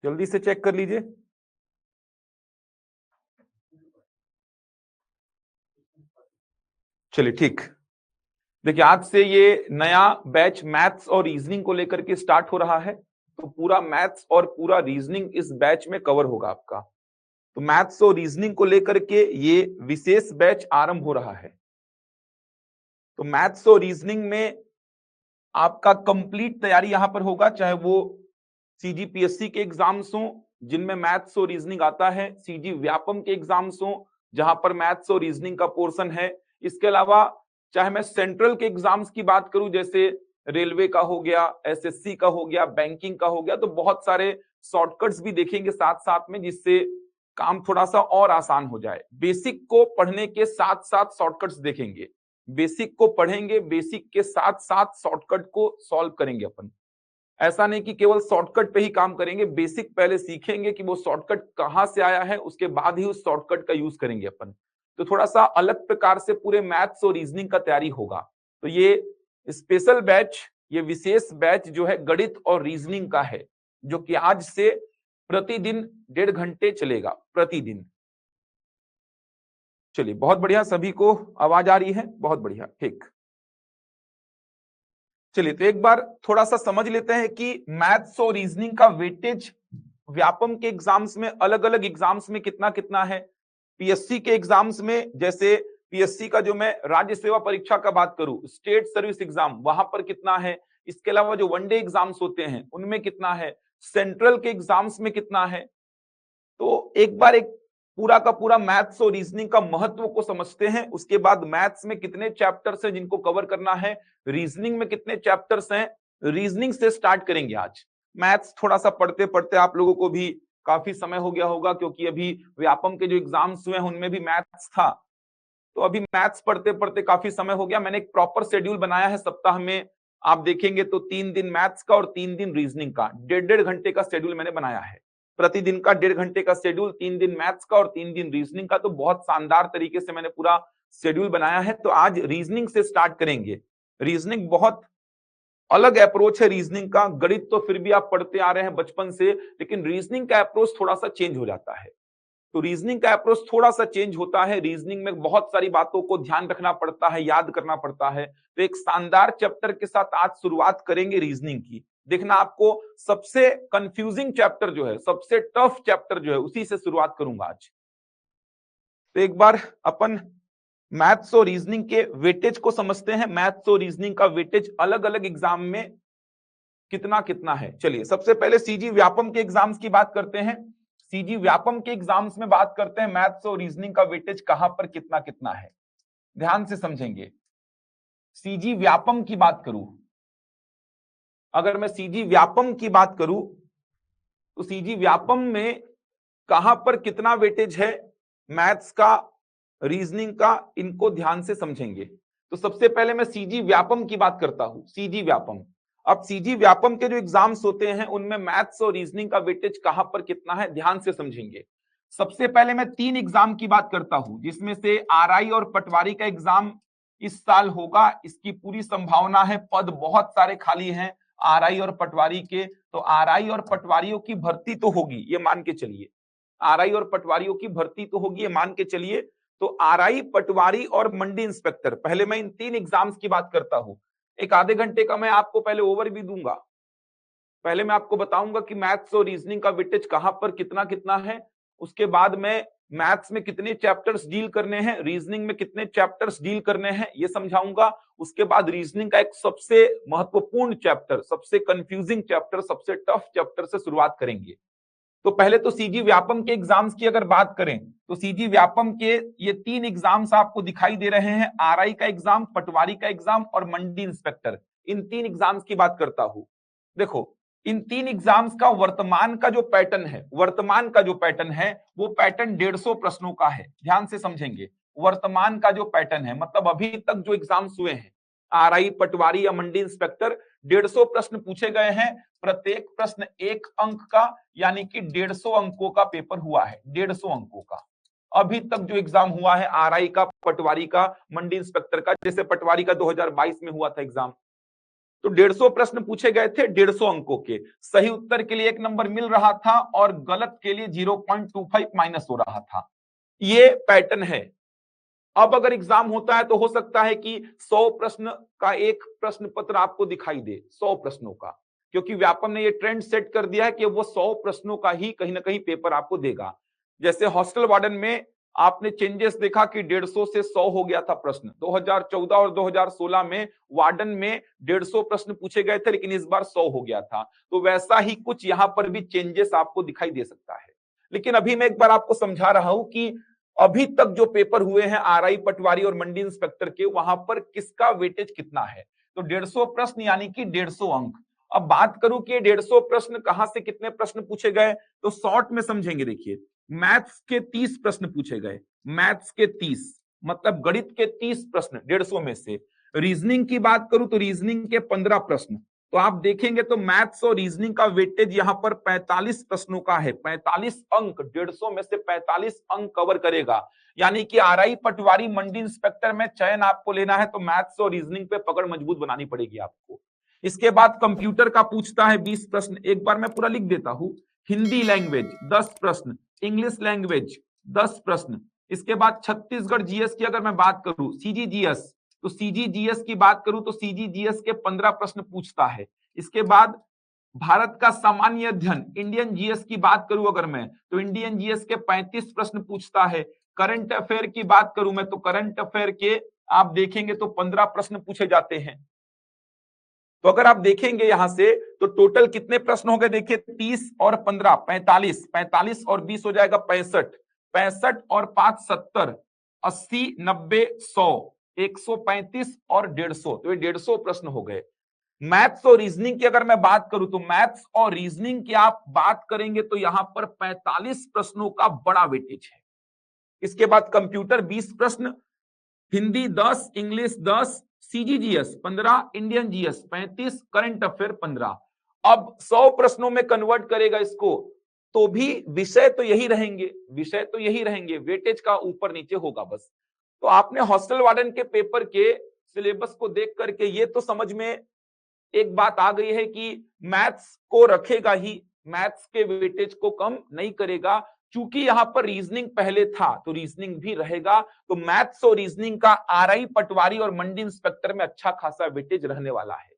जल्दी से चेक कर लीजिए। चलिए ठीक। देखिए आज से ये नया बैच मैथ्स और रीजनिंग को लेकर के स्टार्ट हो रहा है, तो पूरा मैथ्स और पूरा रीजनिंग इस बैच में कवर होगा आपका। तो मैथ्स और रीजनिंग को लेकर के ये विशेष बैच आरंभ हो रहा है। तो मैथ्स और रीजनिंग में आपका कंप्लीट तैयारी यहां पर होगा, चाहे वो सीजीपीएससी के एग्जाम्स हो जिनमें मैथ्स और रीजनिंग आता है, सीजी व्यापम के एग्जाम्स हो जहां पर मैथ्स और रीजनिंग का पोर्शन है। इसके अलावा चाहे मैं सेंट्रल के एग्जाम्स की बात करूं, जैसे रेलवे का हो गया, एसएससी का हो गया, बैंकिंग का हो गया, तो बहुत सारे शॉर्टकट्स भी देखेंगे साथ साथ में, जिससे काम थोड़ा सा और आसान हो जाए। बेसिक को पढ़ने के साथ साथ शॉर्टकट्स देखेंगे, बेसिक को पढ़ेंगे, बेसिक के साथ साथ शॉर्टकट को सॉल्व करेंगे अपन। ऐसा नहीं कि केवल शॉर्टकट पे ही काम करेंगे, बेसिक पहले सीखेंगे कि वो शॉर्टकट कहां से आया है, उसके बाद ही उस शॉर्टकट का यूज करेंगे अपन। तो थोड़ा सा अलग प्रकार से पूरे मैथ्स और रीजनिंग का तैयारी होगा। तो ये स्पेशल बैच, ये विशेष बैच जो है गणित और रीजनिंग का है, जो कि आज से प्रतिदिन 1.5 घंटे चलेगा प्रतिदिन। चलिए बहुत बढ़िया, सभी को आवाज आ रही है, बहुत बढ़िया, ठीक। चलिए तो एक बार थोड़ा सा समझ लेते हैं कि मैथ्स और रीजनिंग का वेटेज व्यापम के एग्जाम्स में, अलग अलग एग्जाम्स में कितना कितना है। पीएससी के एग्जाम्स में, जैसे पीएससी का जो मैं राज्य सेवा परीक्षा का बात करूं, स्टेट सर्विस एग्जाम, वहां पर कितना है। इसके अलावा जो वनडे एग्जाम्स होते हैं उनमें कितना है, सेंट्रल के एग्जाम्स में कितना है। तो एक बार एक पूरा का पूरा मैथ्स और रीजनिंग का महत्व को समझते हैं, उसके बाद मैथ्स में कितने चैप्टर्स हैं जिनको कवर करना है, रीजनिंग में कितने चैप्टर्स हैं। रीजनिंग से स्टार्ट करेंगे आज। मैथ्स थोड़ा सा पढ़ते पढ़ते आप लोगों को भी काफी समय हो गया होगा, क्योंकि अभी व्यापम के जो एग्जाम्स हुए हैं उनमें भी मैथ्स था। तो अभी मैथ्स पढ़ते पढ़ते काफी समय हो गया। मैंने एक प्रॉपर शेड्यूल बनाया है सप्ताह में, आप देखेंगे तो 3 दिन मैथ्स का और 3 दिन रीजनिंग का, 1.5 घंटे का शेड्यूल मैंने बनाया है। प्रतिदिन का 1.5 घंटे का शेड्यूल, 3 दिन मैथ्स का और 3 दिन रीजनिंग का। तो बहुत शानदार तरीके से मैंने पूरा शेड्यूल बनाया है। तो आज रीजनिंग से स्टार्ट करेंगे। रीजनिंग बहुत अलग अप्रोच है रीजनिंग का। गणित तो फिर भी आप पढ़ते आ रहे हैं बचपन से, लेकिन रीजनिंग का अप्रोच थोड़ा सा चेंज हो जाता है। तो रीजनिंग का अप्रोच थोड़ा सा चेंज होता है। रीजनिंग में बहुत सारी बातों को ध्यान रखना पड़ता है, याद करना पड़ता है। तो एक शानदार चैप्टर के साथ आज शुरुआत करेंगे रीजनिंग की। देखना, आपको सबसे कंफ्यूजिंग चैप्टर जो है, सबसे टफ चैप्टर जो है, उसी से शुरुआत करूंगा आज। तो एक बार अपन मैथ्स और रीजनिंग के वेटेज को समझते हैं। मैथ्स और रीजनिंग का वेटेज अलग अलग एग्जाम में कितना कितना है। चलिए सबसे पहले सीजी व्यापम के एग्जाम्स की बात करते हैं। सीजी व्यापम के एग्जाम्स में बात करते हैं मैथ्स और रीजनिंग का वेटेज कहां पर कितना कितना है, ध्यान से समझेंगे। सीजी व्यापम की बात करूं, अगर मैं सीजी व्यापम की बात करूं, तो सीजी व्यापम में कहां पर कितना वेटेज है मैथ्स का, रीजनिंग का, इनको ध्यान से समझेंगे। तो सबसे पहले मैं सीजी व्यापम की बात करता हूं। सीजी व्यापम, अब सीजी व्यापम के जो एग्जाम्स होते हैं उनमें मैथ्स और रीजनिंग का वेटेज कहां पर कितना है, ध्यान से समझेंगे। सबसे पहले मैं 3 एग्जाम की बात करता हूं, जिसमें से आरआई और पटवारी का एग्जाम इस साल होगा, इसकी पूरी संभावना है। पद बहुत सारे खाली हैं आरआई और पटवारी के। तो आरआई और पटवारियों की भर्ती तो होगी, ये मान के चलिए। आरआई और पटवारियों की भर्ती तो होगी, ये मान के चलिए। तो आरआई, पटवारी और मंडी इंस्पेक्टर, पहले मैं इन 3 एग्जाम्स की बात करता हूं। एक आधे घंटे का मैं आपको पहले ओवरव्यू दूंगा। पहले मैं आपको बताऊंगा कि मैथ्स और रीजनिंग का वेटेज कहां पर कितना कितना है। उसके बाद मैं मैथ्स में कितने चैप्टर्स डील करने हैं, रीजनिंग में कितने चैप्टर्स डील करने हैं, ये समझाऊंगा। उसके बाद रीजनिंग का एक सबसे महत्वपूर्ण चैप्टर, सबसे कंफ्यूजिंग चैप्टर, सबसे टफ चैप्टर से शुरुआत करेंगे। तो पहले तो सीजी व्यापम के एग्जाम्स की अगर बात करें, तो सीजी व्यापम के ये 3 एग्जाम्स आपको दिखाई दे रहे हैं, आरआई का एग्जाम, पटवारी का एग्जाम और मंडी इंस्पेक्टर। इन 3 एग्जाम्स की बात करता हूं। देखो, इन 3 एग्जाम्स का वर्तमान का जो पैटर्न है, वर्तमान का जो पैटर्न है, वो पैटर्न 150 प्रश्नों का है। ध्यान से समझेंगे, वर्तमान का जो पैटर्न है, मतलब अभी तक जो एग्जाम्स हुए हैं, आरआई, पटवारी या मंडी इंस्पेक्टर, 150 प्रश्न पूछे गए हैं। प्रत्येक प्रश्न 1 अंक का, यानी कि 150 अंकों का पेपर हुआ है, 150 अंकों का। अभी तक जो एग्जाम हुआ है आरआई का, पटवारी का, मंडी इंस्पेक्टर का, जैसे पटवारी का 2022 में हुआ था एग्जाम, तो 150 प्रश्न पूछे गए थे 150 अंकों के। सही उत्तर के लिए 1 नंबर मिल रहा था और गलत के लिए 0.25 माइनस हो रहा था। ये पैटर्न है। अब अगर एग्जाम होता है तो हो सकता है कि 100 प्रश्न का एक प्रश्न पत्र आपको दिखाई दे, 100 प्रश्नों का, क्योंकि व्यापम ने ये ट्रेंड सेट कर दिया है कि वो 100 प्रश्नों का ही कहीं ना कहीं पेपर आपको देगा। जैसे हॉस्टल वार्डन में आपने चेंजेस देखा कि 150 से 100 हो गया था प्रश्न। 2014 और 2016 में वार्डन में 150 प्रश्न पूछे गए थे, लेकिन इस बार 100 हो गया था। तो वैसा ही कुछ यहां पर भी चेंजेस आपको दिखाई दे सकता है। लेकिन अभी मैं एक बार आपको समझा रहा हूं कि अभी तक जो पेपर हुए हैं आरआई पटवारी और मंडी इंस्पेक्टर के, वहां पर किसका वेटेज कितना है। तो 150 प्रश्न यानी कि 150 अंक। अब बात करूं कि 150 प्रश्न कहां से कितने प्रश्न पूछे गए, तो शॉर्ट में समझेंगे। देखिए, मैथ्स के 30 प्रश्न पूछे गए, मैथ्स के 30 मतलब गणित के 30 प्रश्न 150 में से। रीजनिंग की बात करूं तो रीजनिंग के 15 प्रश्न। तो आप देखेंगे तो मैथ्स और रीजनिंग का वेटेज यहां पर 45 प्रश्नों का है। 45 अंक 150 में से 45 अंक कवर करेगा। यानी कि आरआई पटवारी मंडी इंस्पेक्टर में चयन आपको लेना है तो मैथ्स और रीजनिंग पे पकड़ मजबूत बनानी पड़ेगी आपको। इसके बाद कंप्यूटर का पूछता है 20 प्रश्न, एक बार मैं पूरा लिख देता हूं। हिंदी लैंग्वेज 10 प्रश्न, इंग्लिश लैंग्वेज 10 प्रश्न। इसके बाद छत्तीसगढ़ जीएस की अगर मैं बात करूं, सीजीजीएस, तो सीजीजीएस की बात करूं तो सीजीजीएस के 15 प्रश्न पूछता है। इसके बाद भारत का सामान्य अध्ययन इंडियन जीएस की बात करूं अगर मैं, तो इंडियन जीएस के 35 प्रश्न पूछता है। करंट अफेयर की बात करूं मैं तो करंट अफेयर के आप देखेंगे तो 15 प्रश्न पूछे जाते हैं। तो अगर आप देखेंगे यहां से तो टोटल कितने प्रश्न हो गए, देखिए 30 और 15 45, 45 और 20 हो जाएगा 65, 65 और 5 70, 80 90 100, 135 और 150। तो ये 150 प्रश्न हो गए। मैथ्स और रीजनिंग की अगर मैं बात करूं तो मैथ्स और रीजनिंग की आप बात करेंगे तो यहां पर 45 प्रश्नों का बड़ा वेटेज है। इसके बाद कंप्यूटर 20 प्रश्न, Hindi 10, English 10, CGGS 15, Indian GS 35, current affair 15। अब 100 प्रश्नों में कन्वर्ट करेगा इसको तो भी विषय तो यही रहेंगे, विषय तो यही रहेंगे, वेटेज का ऊपर नीचे होगा बस। तो आपने हॉस्टल वार्डन के पेपर के सिलेबस को देख करके ये तो समझ में एक बात आ गई है कि मैथ्स को रखेगा ही, मैथ्स के वेटेज को कम नहीं करेगा। चूंकि यहां पर रीजनिंग पहले था तो रीजनिंग भी रहेगा। तो मैथ्स और रीजनिंग का आरआई पटवारी और मंडी इंस्पेक्टर में अच्छा खासा वेटेज रहने वाला है।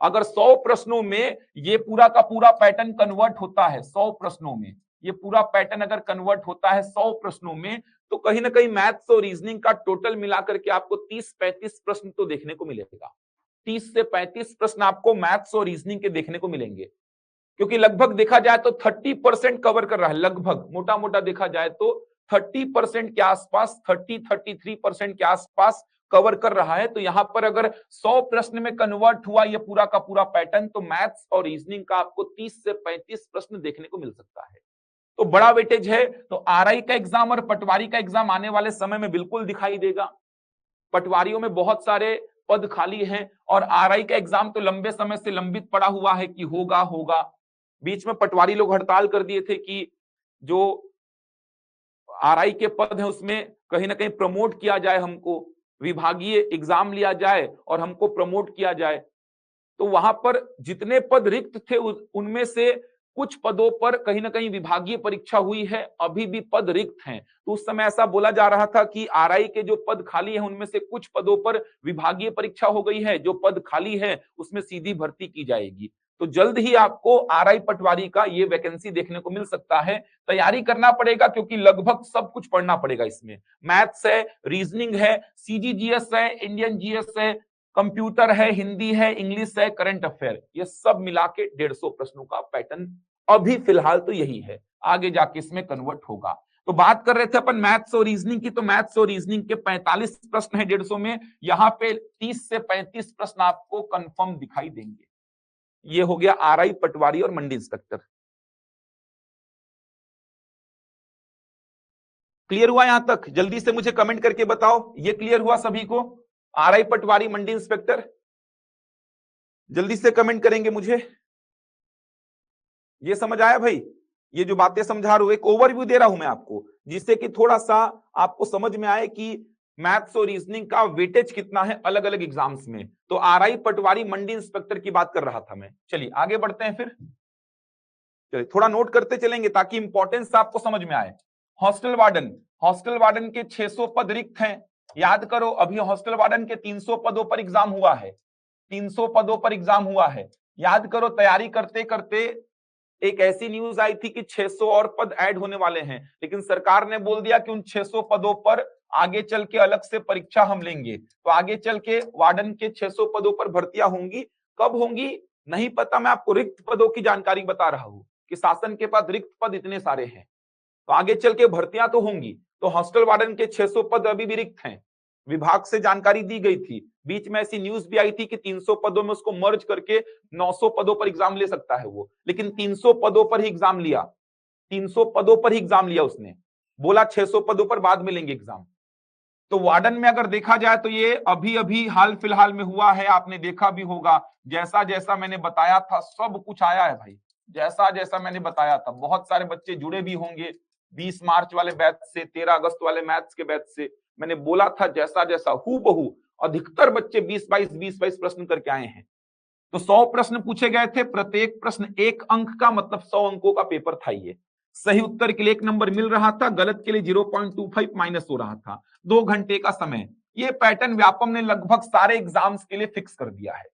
अगर 100 प्रश्नों में ये पूरा का पूरा पैटर्न कन्वर्ट होता है, 100 प्रश्नों में ये पूरा पैटर्न अगर कन्वर्ट होता है 100 प्रश्नों में, तो कहीं ना कहीं मैथ्स और रीजनिंग का टोटल मिलाकर के आपको 30-35 प्रश्न तो देखने को मिलेगा। 30 से 35 प्रश्न आपको मैथ्स और रीजनिंग के देखने को मिलेंगे, क्योंकि लगभग देखा जाए तो 30% कवर कर रहा है। लगभग मोटा मोटा देखा जाए तो 30% के आसपास, 30-33% के आसपास कवर कर रहा है। तो यहां पर अगर 100 प्रश्न में कन्वर्ट हुआ ये पूरा का पूरा पैटर्न, तो मैथ्स और रीजनिंग का आपको 30 से 35 प्रश्न देखने को मिल सकता है। तो बड़ा वेटेज है। तो आरआई का एग्जाम और पटवारी का एग्जाम आने वाले समय में बिल्कुल दिखाई देगा। पटवारियों में बहुत सारे पद खाली हैं और आरआई का एग्जाम तो लंबे समय से लंबित पड़ा हुआ है कि होगा होगा। बीच में पटवारी लोग हड़ताल कर दिए थे कि जो आरआई के पद हैं उसमें कहीं ना कहीं प्रमोट किया जाए, हमको विभागीय एग्जाम लिया जाए और हमको प्रमोट किया जाए। तो वहां पर जितने पद रिक्त थे उनमें से कुछ पदों पर कहीं ना कहीं विभागीय परीक्षा हुई है, अभी भी पद रिक्त हैं। तो उस समय ऐसा बोला जा रहा था कि आरआई के जो पद खाली हैं उनमें से कुछ पदों पर विभागीय परीक्षा हो गई है, जो पद खाली है उसमें सीधी भर्ती की जाएगी। तो जल्द ही आपको आरआई पटवारी का ये वैकेंसी देखने को मिल सकता है। तैयारी करना पड़ेगा क्योंकि लगभग सब कुछ पढ़ना पड़ेगा इसमें। मैथ्स है, रीजनिंग है, सीजीजीएस है, इंडियन जीएस है, कंप्यूटर है, हिंदी है, इंग्लिश है, करंट अफेयर, ये सब मिला के 150 प्रश्नों का पैटर्न अभी फिलहाल तो यही है। आगे जाके इसमें कन्वर्ट होगा। तो बात कर रहे थे अपन मैथ्स और रीजनिंग की, तो मैथ्स और रीजनिंग के 45 प्रश्न है 150 में, यहां पे 30 से 35 प्रश्न आपको कंफर्म दिखाई देंगे। ये हो गया आरआई पटवारी और मंडी इंस्पेक्टर। क्लियर हुआ यहां तक? जल्दी से मुझे कमेंट करके बताओ, ये क्लियर हुआ सभी को? आरआई पटवारी मंडी इंस्पेक्टर, जल्दी से कमेंट करेंगे मुझे। ये समझ आया भाई? ये जो बातें समझा रहा हूं एक ओवरव्यू दे रहा हूं मैं आपको, जिससे कि थोड़ा सा आपको समझ में आए कि मैथ्स और रीजनिंग का वेटेज कितना है अलग अलग एग्जाम्स में। तो आरआई पटवारी मंडी इंस्पेक्टर की बात कर रहा था मैं। चलिए आगे बढ़ते हैं फिर, चलिए थोड़ा नोट करते चलेंगे ताकि इंपॉर्टेंस आपको समझ में आए। हॉस्टल वार्डन, हॉस्टल वार्डन के 600 पद रिक्त हैं। याद करो अभी हॉस्टल वार्डन के 300 पदों पर एग्जाम हुआ है, 300 पदों पर एग्जाम हुआ है। याद करो तैयारी करते करते एक ऐसी न्यूज आई थी कि 600 और पद ऐड होने वाले हैं, लेकिन सरकार ने बोल दिया कि उन 600 पदों पर आगे चल के अलग से परीक्षा हम लेंगे। तो आगे चल के वार्डन के 600 पदों पर भर्तियां होंगी। कब होंगी नहीं पता, मैं आपको रिक्त पदों की जानकारी बता रहा हूं कि शासन के पास रिक्त पद इतने सारे हैं, तो आगे चल के भर्तियां तो होंगी। तो हॉस्टल वार्डन के 600 पद अभी भी रिक्त हैं, विभाग से जानकारी दी गई थी। बीच में ऐसी न्यूज भी आई थी कि 300 पदों में उसको मर्ज करके 900 पदों पर एग्जाम ले सकता है वो, लेकिन 300 पदों पर ही एग्जाम लिया, 300 पदों पर ही एग्जाम लिया उसने, बोला 600 पदों पर बाद में लेंगे एग्जाम। तो वार्डन में अगर देखा जाए तो ये अभी अभी हाल फिलहाल में हुआ है, आपने देखा भी होगा। जैसा जैसा मैंने बताया था सब कुछ आया है भाई, जैसा जैसा मैंने बताया था। बहुत सारे बच्चे जुड़े भी होंगे 20 मार्च वाले बैच से, 13 अगस्त वाले मैथ्स के बैच से। मैंने बोला था जैसा जैसा हूबहू अधिकतर बच्चे 20-22 प्रश्न करके आए हैं। तो 100 प्रश्न पूछे गए थे, प्रत्येक प्रश्न 1 अंक का, मतलब 100 अंकों का पेपर था ये। सही उत्तर के लिए 1 नंबर मिल रहा था, गलत के लिए 0.25 माइनस हो रहा था। 2 घंटे का समय। ये पैटर्न व्यापम ने लगभग सारे एग्जाम्स के लिए फिक्स कर दिया है।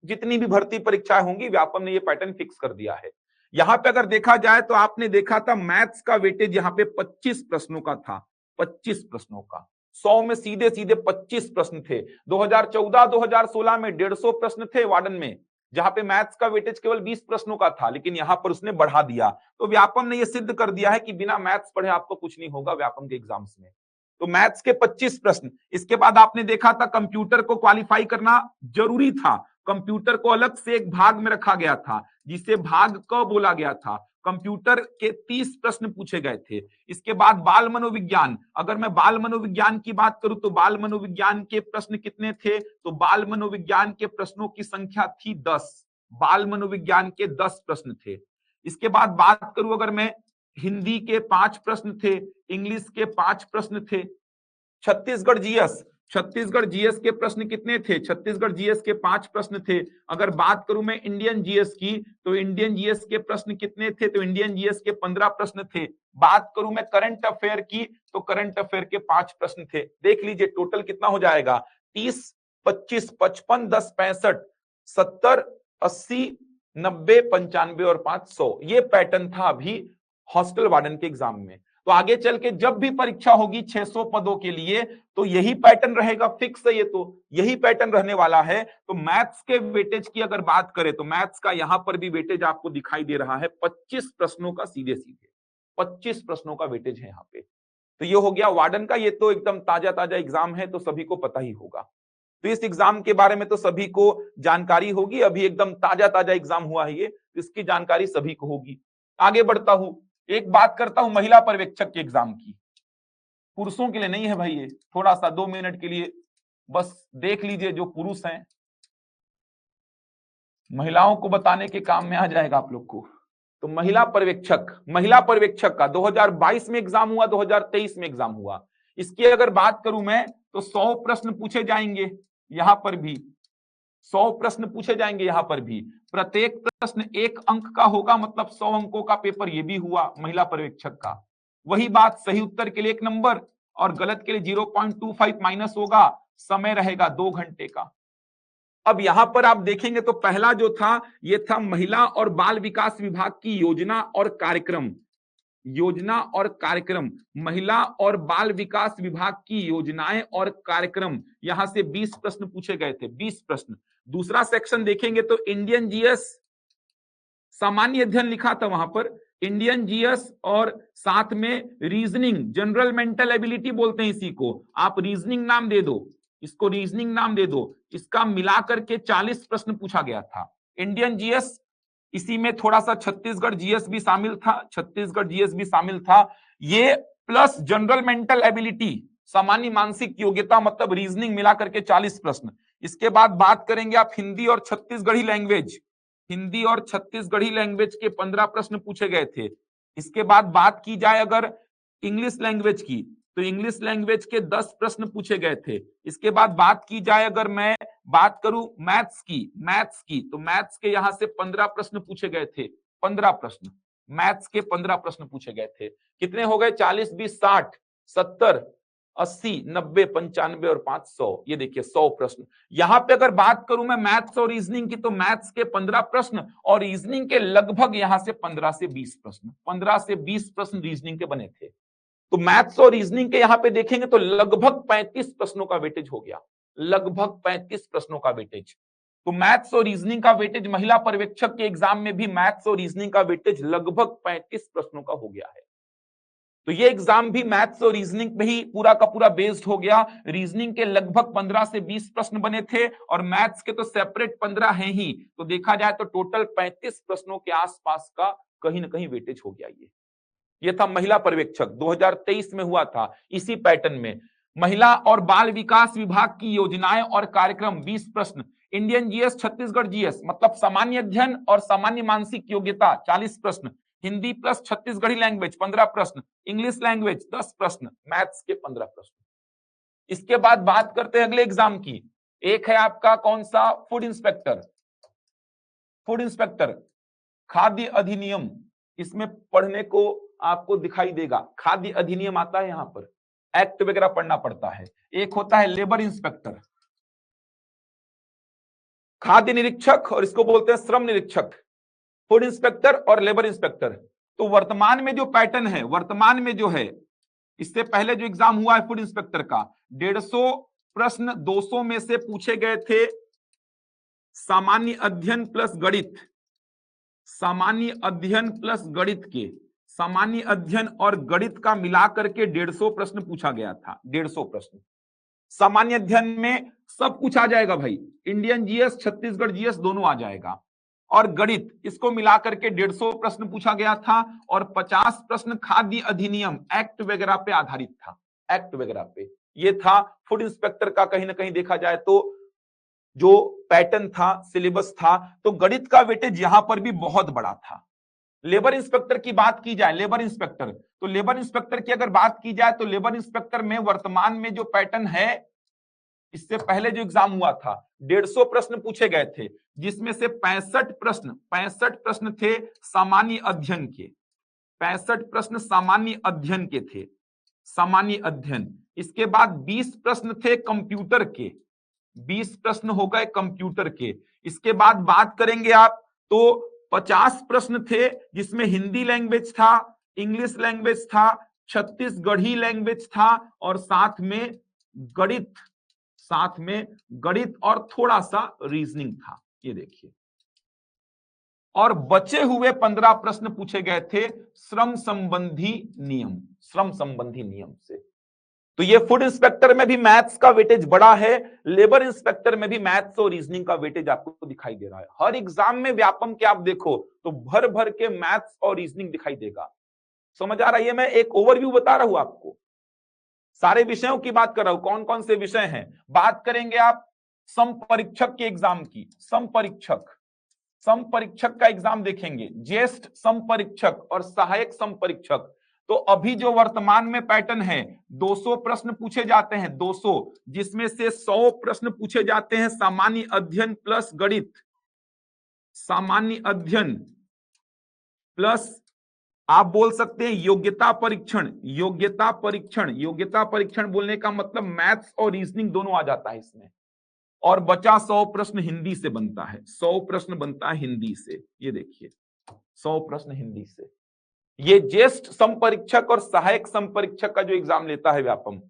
जितनी भी भर्ती परीक्षाएं होंगी व्यापम ने ये पैटर्न फिक्स कर दिया है। यहां पे अगर देखा जाए तो आपने देखा था मैथ्स का वेटेज यहां पे 25 प्रश्नों का था, 25 प्रश्नों का। 100 में सीधे सीधे 25 प्रश्न थे। 2014-2016 में 150 प्रश्न थे वार्डन में, जहां पे मैथ्स का वेटेज केवल 20 प्रश्नों का था, लेकिन यहां पर उसने बढ़ा दिया। तो व्यापम ने यह सिद्ध कर दिया है कि बिना मैथ्स पढ़े आपको कुछ नहीं होगा व्यापम के एग्जाम्स में। तो मैथ्स के 25 प्रश्न। इसके बाद आपने देखा था कंप्यूटर को क्वालिफाई करना जरूरी था, कंप्यूटर को अलग से एक भाग में रखा गया था जिसे भाग क बोला गया था। कंप्यूटर के 30 प्रश्न पूछे गए थे। इसके बाद बाल मनोविज्ञान, अगर मैं बाल मनोविज्ञान की बात करूं तो बाल मनोविज्ञान के प्रश्न कितने थे, तो बाल मनोविज्ञान के प्रश्नों की संख्या थी 10। बाल मनोविज्ञान के 10 प्रश्न थे। इसके बाद बात करूं अगर मैं, हिंदी के 5 प्रश्न थे, इंग्लिश के 5 प्रश्न थे। छत्तीसगढ़ जीएस, छत्तीसगढ़ जीएस के प्रश्न कितने थे, छत्तीसगढ़ जीएस के 5 प्रश्न थे। अगर बात करूं मैं इंडियन जीएस की, तो इंडियन जीएस के प्रश्न कितने थे, तो इंडियन जीएस के 15 प्रश्न थे। बात करूं मैं करंट अफेयर की, तो करंट अफेयर के 5 प्रश्न थे। देख लीजिए टोटल कितना हो जाएगा, 30, 25, 55, 10, 65, 70, 80, 90, 95 और 500। ये पैटर्न था अभी हॉस्टल वार्डन के एग्जाम में। तो आगे चल के जब भी परीक्षा होगी 600 पदों के लिए, तो यही पैटर्न रहेगा, फिक्स है ये, तो यही पैटर्न रहने वाला है। तो मैथ्स के वेटेज की अगर बात करें तो मैथ्स का यहां पर भी वेटेज आपको दिखाई दे रहा है, 25 प्रश्नों का, सीधे सीधे 25 प्रश्नों का वेटेज है यहाँ पे। तो ये हो गया वार्डन का, ये तो एकदम ताजा ताजा एग्जाम है तो सभी को पता ही होगा। तो इस एग्जाम के बारे में तो सभी को जानकारी होगी, अभी एकदम ताजा ताजा एग्जाम हुआ है ये, इसकी जानकारी सभी को होगी। आगे बढ़ता हूं, एक बात करता हूं महिला पर्यवेक्षक के एग्जाम की। पुरुषों के लिए नहीं है भाई ये, थोड़ा सा 2 मिनट के लिए बस देख लीजिए, जो पुरुष हैं महिलाओं को बताने के काम में आ जाएगा आप लोग को। तो महिला पर्यवेक्षक का 2022 में एग्जाम हुआ, 2023 में एग्जाम हुआ। इसकी अगर बात करूं मैं तो 100 प्रश्न पूछे जाएंगे, यहां पर भी 100 प्रश्न पूछे जाएंगे, यहां पर भी प्रत्येक प्रश्न 1 अंक का होगा, मतलब 100 अंकों का पेपर ये भी हुआ महिला पर्यवेक्षक का। वही बात, सही उत्तर के लिए 1 नंबर और गलत के लिए 0.25 माइनस होगा, समय रहेगा 2 घंटे का। अब यहां पर आप देखेंगे तो पहला जो था ये था महिला और बाल विकास विभाग की योजना और कार्यक्रम, योजना और कार्यक्रम, महिला और बाल विकास विभाग की योजनाएं और कार्यक्रम। यहां से 20 प्रश्न पूछे गए थे, 20 प्रश्न। दूसरा सेक्शन देखेंगे तो इंडियन जीएस, सामान्य अध्ययन लिखा था वहां पर, इंडियन जीएस और साथ में रीजनिंग, जनरल मेंटल एबिलिटी बोलते हैं इसी को, आप रीजनिंग नाम दे दो, इसको रीजनिंग नाम दे दो। इसका मिलाकर के 40 प्रश्न पूछा गया था इंडियन जीएस। इसी में थोड़ा सा छत्तीसगढ़ जीएस भी शामिल था, छत्तीसगढ़ जीएस भी शामिल था ये, प्लस जनरल मेंटल एबिलिटी, सामान्य मानसिक योग्यता, मतलब रीजनिंग मिलाकर के 40 प्रश्न। इसके बाद बात करेंगे आप हिंदी और छत्तीसगढ़ी लैंग्वेज, हिंदी और छत्तीसगढ़ी लैंग्वेज के 15 प्रश्न पूछे गए थे। इसके बाद बात की जाए अगर इंग्लिश लैंग्वेज की, तो इंग्लिश लैंग्वेज के 10 प्रश्न पूछे गए थे। इसके बाद बात की जाए, अगर मैं बात करूं मैथ्स की तो मैथ्स के यहां से 15 प्रश्न पूछे गए थे। 15 प्रश्न मैथ्स के 15 प्रश्न पूछे गए थे। कितने हो गए? 40, 20, 60, 70, 80, 90, 95 और 5, 100। ये देखिए 100 प्रश्न। यहां पे अगर बात करूं मैं मैथ्स और रीजनिंग की, तो मैथ्स के 15 प्रश्न और रीजनिंग के लगभग यहां से 15 से 20 प्रश्न, 15 से 20 प्रश्न रीजनिंग के बने थे। तो मैथ्स और रीजनिंग के यहां पे देखेंगे तो लगभग 35 प्रश्नों का वेटेज हो गया, लगभग 35 प्रश्नों का वेटेज। तो मैथ्स और रीजनिंग का वेटेज महिला पर्यवेक्षक के एग्जाम में भी मैथ्स और रीजनिंग का वेटेज लगभग 35 प्रश्नों का हो गया है। तो ये एग्जाम भी मैथ्स और रीजनिंग पे ही पूरा का पूरा बेस्ड हो गया। रीजनिंग के लगभग 15 से 20 प्रश्न बने थे और मैथ्स के तो सेपरेट 15 हैं ही। तो देखा जाए तो टोटल 35 प्रश्नों के आसपास का कहीं ना कहीं वेटेज हो गया। ये था महिला पर्यवेक्षक, 2023 में हुआ था। इसी पैटर्न में महिला और बाल विकास विभाग की योजनाएं और कार्यक्रम 20 प्रश्न, इंडियन जीएस, छत्तीसगढ़ जीएस मतलब सामान्य अध्ययन और सामान्य मानसिक योग्यता 40 प्रश्न, हिंदी प्लस छत्तीसगढ़ी लैंग्वेज 15 प्रश्न, इंग्लिश लैंग्वेज 10 प्रश्न, मैथ्स के 15 प्रश्न। इसके बाद बात करते हैं अगले एग्जाम की। एक है आपका कौन सा? Food inspector. फूड इंस्पेक्टर खाद्य अधिनियम, इसमें पढ़ने को आपको दिखाई देगा। खाद्य अधिनियम आता है, यहां पर एक्ट वगैरह पढ़ना पड़ता है। एक होता है लेबर इंस्पेक्टर, खाद्य निरीक्षक, और इसको बोलते हैं श्रम निरीक्षक। फूड इंस्पेक्टर और लेबर इंस्पेक्टर। तो वर्तमान में जो पैटर्न है, वर्तमान में जो है, इससे पहले जो एग्जाम हुआ है फूड इंस्पेक्टर का, 150 प्रश्न 200 में से पूछे गए थे सामान्य अध्ययन प्लस गणित, सामान्य अध्ययन प्लस गणित के, सामान्य अध्ययन और गणित का मिलाकर के 150 प्रश्न पूछा गया था। 150 प्रश्न सामान्य अध्ययन में सब कुछ आ जाएगा भाई, इंडियन जीएस, छत्तीसगढ़ जीएस दोनों आ जाएगा। और गणित, इसको मिलाकर के 150 प्रश्न पूछा गया था और 50 प्रश्न खाद्य अधिनियम एक्ट वगैरह पे आधारित था, एक्ट वगैरह पे। ये था फूड इंस्पेक्टर का कहीं ना कहीं देखा जाए तो जो पैटर्न था, सिलेबस था। तो गणित का वेटेज यहां पर भी बहुत बड़ा था। लेबर इंस्पेक्टर की बात की जाए, लेबर इंस्पेक्टर, तो लेबर इंस्पेक्टर की अगर बात की जाए तो लेबर इंस्पेक्टर में वर्तमान में जो पैटर्न है, इससे पहले जो एग्जाम हुआ था 150 प्रश्न पूछे गए थे, जिसमें से 65 प्रश्न थे सामान्य अध्ययन के, 65 प्रश्न सामान्य अध्ययन के थे, सामान्य अध्ययन। इसके बाद 20 प्रश्न थे कंप्यूटर के, 20 प्रश्न हो गए कंप्यूटर के। इसके बाद बात करेंगे आप तो 50 प्रश्न थे, जिसमें हिंदी लैंग्वेज था, इंग्लिश लैंग्वेज था, छत्तीसगढ़ी लैंग्वेज था और साथ में गणित और थोड़ा सा रीजनिंग था। ये देखिए, और बचे हुए 15 प्रश्न पूछे गए थे श्रम संबंधी नियम, श्रम संबंधी नियम से। तो ये फूड इंस्पेक्टर में भी मैथ्स का वेटेज बड़ा है, लेबर इंस्पेक्टर में भी मैथ्स और रीजनिंग का वेटेज आपको दिखाई दे रहा है। हर एग्जाम में व्यापम के आप देखो तो भर भर के मैथ्स और रीजनिंग दिखाई देगा। समझ आ रही है? मैं एक ओवरव्यू बता रहा हूं आपको, सारे विषयों की बात कर रहा हूं, कौन कौन से विषय हैं। बात करेंगे आप समपरीक्षक के एग्जाम की, समपरीक्षक का एग्जाम देखेंगे, ज्येष्ठ समपरीक्षक और सहायक समपरीक्षक। तो अभी जो वर्तमान में पैटर्न है, 200 प्रश्न पूछे जाते हैं, 200, जिसमें से 100 प्रश्न पूछे जाते हैं सामान्य अध्ययन प्लस गणित, सामान्य अध्ययन प्लस आप बोल सकते हैं योग्यता परीक्षण। योग्यता परीक्षण बोलने का मतलब मैथ्स और रीजनिंग दोनों आ जाता है इसमें। और बचा 100 प्रश्न हिंदी से बनता है, 100 प्रश्न बनता है हिंदी से। ये देखिए 100 प्रश्न हिंदी से। ये ज्येष्ठ समपरीक्षक और सहायक समपरीक्षक का जो एग्जाम लेता है व्यापम।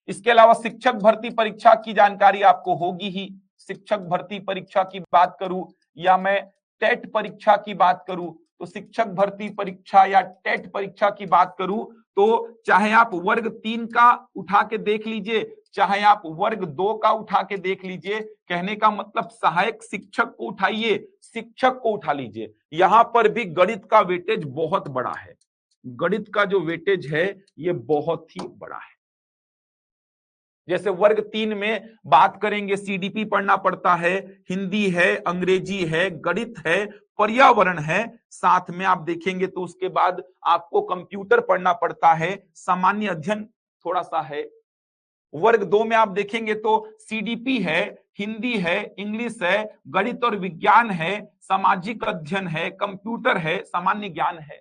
इसके अलावा शिक्षक भर्ती परीक्षा की जानकारी आपको होगी ही। शिक्षक भर्ती परीक्षा की बात करूं या मैं टेट परीक्षा की बात करूं, तो शिक्षक भर्ती परीक्षा या टेट परीक्षा की बात करूं तो चाहे आप वर्ग 3 का उठा के देख लीजिए, चाहे आप वर्ग 2 का उठा के देख लीजिए, कहने का मतलब सहायक शिक्षक को उठाइए, शिक्षक को उठा लीजिए, यहां पर भी गणित का वेटेज बहुत बड़ा है। गणित का जो वेटेज है ये बहुत ही बड़ा है। जैसे वर्ग 3 में बात करेंगे, सीडीपी पढ़ना पड़ता है, हिंदी है, अंग्रेजी है, गणित है, पर्यावरण है, साथ में आप देखेंगे तो उसके बाद आपको कंप्यूटर पढ़ना पड़ता है, सामान्य अध्ययन थोड़ा सा है। वर्ग 2 में आप देखेंगे तो सीडीपी है, हिंदी है, इंग्लिश है, गणित और विज्ञान है, सामाजिक अध्ययन है, कंप्यूटर है, सामान्य ज्ञान है।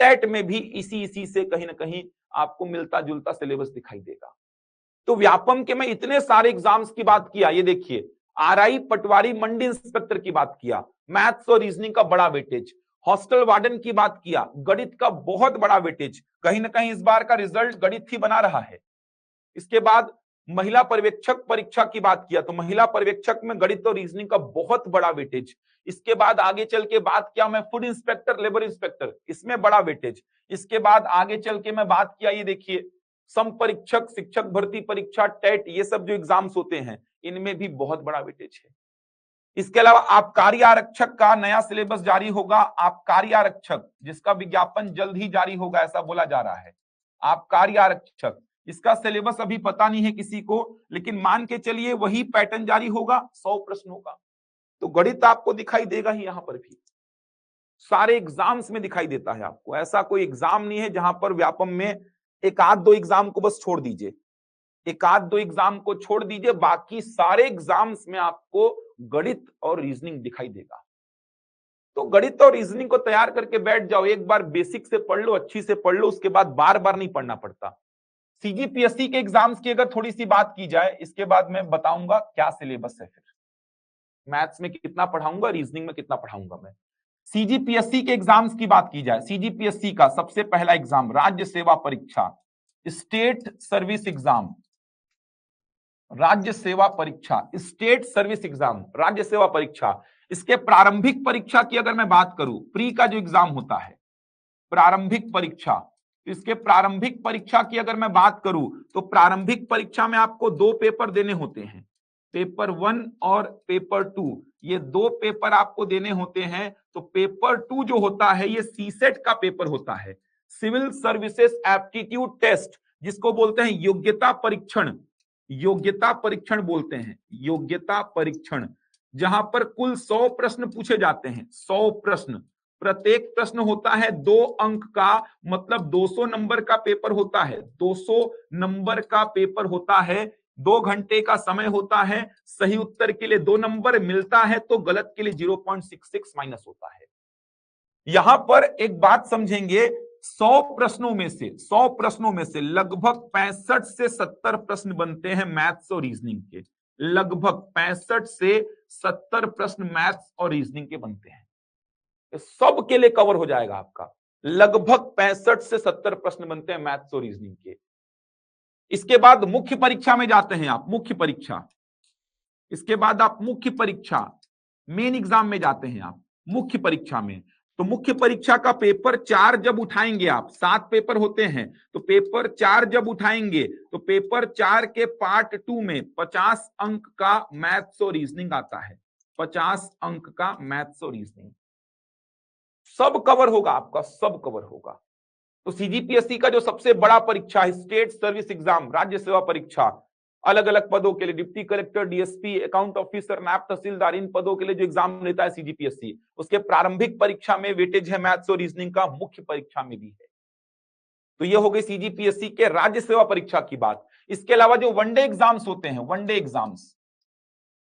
टेट में भी इसी से कहीं ना कहीं आपको मिलता जुलता सिलेबस दिखाई देगा। तो व्यापम के मैं इतने सारे एग्जाम्स की बात किया, ये देखिए आरआई, पटवारी, मंडी इंस्पेक्टर की बात किया, मैथ्स और रीजनिंग का बड़ा वेटेज, हॉस्टल वार्डन की बात किया, गणित का बहुत बड़ा वेटेज, कहीं ना कहीं इस बार का रिजल्ट गणित ही बना रहा है। इसके बाद महिला पर्यवेक्षक परीक्षा की बात किया तो महिला पर्यवेक्षक में गणित और रीजनिंग का बहुत बड़ा वेटेज। इसके बाद आगे चल के बात किया मैं फूड इंस्पेक्टर, लेबर इंस्पेक्टर, इसमें बड़ा वेटेज। इसके बाद आगे चल के मैं बात किया, ये देखिए सम परीक्षक, शिक्षक भर्ती परीक्षा, टेट, ये सब जो एग्जाम्स होते हैं इनमें भी बहुत बड़ा वेटेज है। इसके अलावा आबकारी आरक्षक का नया सिलेबस जारी होगा। आबकारी आरक्षक जिसका विज्ञापन जल्द ही जारी होगा ऐसा बोला जा रहा है। आबकारी आरक्षक, इसका सिलेबस अभी पता नहीं है किसी को, लेकिन मान के चलिए वही पैटर्न जारी होगा 100 प्रश्नों का। तो गणित आपको दिखाई देगा ही, यहां पर भी सारे एग्जाम्स में दिखाई देता है आपको। ऐसा कोई एग्जाम नहीं है जहां पर व्यापम में एक आध दो एग्जाम को बस छोड़ दीजिए, एक आध दो एग्जाम को छोड़ दीजिए, बाकी सारे एग्जाम्स में आपको गणित और रीजनिंग दिखाई देगा। तो गणित और रीजनिंग को तैयार करके बैठ जाओ, एक बार बेसिक से पढ़ लो, अच्छी से पढ़ लो, उसके बाद बार बार नहीं पढ़ना पड़ता। सीजीपीएससी के एग्जाम्स की अगर थोड़ी सी बात की जाए, इसके बाद मैं बताऊंगा क्या सिलेबस है, फिर मैथ्स में कितना पढ़ाऊंगा, रीजनिंग में कितना पढ़ाऊंगा मैं। सीजीपीएससी के एग्जाम्स की बात की जाए, सीजीपीएससी का सबसे पहला एग्जाम राज्य सेवा परीक्षा, स्टेट सर्विस एग्जाम, राज्य सेवा परीक्षा, स्टेट सर्विस एग्जाम, राज्य सेवा परीक्षा। इसके प्रारंभिक परीक्षा की अगर मैं बात करूं, प्री का जो एग्जाम होता है, प्रारंभिक परीक्षा, इसके प्रारंभिक परीक्षा की अगर मैं बात करूं तो प्रारंभिक परीक्षा में आपको 2 पेपर देने होते हैं, पेपर 1 और पेपर 2, ये 2 पेपर आपको देने होते हैं। तो पेपर 2 जो होता है ये सीसेट का पेपर होता है, सिविल सर्विसेज एप्टीट्यूड टेस्ट, जिसको बोलते हैं योग्यता परीक्षण, योग्यता परीक्षण बोलते हैं, योग्यता परीक्षण, जहां पर कुल 100 प्रश्न पूछे जाते हैं, 100 प्रश्न, प्रत्येक प्रश्न होता है 2 अंक का, मतलब 200 नंबर का पेपर होता है, 200 नंबर का पेपर होता है, 2 घंटे का समय होता है, सही उत्तर के लिए 2 नंबर मिलता है तो गलत के लिए 0.66 माइनस होता है। यहां पर एक बात समझेंगे, 100 प्रश्नों में से, 100 प्रश्नों में से लगभग 65 से 70 प्रश्न बनते हैं मैथ्स और रीजनिंग के, लगभग 65 से 70 प्रश्न मैथ्स और रीजनिंग के बनते हैं। सब के लिए कवर हो जाएगा आपका, लगभग 65 से 70 प्रश्न बनते हैं मैथ्स और रीजनिंग के। इसके बाद मुख्य परीक्षा में जाते हैं आप, मुख्य परीक्षा, इसके बाद आप मुख्य परीक्षा, मेन एग्जाम में जाते हैं आप मुख्य परीक्षा में। तो मुख्य परीक्षा का पेपर 4 जब उठाएंगे आप, 7 पेपर होते हैं, तो पेपर 4 जब उठाएंगे तो पेपर 4 के पार्ट 2 में 50 अंक का मैथ्स और रीजनिंग आता है, 50 अंक का मैथ्स और रीजनिंग, सब कवर होगा आपका, सब कवर होगा। तो सीजीपीएससी का जो सबसे बड़ा परीक्षा है स्टेट सर्विस एग्जाम, राज्य सेवा परीक्षा, अलग अलग पदों के लिए deputy collector, DSP, account officer, नायब तहसीलदार, इन पदों के लिए जो एग्जाम लेता है सीजीपीएससी, उसके प्रारंभिक परीक्षा में वेटेज है मैथ्स और रीजनिंग का, मुख्य परीक्षा में भी है। तो ये हो गई सीजीपीएससी के राज्य सेवा परीक्षा की बात। इसके अलावा जो वनडे एग्जाम्स होते हैं, वनडे एग्जाम्स,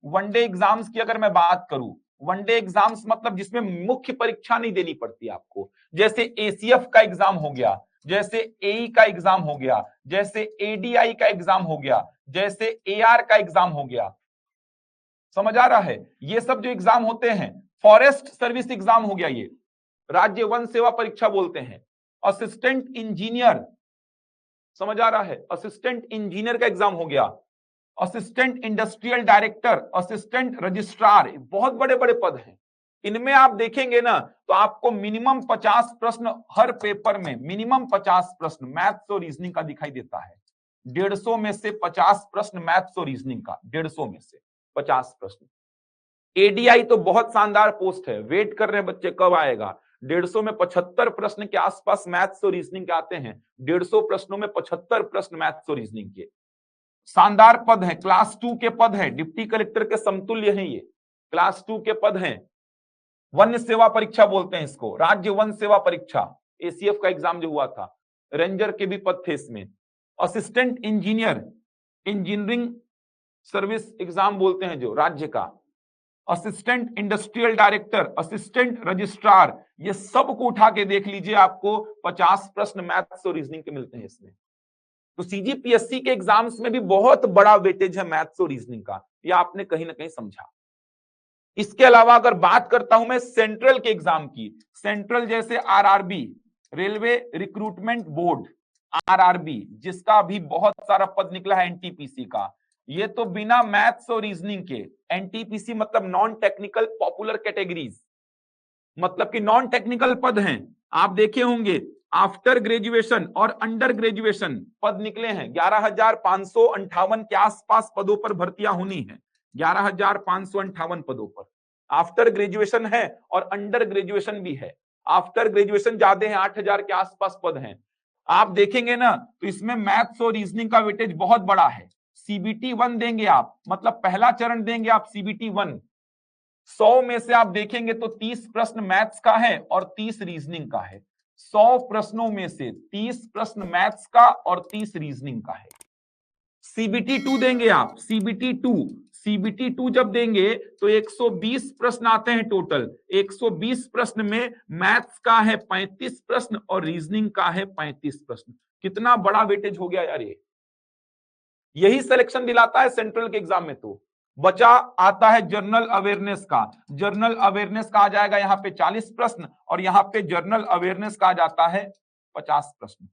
वनडे एग्जाम्स की अगर मैं बात करूं, वनडे एग्जाम्स मतलब जिसमें मुख्य परीक्षा नहीं देनी पड़ती आपको, जैसे एसीएफ का एग्जाम हो गया, जैसे एई का एग्जाम हो गया, जैसे एडीआई का एग्जाम हो गया, जैसे एआर का एग्जाम हो गया, समझ आ रहा है। ये सब जो एग्जाम होते हैं, फॉरेस्ट सर्विस एग्जाम हो गया, ये राज्य वन सेवा परीक्षा बोलते हैं, असिस्टेंट इंजीनियर, समझ आ रहा है, असिस्टेंट इंजीनियर का एग्जाम हो गया, assistant industrial director, assistant registrar, बहुत बड़े बड़े पद हैं। इनमें आप देखेंगे ना तो आपको मिनिमम 50 प्रश्न हर पेपर में, मिनिमम 50 प्रश्न मैथ्स और रीजनिंग का दिखाई देता है। 150 में से 50 प्रश्न मैथ्स और रीजनिंग का, 150 में से 50 प्रश्न। एडीआई तो बहुत शानदार पोस्ट है, वेट कर रहे हैं बच्चे कब आएगा। 150 में 75 प्रश्न के आसपास मैथ्स और रीजनिंग के आते हैं, 150 प्रश्नों में 75 प्रश्न मैथ्स और रीजनिंग के, शानदार पद है, क्लास 2 के पद है, डिप्टी कलेक्टर के समतुल्य हैं ये, क्लास 2 के पद हैं। वन सेवा परीक्षा बोलते हैं इसको, राज्य वन सेवा परीक्षा, एसीएफ का एग्जाम जो हुआ था, रेंजर के भी पद थे इसमें, assistant engineer, engineering service exam बोलते हैं जो राज्य का, assistant industrial director, assistant registrar, ये सब को उठा के देख लीजिए, आपको 50 प्रश्न मैथ्स और रीजनिंग के मिलते हैं इसमें। तो सीजीपीएससी के एग्जाम्स में भी बहुत बड़ा वेटेज है मैथ्स और रीजनिंग का, ये आपने कहीं ना कहीं समझा। इसके अलावा अगर बात करता हूं मैं सेंट्रल के एग्जाम की, सेंट्रल जैसे RRB, railway recruitment board, RRB, जिसका भी बहुत सारा पद निकला है एनटीपीसी का, ये तो बिना मैथ्स और रीजनिंग के, एनटीपीसी मतलब नॉन टेक्निकल पॉपुलर कैटेगरीज, मतलब कि नॉन टेक्निकल पद हैं। आप देखे होंगे आफ्टर ग्रेजुएशन और अंडर ग्रेजुएशन पद निकले हैं, 11,558 के आसपास पदों पर भर्तियां होनी है, 11,558 पदों पर। आफ्टर ग्रेजुएशन है और अंडर ग्रेजुएशन भी है। आफ्टर ग्रेजुएशन ज्यादा है, 8,000 के आसपास पद हैं। आप देखेंगे ना तो इसमें मैथ्स और रीजनिंग का वेटेज बहुत बड़ा है। सीबीटी 1 देंगे आप, मतलब पहला चरण देंगे आप सीबीटी 1, 100 में से आप देखेंगे तो 30 प्रश्न मैथ्स का है और 30 रीजनिंग का है। 100 प्रश्नों में से 30 प्रश्न मैथ्स का और 30 रीजनिंग का है। सीबीटी 2 देंगे आप, सीबीटी 2 जब देंगे तो 120 प्रश्न आते हैं टोटल। 120 प्रश्न में मैथ्स का है 35 प्रश्न और रीजनिंग का है 35 प्रश्न। कितना बड़ा वेटेज हो गया यार ये। यही सिलेक्शन दिलाता है सेंट्रल के एग्जाम में। तो बचा आता है जनरल अवेयरनेस का। जनरल अवेयरनेस का आ जाएगा यहाँ पे 40 प्रश्न और यहाँ पे जनरल अवेयरनेस का आ जाता है 50 प्रश्न।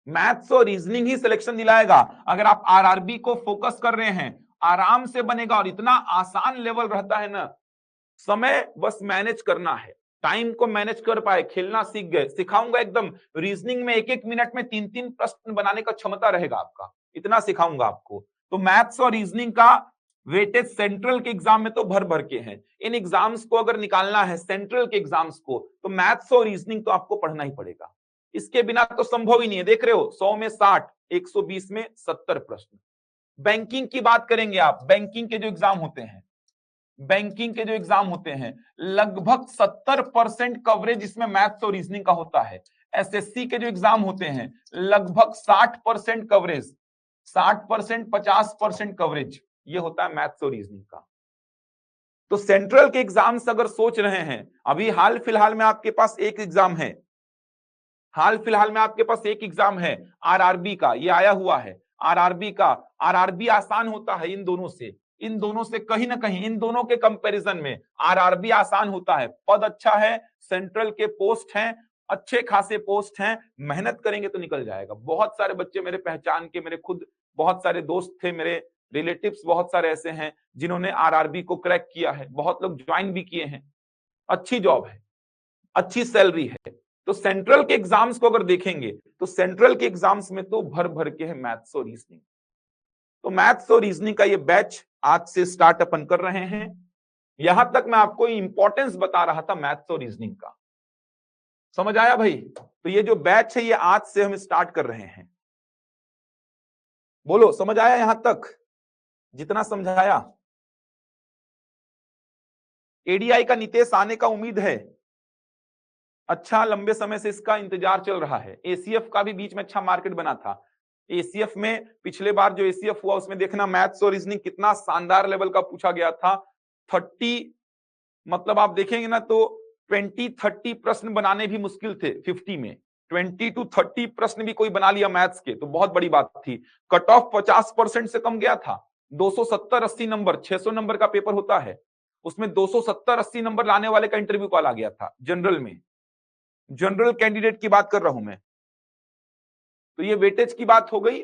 मैथ्स और रीजनिंग ही सिलेक्शन दिलाएगा। अगर आप आरआरबी को फोकस कर रहे हैं, आराम से बनेगा और इतना आसान लेवल रहता है ना, समय बस मैनेज करना है, टाइम को मैनेज कर पाए, खेलना सीख गए। सिखाऊंगा एकदम, रीजनिंग में 1-1 मिनट में 3-3 प्रश्न बनाने का क्षमता रहेगा आपका, इतना सिखाऊंगा आपको। तो मैथ्स और रीजनिंग का वेटेज सेंट्रल के एग्जाम में तो भर भर के हैं। इन एग्जाम्स को अगर निकालना है सेंट्रल के एग्जाम्स को, तो मैथ्स और रीजनिंग तो आपको पढ़ना ही पड़ेगा, इसके बिना तो संभव ही नहीं है। देख रहे हो 100 में 60, 120 में 70 प्रश्न। बैंकिंग की बात करेंगे आप, बैंकिंग के जो एग्जाम होते हैं, बैंकिंग के जो एग्जाम होते हैं, लगभग 70% कवरेज इसमें मैथ्स और रीजनिंग का होता है। एसएससी के जो एग्जाम होते हैं, लगभग 60% कवरेज, 60% 50% कवरेज ये होता है मैथ्स और रीजनिंग का। तो सेंट्रल के एग्जाम्स अगर सोच रहे हैं, अभी हाल फिलहाल में आपके पास एक एग्जाम है, हाल फिलहाल में आपके पास एक एग्जाम है आरआरबी का, ये आया हुआ है आरआरबी का। आरआरबी आसान होता है इन दोनों से, इन दोनों से कहीं ना कहीं, इन दोनों के कंपैरिजन में आरआरबी आसान होता है। पद अच्छा है, सेंट्रल के पोस्ट हैं, अच्छे खासे पोस्ट हैं, मेहनत करेंगे तो निकल जाएगा। बहुत सारे बच्चे मेरे पहचान के, मेरे खुद बहुत सारे दोस्त थे, मेरे रिलेटिव्स बहुत सारे ऐसे हैं जिन्होंने आरआरबी को क्रैक किया है, बहुत लोग ज्वाइन भी किए हैं। अच्छी जॉब है, अच्छी सैलरी है। तो सेंट्रल के एग्जाम्स को अगर देखेंगे तो सेंट्रल के एग्जाम्स में तो भर भर के है मैथ्स और रीजनिंग। तो मैथ्स और रीजनिंग का ये बैच आज से स्टार्ट अपन कर रहे हैं। यहां तक मैं आपको इंपॉर्टेंस बता रहा था मैथ्स और रीजनिंग का, समझ आया भाई? तो ये जो बैच है ये आज से हम स्टार्ट कर रहे हैं। बोलो समझ आया यहां तक? जितना समझाया। एडीआई का नितेश आने का उम्मीद है, अच्छा लंबे समय से इसका इंतजार चल रहा है। एसीएफ का भी बीच में अच्छा मार्केट बना था। एसीएफ में पिछले बार जो एसीएफ हुआ उसमें देखना मैथ्स और रीजनिंग कितना शानदार लेवल का पूछा गया था। 30 मतलब आप देखेंगे ना तो 20-30 प्रश्न बनाने भी मुश्किल थे। 50 में 20 to 30 प्रश्न भी कोई बना लिया मैथ्स के तो बहुत बड़ी बात थी। कट ऑफ 50% से कम गया था। 270-80 नंबर, 600 नंबर का पेपर होता है, उसमें 270-80 नंबर लाने वाले का इंटरव्यू कॉल आ गया था जनरल में। जनरल कैंडिडेट की बात कर रहा हूं मैं। तो ये वेटेज की बात हो गई।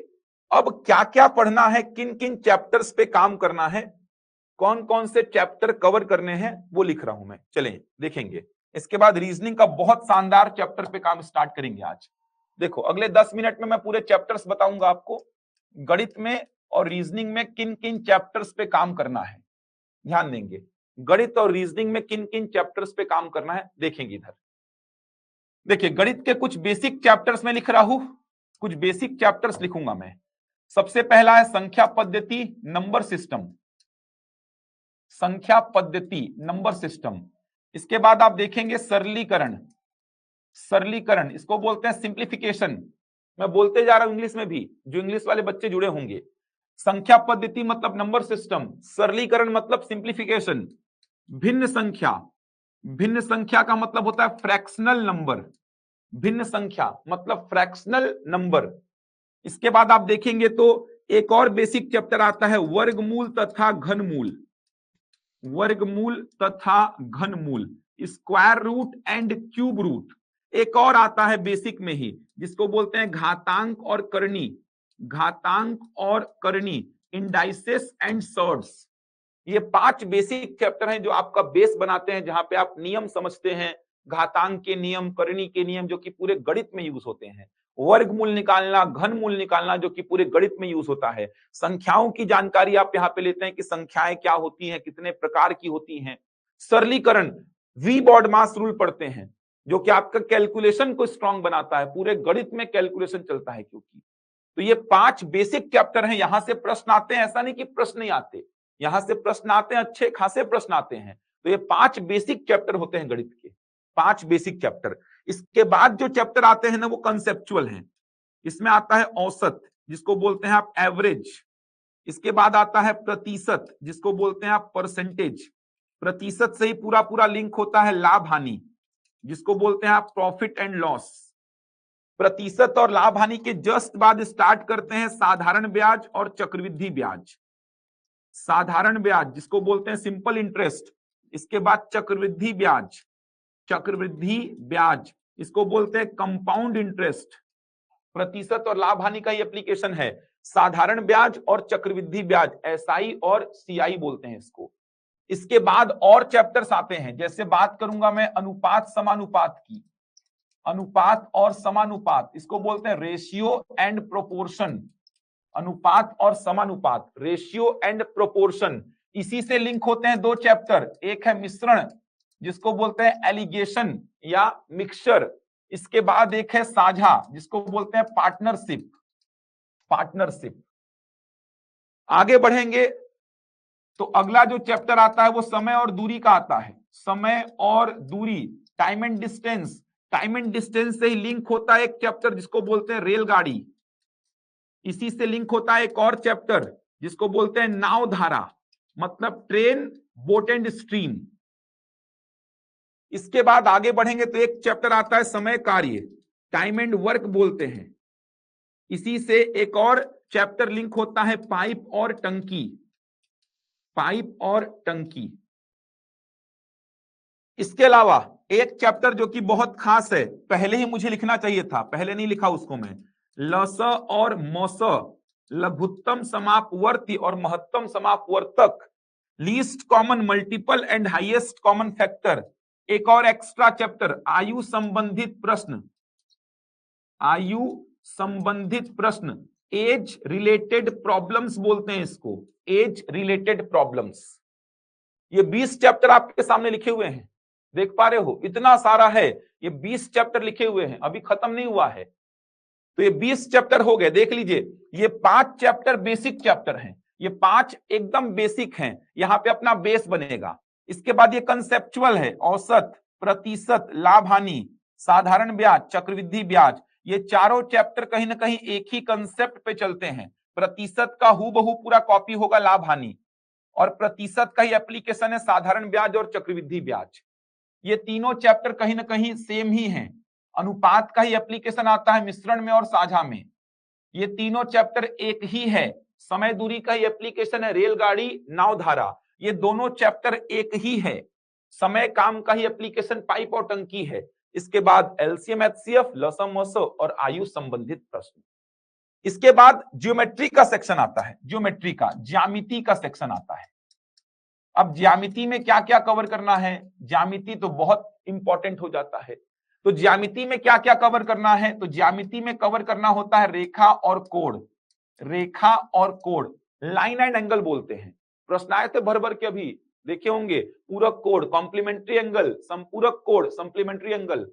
अब क्या क्या पढ़ना है, किन किन चैप्टर्स पे काम करना है, कौन कौन से चैप्टर कवर करने हैं वो लिख रहा हूं मैं, चलें देखेंगे। इसके बाद रीजनिंग का बहुत शानदार चैप्टर पे काम स्टार्ट करेंगे आज। देखो अगले 10 मिनट में मैं पूरे चैप्टर्स बताऊंगा आपको, गणित में और रीजनिंग में किन किन चैप्टर्स पे काम करना है। ध्यान देंगे, गणित और रीजनिंग में किन किन चैप्टर्स पे काम करना है देखेंगे इधर। देखिए गणित के कुछ बेसिक चैप्टर्स में लिख रहा हूं, कुछ बेसिक चैप्टर्स लिखूंगा मैं। सबसे पहला है संख्या पद्धति नंबर सिस्टम, संख्या पद्धति नंबर सिस्टम। इसके बाद आप देखेंगे सरलीकरण, सरलीकरण इसको बोलते हैं सिंप्लीफिकेशन। मैं बोलते जा रहा हूं इंग्लिश में भी, जो इंग्लिश वाले बच्चे जुड़े होंगे। संख्या पद्धति मतलब नंबर सिस्टम, सरलीकरण मतलब सिंप्लीफिकेशन, भिन्न संख्या, भिन्न संख्या का मतलब होता है फ्रैक्शनल नंबर, भिन्न संख्या मतलब फ्रैक्शनल नंबर। इसके बाद आप देखेंगे तो एक और बेसिक चैप्टर आता है वर्गमूल तथा घनमूल, वर्गमूल तथा घनमूल, square root and cube root. एक और आता है बेसिक में ही जिसको बोलते हैं घातांक और करनी, घातांक और करनी, इंडाइसेस एंड सर्ड्स। ये 5 बेसिक चैप्टर हैं जो आपका बेस बनाते हैं, जहां पे आप नियम समझते हैं, घातांक के नियम, करनी के नियम जो कि पूरे गणित में यूज होते हैं, वर्गमूल निकालना, घनमूल निकालना जो कि पूरे गणित में यूज होता है, संख्याओं की जानकारी आप यहाँ पे लेते हैं कि संख्याएं क्या होती हैं, कितने प्रकार की होती हैं, सरलीकरण, वी बॉडमास रूल पढ़ते हैं जो कि आपका कैलकुलेशन को स्ट्रांग बनाता है, पूरे गणित में कैलकुलेशन चलता है क्योंकि। तो ये 5 बेसिक चैप्टर हैं, यहां से प्रश्न आते हैं, ऐसा नहीं कि प्रश्न नहीं आते, यहां से प्रश्न आते हैं, अच्छे खासे प्रश्न आते हैं। तो ये 5 बेसिक चैप्टर होते हैं गणित के, 5 बेसिक चैप्टर। इसके बाद जो चैप्टर आते हैं ना वो कंसेप्चुअल हैं। इसमें आता है औसत जिसको बोलते हैं आप एवरेज, इसके बाद आता है प्रतिशत जिसको बोलते हैं आप परसेंटेज, प्रतिशत से ही पूरा पूरा लिंक होता है लाभ हानि जिसको बोलते हैं आप प्रॉफिट एंड लॉस। प्रतिशत और लाभ हानि के जस्ट बाद स्टार्ट करते हैं साधारण ब्याज और चक्रवृद्धि ब्याज, साधारण ब्याज जिसको बोलते हैं सिंपल इंटरेस्ट, इसके बाद चक्रवृद्धि ब्याज, चक्रवृद्धि ब्याज इसको बोलते हैं कंपाउंड इंटरेस्ट। प्रतिशत और लाभ हानि का ही एप्लीकेशन है, साधारण ब्याज और चक्रवृद्धि ब्याज, एसआई और सीआई बोलते हैं इसको। इसके बाद और चैप्टर्स आते हैं, जैसे बात करूंगा मैं अनुपात समानुपात की, अनुपात और समानुपात इसको बोलते हैं रेशियो एंड प्रोपोर्शन, अनुपात और समानुपात, रेशियो एंड प्रोपोर्शन। इसी से लिंक होते हैं 2 चैप्टर, एक है मिश्रण जिसको बोलते हैं एलिगेशन या मिक्सचर, इसके बाद एक है साझा जिसको बोलते हैं पार्टनरशिप, पार्टनरशिप। आगे बढ़ेंगे तो अगला जो चैप्टर आता है वो समय और दूरी का आता है, समय और दूरी, time and distance, time and distance से ही लिंक होता है एक चैप्टर जिसको बोलते हैं रेलगाड़ी, इसी से लिंक होता है एक और चैप्टर जिसको बोलते हैं नाव धारा मतलब ट्रेन, बोट एंड स्ट्रीम। इसके बाद आगे बढ़ेंगे तो एक चैप्टर आता है समय कार्य, टाइम एंड वर्क बोलते हैं, इसी से एक और चैप्टर लिंक होता है पाइप और टंकी, पाइप और टंकी। इसके अलावा एक चैप्टर जो कि बहुत खास है, पहले ही मुझे लिखना चाहिए था, पहले नहीं लिखा उसको मैं, लस और मौस, लघुत्तम समापवर्ती और महत्तम समापवर्तक, least common multiple and highest common factor. एक और एक्स्ट्रा चैप्टर आयु संबंधित प्रश्न, आयु संबंधित प्रश्न, एज रिलेटेड प्रॉब्लम्स बोलते हैं इसको, एज रिलेटेड प्रॉब्लम्स। ये 20 चैप्टर आपके सामने लिखे हुए हैं, देख पा रहे हो इतना सारा है, ये 20 चैप्टर लिखे हुए हैं, अभी खत्म नहीं हुआ है। तो ये 20 चैप्टर हो गए, देख लीजिए ये 5 चैप्टर बेसिक चैप्टर हैं, ये 5 एकदम बेसिक हैं, यहां पे अपना बेस बनेगा। इसके बाद ये कंसेप्चुअल है, औसत, प्रतिशत, लाभ हानि, साधारण ब्याज, चक्रवृद्धि ब्याज, ये चारों चैप्टर कहीं ना कहीं एक ही कंसेप्ट पे चलते हैं। प्रतिशत का हूबहू पूरा कॉपी होगा लाभ हानि, और प्रतिशत का ही एप्लीकेशन है साधारण ब्याज और चक्रवृद्धि ब्याज। ये तीनों चैप्टर कहीं ना कहीं सेम ही हैं। अनुपात का ही एप्लीकेशन आता है मिश्रण में और साझा में, ये तीनों चैप्टर एक ही है। समय दूरी का ही एप्लीकेशन है रेलगाड़ी, नावधारा, ये दोनों चैप्टर एक ही है। समय काम का ही एप्लीकेशन पाइप और टंकी है। इसके बाद एलसीएम एचसीएफ, लसम मसो और आयु संबंधित प्रश्न। इसके बाद ज्योमेट्री का सेक्शन आता है, ज्योमेट्री का, ज्यामिति का सेक्शन आता है। अब ज्यामिति में क्या क्या कवर करना है, ज्यामिति तो बहुत इंपॉर्टेंट हो जाता है। तो ज्यामिति में क्या क्या कवर करना है, तो ज्यामिति में कवर करना होता है रेखा और कोण, रेखा और कोण, लाइन एंड एंगल बोलते हैं। प्रश्न आए थे भर भर के, अभी देखे होंगे, पूरक कोण, कॉम्प्लीमेंट्री एंगल, संपूरक कोण, सप्लीमेंट्री एंगल,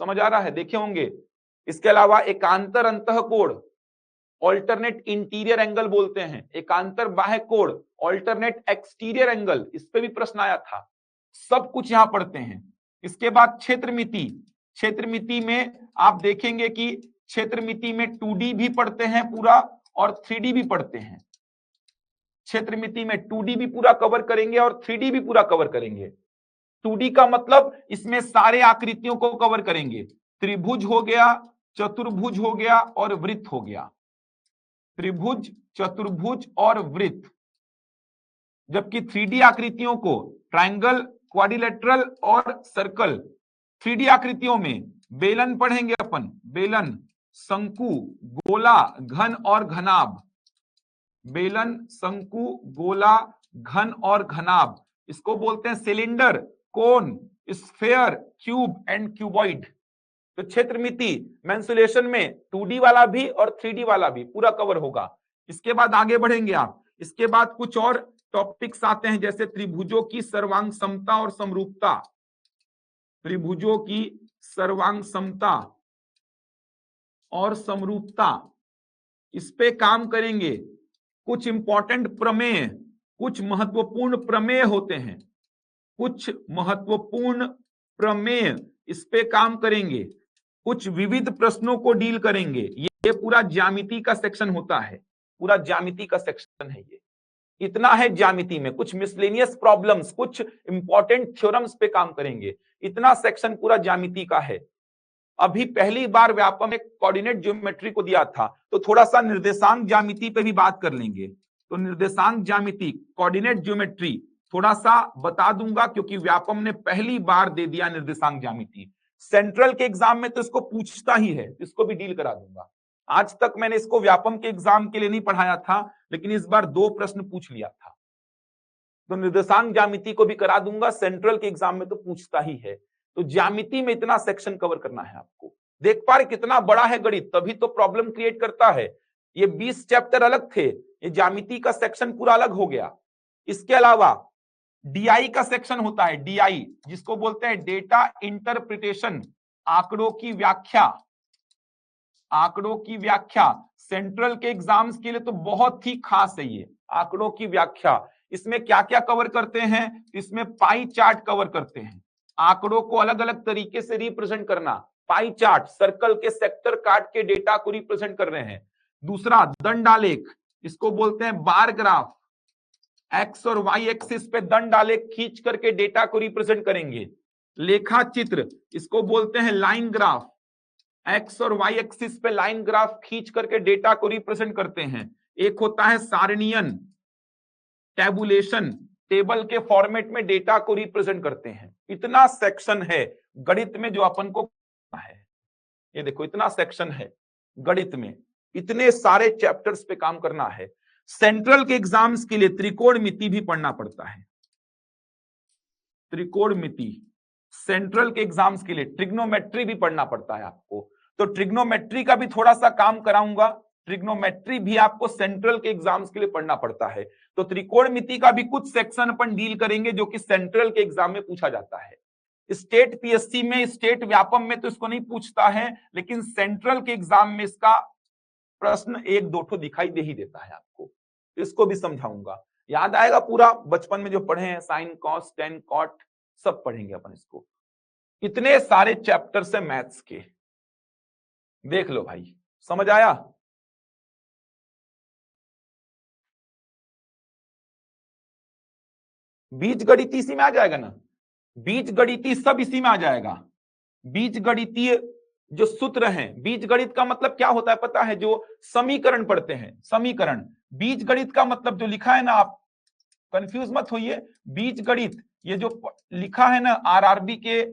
समझ आ रहा है, देखे होंगे। इसके अलावा एकांतर अंतः कोण, ऑल्टरनेट इंटीरियर एंगल बोलते हैं, एकांतर बाह्य कोण, ऑल्टरनेट एक्सटीरियर एंगल, इस पे भी प्रश्न आया था, सब कुछ यहां पढ़ते हैं। इसके बाद क्षेत्रमिति, क्षेत्रमिति में आप देखेंगे कि क्षेत्रमिति में 2D भी पढ़ते हैं पूरा और 3D भी पढ़ते हैं। क्षेत्रमिति में 2D भी पूरा कवर करेंगे और 3D भी पूरा कवर करेंगे। 2D का मतलब इसमें सारे आकृतियों को कवर करेंगे, त्रिभुज हो गया, चतुर्भुज हो गया और वृत्त हो गया, त्रिभुज, चतुर्भुज और वृत्त। जबकि 3D आकृतियों को ट्रायंगल, क्वाड्रिलेटरल और सर्कल, 3D आकृतियों में बेलन पढ़ेंगे अपन, बेलन, शंकु, गोला, घन और घनाभ, बेलन, शंकु, गोला, घन और घनाभ। इसको बोलते हैं cylinder, cone, sphere, cube and cuboid. तो क्षेत्रमिति मेंसुरेशन में 2D वाला भी और 3D वाला भी पूरा कवर होगा। इसके बाद आगे बढ़ेंगे आप, इसके बाद कुछ और टॉपिक्स आते हैं, जैसे त्रिभुजों की सर्वांग समता और समरूपता, त्रिभुजों की सर्वांग समता और समरूपता, इस पे काम करेंगे। कुछ इंपॉर्टेंट प्रमेय, कुछ महत्वपूर्ण प्रमेय होते हैं, कुछ महत्वपूर्ण प्रमेय, इस पे काम करेंगे। कुछ विविध प्रश्नों को डील करेंगे। ये पूरा ज्यामिति का सेक्शन होता है, पूरा ज्यामिति का सेक्शन है ये। इतना है ज्यामिति में, कुछ मिसलेनियस प्रॉब्लम्स, कुछ इंपॉर्टेंट थ्योरम्स पे काम करेंगे। इतना सेक्शन पूरा ज्यामिति का है। अभी पहली बार व्यापम में कोऑर्डिनेट ज्योमेट्री को दिया था, तो थोड़ा सा निर्देशांक ज्यामिति पे भी बात कर लेंगे। तो निर्देशांक ज्यामिति, कोऑर्डिनेट ज्योमेट्री थोड़ा सा बता दूंगा, क्योंकि व्यापम ने पहली बार दे दिया निर्देशांक ज्यामिति। सेंट्रल के एग्जाम में तो इसको पूछता ही है, इसको भी डील करा दूंगा। आज तक मैंने इसको व्यापम के एग्जाम के लिए नहीं पढ़ाया था, लेकिन इस बार 2 प्रश्न पूछ लिया था, तो निर्देशांक ज्यामिति को भी करा दूंगा। सेंट्रल के एग्जाम में तो पूछता ही है। तो ज्यामिति में इतना सेक्शन कवर करना है आपको। देख पा रहे कितना बड़ा है गणित, तभी तो प्रॉब्लम क्रिएट करता है। ये 20 चैप्टर अलग थे, ये ज्यामिति का सेक्शन पूरा अलग हो गया। इसके अलावा डीआई का सेक्शन होता है, डीआई जिसको बोलते हैं डेटा इंटरप्रिटेशन, आंकड़ों की व्याख्या, आंकड़ों की व्याख्या। सेंट्रल के एग्जाम्स के लिए तो बहुत ही खास है ये आंकड़ों की व्याख्या। इसमें क्या क्या कवर करते हैं, इसमें पाई चार्ट कवर करते हैं, आंकड़ों को अलग अलग तरीके से रिप्रेजेंट करना। पाई चार्ट, सर्कल के सेक्टर काट के डेटा को रिप्रेजेंट कर रहे हैं। दूसरा दंडालेख, इसको बोलते हैं बार ग्राफ, एक्स और वाई एक्सिस पे दंडालेख खींच करके डेटा को रिप्रेजेंट करेंगे। लेखा चित्र, इसको बोलते हैं लाइन ग्राफ, एक्स और वाई एक्सिस पे लाइन ग्राफ खींच करके डेटा को रिप्रेजेंट करते हैं। एक होता है सारणीयन, टैबुलेशन, टेबल के फॉर्मेट में डेटा को रिप्रेजेंट करते हैं। इतना सेक्शन है गणित में जो अपन को है। ये देखो इतना सेक्शन है गणित में, इतने सारे चैप्टर्स पे काम करना है। सेंट्रल के एग्जाम्स के लिए त्रिकोणमिति भी पढ़ना पड़ता है, त्रिकोणमिति। सेंट्रल के एग्जाम्स के लिए ट्रिग्नोमेट्री भी पढ़ना पड़ता है आपको, तो ट्रिग्नोमेट्री का भी थोड़ा सा काम कराऊंगा। ट्रिग्नोमेट्री भी आपको सेंट्रल के एग्जाम्स के लिए पढ़ना पड़ता है। तो त्रिकोणमिति का भी कुछ सेक्शन अपन डील करेंगे जो कि सेंट्रल के एग्जाम में पूछा जाता है। स्टेट पीएससी में, स्टेट व्यापम में तो इसको नहीं पूछता है, लेकिन सेंट्रल के एग्जाम में इसका प्रश्न 1-2 ठो दिखाई दे ही देता है आपको। इसको भी समझाऊंगा, याद आएगा पूरा। बचपन में जो पढ़े हैं साइन, कॉस, टेन, कॉट, सब पढ़ेंगे अपन इसको। इतने सारे चैप्टर्स है मैथ्स के, देख लो भाई, समझ आया? बीज गणित इसी में आ जाएगा ना, बीज गणितीय सब इसी में आ जाएगा। बीज गणितीय जो सूत्र हैं, बीज गणित का मतलब क्या होता है पता है? जो समीकरण पढ़ते हैं, समीकरण। बीज गणित का मतलब जो लिखा है ना, आप कंफ्यूज मत होइए। बीज गणित ये जो लिखा है ना आरआरबी के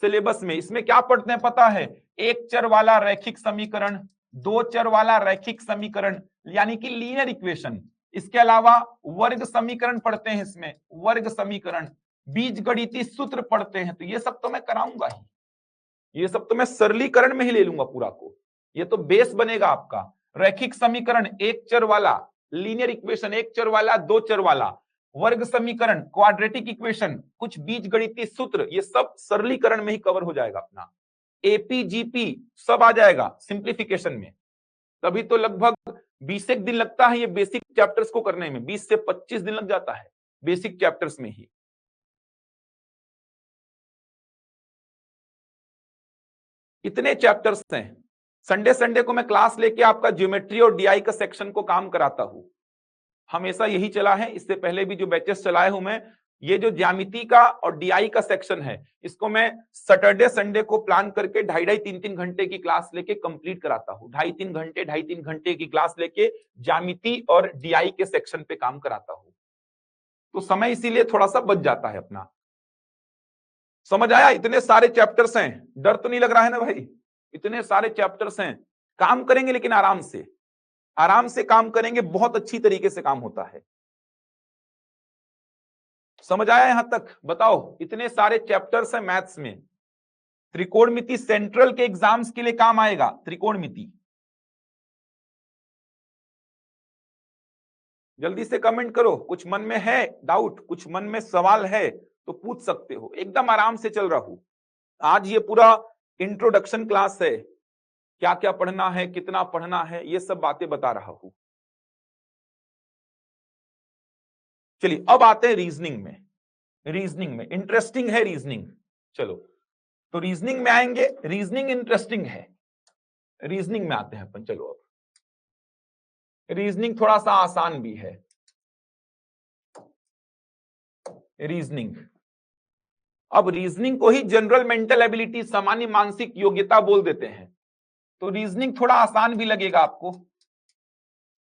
सिलेबस में, इसमें क्या पढ़ते हैं पता है? एक चर वाला रैखिक समीकरण, 2 चर वाला रैखिक समीकरण यानी कि लीनियर इक्वेशन। इसके अलावा वर्ग समीकरण पढ़ते हैं, इसमें वर्ग समीकरण, बीज गणितीय सूत्र पढ़ते हैं। तो ये सब तो मैं कराऊंगा ही, ये सब तो मैं सरलीकरण में ही ले लूंगा पूरा को। ये तो बेस बनेगा आपका। रैखिक समीकरण एक चर वाला, लीनियर इक्वेशन एक चर वाला, 2 चर वाला, वर्ग समीकरण, क्वाड्रेटिक इक्वेशन, कुछ बीज गणितीय सूत्र, ये सब सरलीकरण में ही कवर हो जाएगा अपना। एपीजीपी सब आ जाएगा सिंप्लीफिकेशन में। तभी तो लगभग 20 दिन लगता है ये बेसिक चैप्टर्स को करने में, 20 से 25 दिन लग जाता है बेसिक चैप्टर्स में ही। इतने चैप्टर्स हैं संडे संडे को मैं क्लास लेके आपका ज्योमेट्री और डीआई का सेक्शन को काम कराता हूं, हमेशा यही चला है। इससे पहले भी जो बैचेस चलाए हूं मैं, ये जो ज्यामिति का और डीआई का सेक्शन है, इसको मैं सैटरडे संडे को प्लान करके 2.5-3 घंटे की क्लास लेके कंप्लीट कराता हूँ। 2.5-3 घंटे की क्लास लेके ज्यामिति और डीआई के सेक्शन पे काम कराता हूँ, तो समय इसीलिए थोड़ा सा बच जाता है अपना। समझ आया? इतने सारे चैप्टर्स हैं, डर तो नहीं लग रहा है ना भाई? इतने सारे चैप्टर्स हैं, काम करेंगे लेकिन आराम से काम करेंगे, बहुत अच्छी तरीके से काम होता है। समझ आया यहां तक? बताओ, इतने सारे चैप्टर्स हैं मैथ्स में। त्रिकोणमिति सेंट्रल के एग्जाम्स के लिए काम आएगा, त्रिकोणमिति। जल्दी से कमेंट करो, कुछ मन में है डाउट, कुछ मन में सवाल है तो पूछ सकते हो। एकदम आराम से चल रहा हूं। आज ये पूरा इंट्रोडक्शन क्लास है, क्या क्या पढ़ना है, कितना पढ़ना है, ये सब बातें बता रहा हूं। चलिए अब आते हैं रीजनिंग में। रीजनिंग में इंटरेस्टिंग है रीजनिंग। चलो तो रीजनिंग में आएंगे, रीजनिंग इंटरेस्टिंग है। रीजनिंग में आते हैं अपन। चलो अब रीजनिंग थोड़ा सा आसान भी है। रीजनिंग, अब रीजनिंग को ही जनरल मेंटल एबिलिटी, सामान्य मानसिक योग्यता बोल देते हैं, तो रीजनिंग थोड़ा आसान भी लगेगा आपको।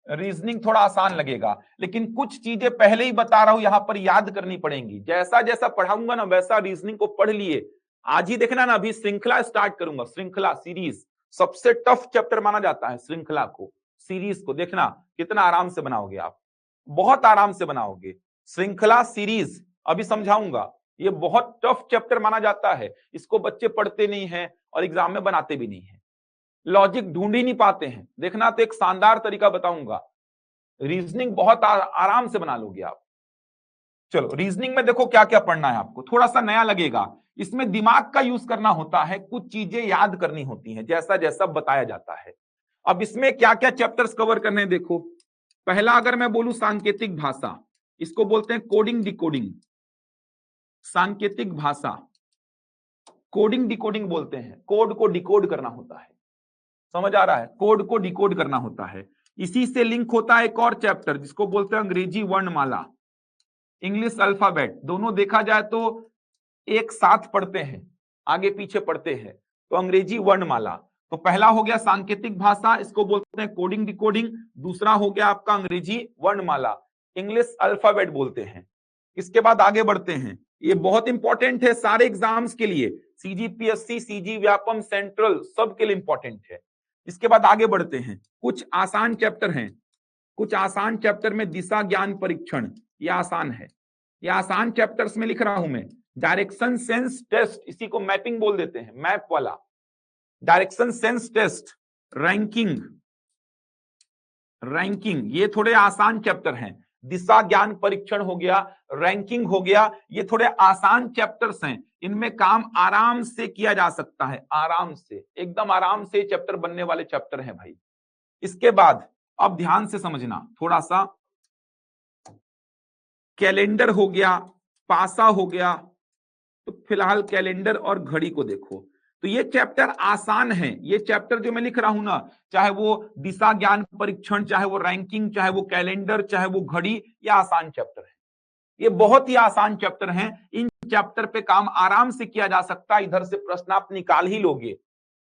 रीजनिंग थोड़ा आसान लगेगा, लेकिन कुछ चीजें पहले ही बता रहा हूं, यहां पर याद करनी पड़ेंगी। जैसा जैसा पढ़ाऊंगा ना वैसा रीजनिंग को पढ़ लिए। आज ही देखना ना, अभी श्रृंखला स्टार्ट करूंगा, श्रृंखला सीरीज। सबसे टफ चैप्टर माना जाता है श्रृंखला को, सीरीज को। देखना कितना आराम से बनाओगे आप, बहुत आराम से बनाओगे। श्रृंखला सीरीज अभी समझाऊंगा, ये बहुत टफ चैप्टर माना जाता है। इसको बच्चे पढ़ते नहीं है और एग्जाम में बनाते भी नहीं है, लॉजिक ढूंढ ही नहीं पाते हैं। देखना तो एक शानदार तरीका बताऊंगा, रीजनिंग बहुत आराम से बना लोगे आप। चलो रीजनिंग में देखो क्या क्या पढ़ना है आपको, थोड़ा सा नया लगेगा। इसमें दिमाग का यूज करना होता है, कुछ चीजें याद करनी होती हैं जैसा जैसा बताया जाता है। अब इसमें क्या क्या चैप्टर्स कवर करने हैं देखो। पहला अगर मैं बोलूं सांकेतिक भाषा, इसको बोलते हैं कोडिंग डिकोडिंग। सांकेतिक भाषा, कोडिंग डिकोडिंग बोलते हैं, कोड को डिकोड करना होता है। समझ आ रहा है? कोड को डिकोड करना होता है। इसी से लिंक होता है एक और चैप्टर जिसको बोलते हैं अंग्रेजी वर्णमाला, इंग्लिश अल्फाबेट। दोनों देखा जाए तो एक साथ पढ़ते हैं, आगे पीछे पढ़ते हैं, तो अंग्रेजी वर्णमाला। तो पहला हो गया सांकेतिक भाषा, इसको बोलते हैं कोडिंग डिकोडिंग। दूसरा हो गया आपका अंग्रेजी वर्णमाला, इंग्लिश अल्फाबेट बोलते हैं। इसके बाद आगे बढ़ते हैं, ये बहुत इंपॉर्टेंट है सारे एग्जाम्स के लिए, सीजीपीएससी, सीजी व्यापम, सेंट्रल, सब के लिए इंपॉर्टेंट है। इसके बाद आगे बढ़ते हैं, कुछ आसान चैप्टर हैं। कुछ आसान चैप्टर में दिशा ज्ञान परीक्षण, ये आसान है। ये आसान चैप्टर्स में लिख रहा हूं मैं। डायरेक्शन सेंस टेस्ट, इसी को मैपिंग बोल देते हैं, मैप वाला। Direction sense test, ranking, ranking, ये थोड़े आसान चैप्टर हैं। दिशा ज्ञान परीक्षण हो गया, रैंकिंग हो गया, ये थोड़े आसान चैप्टर्स हैं। इनमें काम आराम से किया जा सकता है, आराम से, एकदम आराम से चैप्टर बनने वाले चैप्टर हैं भाई। इसके बाद अब ध्यान से समझना थोड़ा सा, कैलेंडर हो गया, पासा हो गया। तो फिलहाल कैलेंडर और घड़ी को देखो, तो ये चैप्टर आसान है। ये चैप्टर जो मैं लिख रहा हूं ना, चाहे वो दिशा ज्ञान परीक्षण, चाहे वो रैंकिंग, चाहे वो कैलेंडर, चाहे वो घड़ी, ये आसान चैप्टर है। ये बहुत ही आसान चैप्टर हैं। इन चैप्टर पे काम आराम से किया जा सकता है, इधर से प्रश्न आप निकाल ही लोगे।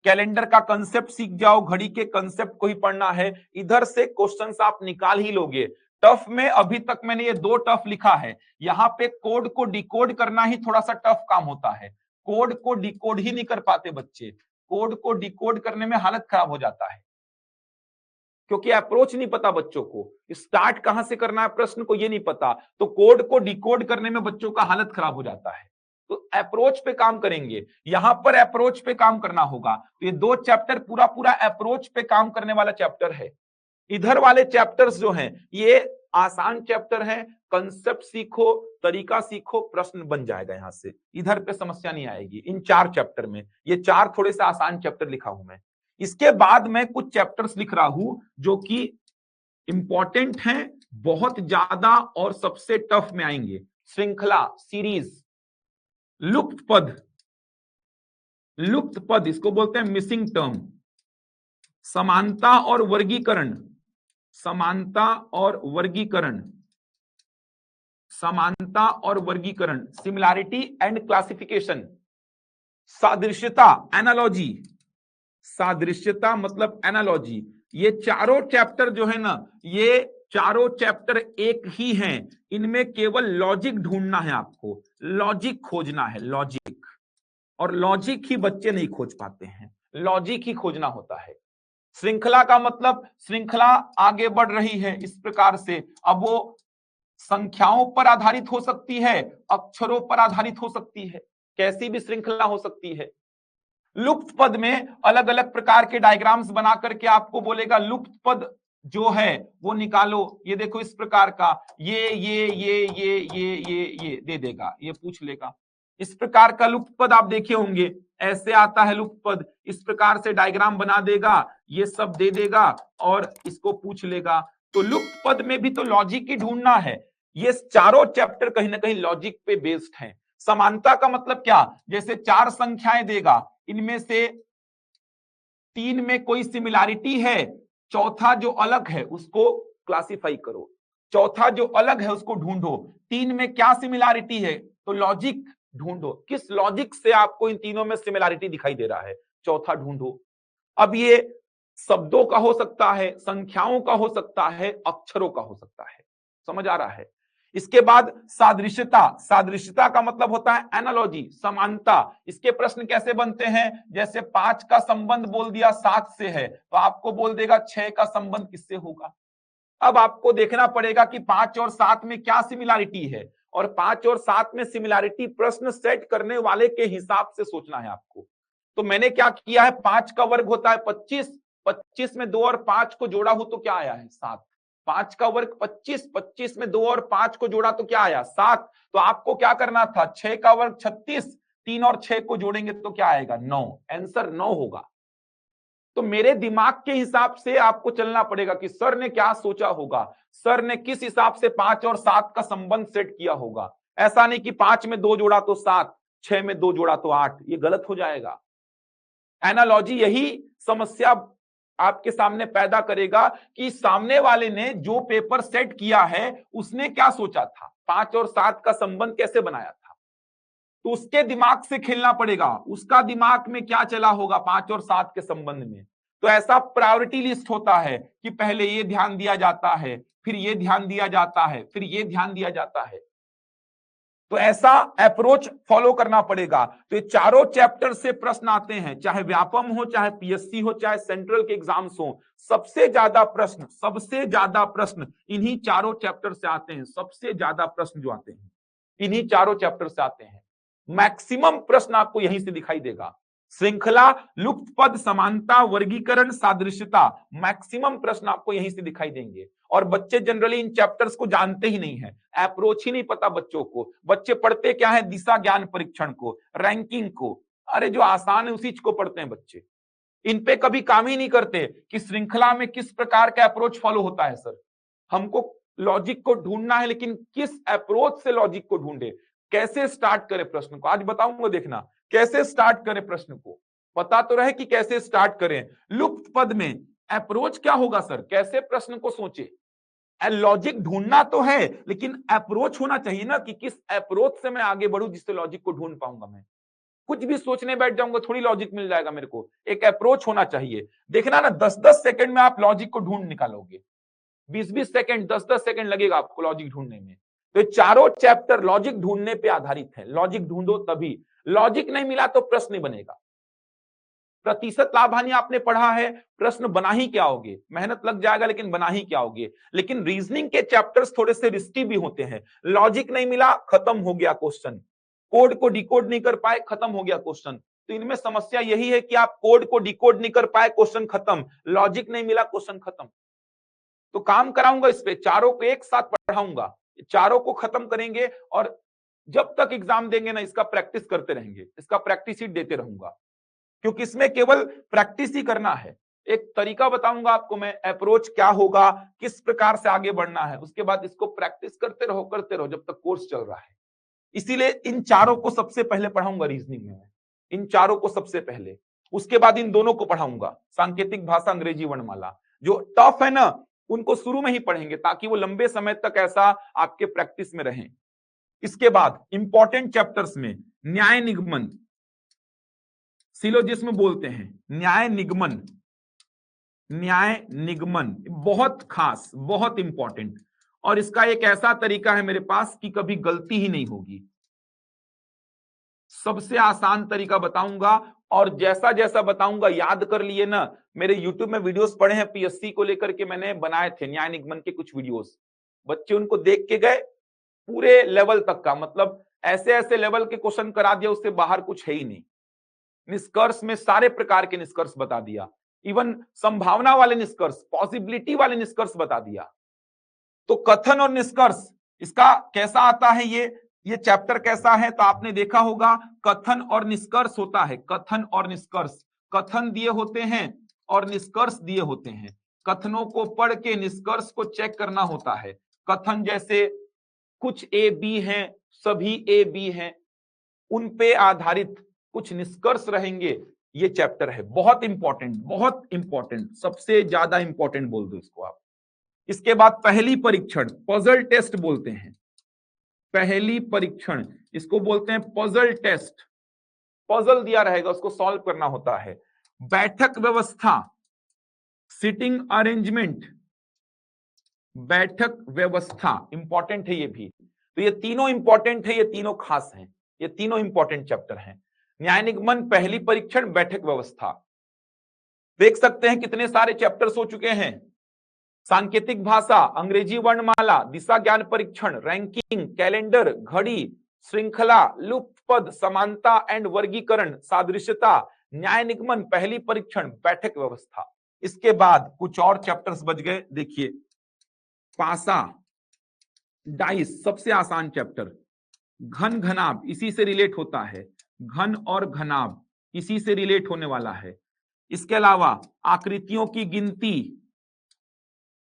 कैलेंडर का कंसेप्ट सीख जाओ, घड़ी के कंसेप्ट को ही पढ़ना है, इधर से क्वेश्चंस आप निकाल ही लोगे। टफ में अभी तक मैंने ये 2 टफ लिखा है। यहाँ पे कोड को डिकोड करना ही थोड़ा सा टफ काम होता है। कोड को डिकोड ही नहीं कर पाते बच्चे, कोड को डिकोड करने में हालत खराब हो जाता है, क्योंकि अप्रोच नहीं पता बच्चों को, स्टार्ट कहां से करना है प्रश्न को ये नहीं पता, तो कोड को डिकोड करने में बच्चों का हालत खराब हो जाता है। तो अप्रोच पे काम करेंगे, यहां पर अप्रोच पे काम करना होगा। तो ये 2 चैप्टर पूरा पूरा अप्रोच पे काम करने वाला चैप्टर है। इधर वाले चैप्टर्स जो हैं ये आसान चैप्टर हैं, कंसेप्ट सीखो, तरीका सीखो, प्रश्न बन जाएगा यहां से, इधर पे समस्या नहीं आएगी। इन 4 चैप्टर में, ये 4 थोड़े से आसान चैप्टर लिखा हूं मैं। इसके बाद मैं कुछ चैप्टर्स लिख रहा हूं जो कि इंपॉर्टेंट हैं बहुत ज्यादा और सबसे टफ में आएंगे। श्रृंखला सीरीज, लुप्त पद, लुप्त पद इसको बोलते हैं मिसिंग टर्म। समानता और वर्गीकरण, समानता और वर्गीकरण, समानता और वर्गीकरण, सिमिलैरिटी एंड क्लासिफिकेशन, सादृश्यता एनालॉजी, सादृश्यता मतलब एनालॉजी, ये चारों चैप्टर जो है ना, ये चारों चैप्टर एक ही हैं, इनमें केवल लॉजिक ढूंढना है, आपको लॉजिक खोजना है, लॉजिक, और लॉजिक ही बच्चे नहीं खोज पाते हैं, लॉजिक ही खोजना होता है। श्रृंखला का मतलब श्रृंखला आगे बढ़ रही है इस प्रकार से, अब वो संख्याओं पर आधारित हो सकती है, अक्षरों पर आधारित हो सकती है, कैसी भी श्रृंखला हो सकती है। लुप्त पद में अलग अलग प्रकार के डायग्राम्स बना करके आपको बोलेगा लुप्त पद जो है वो निकालो, ये देखो इस प्रकार का, ये दे देगा, ये पूछ लेगा। इस प्रकार का लुप्त पद आप देखे होंगे, ऐसे आता है लुप्त पद, इस प्रकार से डायग्राम बना देगा, ये सब दे देगा और इसको पूछ लेगा। तो लुप्त पद में भी तो लॉजिक ही ढूंढना है, ये चारों चैप्टर कहीं ना कहीं लॉजिक पे बेस्ड हैं। समानता का मतलब क्या, जैसे चार संख्याएं देगा, इनमें से तीन में कोई सिमिलैरिटी है, चौथा जो अलग है उसको क्लासिफाई करो, चौथा जो अलग है उसको ढूंढो, तीन में क्या सिमिलैरिटी है, तो लॉजिक ढूंढो, किस लॉजिक से आपको इन तीनों में सिमिलैरिटी दिखाई दे रहा है, चौथा ढूंढो। अब ये शब्दों का हो सकता है, संख्याओं का हो सकता है, अक्षरों का हो सकता है, समझ आ रहा है। इसके बाद सादृश्यता, सादृश्यता का मतलब होता है एनालॉजी, समानता। इसके प्रश्न कैसे बनते हैं, जैसे 5 का संबंध बोल दिया 7 से है, तो आपको बोल देगा 6 का संबंध किससे होगा। अब आपको देखना पड़ेगा कि 5 और 7 में क्या सिमिलैरिटी है, और 5 और 7 में सिमिलैरिटी प्रश्न सेट करने वाले के हिसाब से सोचना है आपको। तो मैंने क्या किया है, 5 का वर्ग होता है 25, 25 में 2 और 5 को जोड़ा हो तो क्या आया है 7, 5 का वर्ग 25, 25 में 2 और 5 को जोड़ा तो क्या आया 7, तो आपको क्या करना था, 6 का वर्ग 36, 3 और 6 को जोड़ेंगे तो क्या आएगा 9, आंसर 9 होगा। तो मेरे दिमाग के हिसाब से आपको चलना पड़ेगा कि सर ने क्या सोचा होगा, सर ने किस हिसाब से 5 और 7 का संबंध सेट किया होगा। ऐसा नहीं कि 5 में 2 जोड़ा तो 7, 6 में 2 जोड़ा तो 8, ये गलत हो जाएगा। एनालॉजी यही समस्या आपके सामने पैदा करेगा कि सामने वाले ने जो पेपर सेट किया है उसने क्या सोचा था, 5 और 7 का संबंध कैसे बनाया था, तो उसके दिमाग से खेलना पड़ेगा, उसका दिमाग में क्या चला होगा 5 और 7 के संबंध में। तो ऐसा प्रायोरिटी लिस्ट होता है कि पहले ये ध्यान दिया जाता है, फिर ये ध्यान दिया जाता है, फिर ये ध्यान दिया जाता है। तो ऐसा अप्रोच फॉलो करना पड़ेगा। तो ये चारों चैप्टर से प्रश्न आते हैं, चाहे व्यापम हो, चाहे पीएससी हो, चाहे सेंट्रल के एग्जाम्स हो, सबसे ज्यादा प्रश्न इन्हीं चारों चैप्टर से आते हैं, सबसे ज्यादा प्रश्न जो आते हैं इन्हीं चारों चैप्टर से आते हैं। मैक्सिमम प्रश्न आपको यहीं से दिखाई देगा, श्रृंखला, लुप्त पद, समानता, वर्गीकरण, सादृश्यता, मैक्सिमम प्रश्न आपको यहीं से दिखाई देंगे। और बच्चे जनरली इन चैप्टर्स को जानते ही नहीं है, अप्रोच ही नहीं पता बच्चों को। बच्चे पढ़ते क्या है, दिशा ज्ञान परीक्षण को, रैंकिंग को, अरे जो आसान है उसी को पढ़ते हैं बच्चे, इन पे कभी काम ही नहीं करते कि श्रृंखला में किस प्रकार का अप्रोच फॉलो होता है। सर हमको लॉजिक को ढूंढना है, लेकिन किस अप्रोच से लॉजिक को ढूंढे, कैसे स्टार्ट करें प्रश्न को, आज बताऊंगा, देखना कैसे स्टार्ट करें प्रश्न को, पता तो रहे कि कैसे स्टार्ट करें। लुप्त पद में अप्रोच क्या होगा सर, कैसे प्रश्न को सोचे, लॉजिक ढूंढना तो है लेकिन अप्रोच होना चाहिए ना, कि किस अप्रोच से मैं आगे बढ़ूं जिससे लॉजिक को ढूंढ पाऊंगा। मैं कुछ भी सोचने बैठ जाऊंगा थोड़ी लॉजिक मिल जाएगा, मेरे को एक अप्रोच होना चाहिए। देखना ना 10-10 सेकंड में आप लॉजिक को ढूंढ निकालोगे, 20-20 सेकंड, 10-10 सेकंड लगेगा आपको लॉजिक ढूंढने में। तो चारों चैप्टर लॉजिक ढूंढने पे आधारित है, लॉजिक ढूंढो तभी, लॉजिक नहीं मिला तो प्रश्न नहीं बनेगा। प्रतिशत लाभ हानि आपने पढ़ा है, प्रश्न बना ही क्या होगे, मेहनत लग जाएगा लेकिन बना ही क्या होगे। लेकिन रीजनिंग के चैप्टर्स थोड़े से रिस्की भी होते हैं, लॉजिक नहीं मिला खत्म हो गया क्वेश्चन, कोड को डिकोड नहीं कर पाए खत्म हो गया क्वेश्चन। तो इनमें समस्या यही है कि आप कोड को डिकोड नहीं कर पाए क्वेश्चन खत्म, लॉजिक नहीं मिला क्वेश्चन खत्म। तो काम कराऊंगा इस पे, चारों को एक साथ पढ़ाऊंगा, चारों को खत्म करेंगे और जब तक एग्जाम देंगे ना इसका प्रैक्टिस करते रहेंगे, इसका प्रैक्टिस शीट देते रहूंगा, क्योंकि इसमें केवल प्रैक्टिस ही करना है। एक तरीका बताऊंगा आपको मैं, अप्रोच क्या होगा, किस प्रकार से आगे बढ़ना है, उसके बाद इसको प्रैक्टिस करते रहो जब तक कोर्स चल रहा है। इसीलिए इन चारों को सबसे पहले पढ़ाऊंगा रीजनिंग में, इन चारों को सबसे पहले। उसके बाद इन दोनों को पढ़ाऊंगा, सांकेतिक भाषा, अंग्रेजी वर्णमाला। जो टफ है ना उनको शुरू में ही पढ़ेंगे ताकि वो लंबे समय तक ऐसा आपके प्रैक्टिस में रहें। इसके बाद इंपॉर्टेंट चैप्टर्स में न्याय निगमन, सिलोजिज्म बोलते हैं, न्याय निगमन, न्याय निगमन बहुत खास, बहुत इंपॉर्टेंट, और इसका एक ऐसा तरीका है मेरे पास कि कभी गलती ही नहीं होगी। सबसे आसान तरीका बताऊंगा और जैसा जैसा बताऊंगा याद कर लिए ना। मेरे YouTube में वीडियोस पड़े हैं पीएससी को लेकर के, मैंने बनाए थे न्याय निगमन के कुछ वीडियोस, बच्चे उनको देख के गए पूरे लेवल तक का, मतलब ऐसे ऐसे लेवल के क्वेश्चन करा दिया, उससे बाहर कुछ है ही नहीं। निष्कर्ष में सारे प्रकार के निष्कर्ष बता दिया, इवन संभावना वाले निष्कर्ष, पॉसिबिलिटी वाले निष्कर्ष बता दिया। तो कथन और निष्कर्ष इसका कैसा आता है, ये चैप्टर कैसा है, तो आपने देखा होगा कथन और निष्कर्ष होता है, कथन और निष्कर्ष। कथन दिए होते हैं और निष्कर्ष दिए होते हैं। कथनों को पढ़ के निष्कर्ष को चेक करना होता है। कथन जैसे कुछ ए बी हैं, सभी ए बी हैं, उन पे आधारित कुछ निष्कर्ष रहेंगे। ये चैप्टर है बहुत इंपॉर्टेंट, बहुत इंपॉर्टेंट, सबसे ज्यादा इंपॉर्टेंट बोल दो इसको आप। इसके बाद पहली परीक्षण, पजल टेस्ट बोलते हैं, पहली परीक्षण इसको बोलते हैं पजल टेस्ट। पजल दिया रहेगा, उसको सॉल्व करना होता है। बैठक व्यवस्था, सिटिंग अरेंजमेंट, बैठक व्यवस्था इंपॉर्टेंट है ये भी। तो ये तीनों इंपॉर्टेंट है, ये तीनों खास हैं, ये तीनों इंपॉर्टेंट चैप्टर हैं। न्याय निगमन, पहली परीक्षण, बैठक व्यवस्था। देख सकते हैं कितने सारे चैप्टर्स हो चुके हैं। सांकेतिक भाषा, अंग्रेजी वर्णमाला, दिशा ज्ञान परीक्षण, रैंकिंग, कैलेंडर, घड़ी, श्रृंखला, लुप्त पद, समानता एंड वर्गीकरण, सादृश्यता, न्याय निगमन, पहली परीक्षण, बैठक व्यवस्था। इसके बाद कुछ और चैप्टर्स बच गए, देखिए पासा, डाइस सबसे आसान चैप्टर, घन घनाभ इसी से रिलेट होता है, घन और घनाभ इसी से रिलेट होने वाला है। इसके अलावा आकृतियों की गिनती,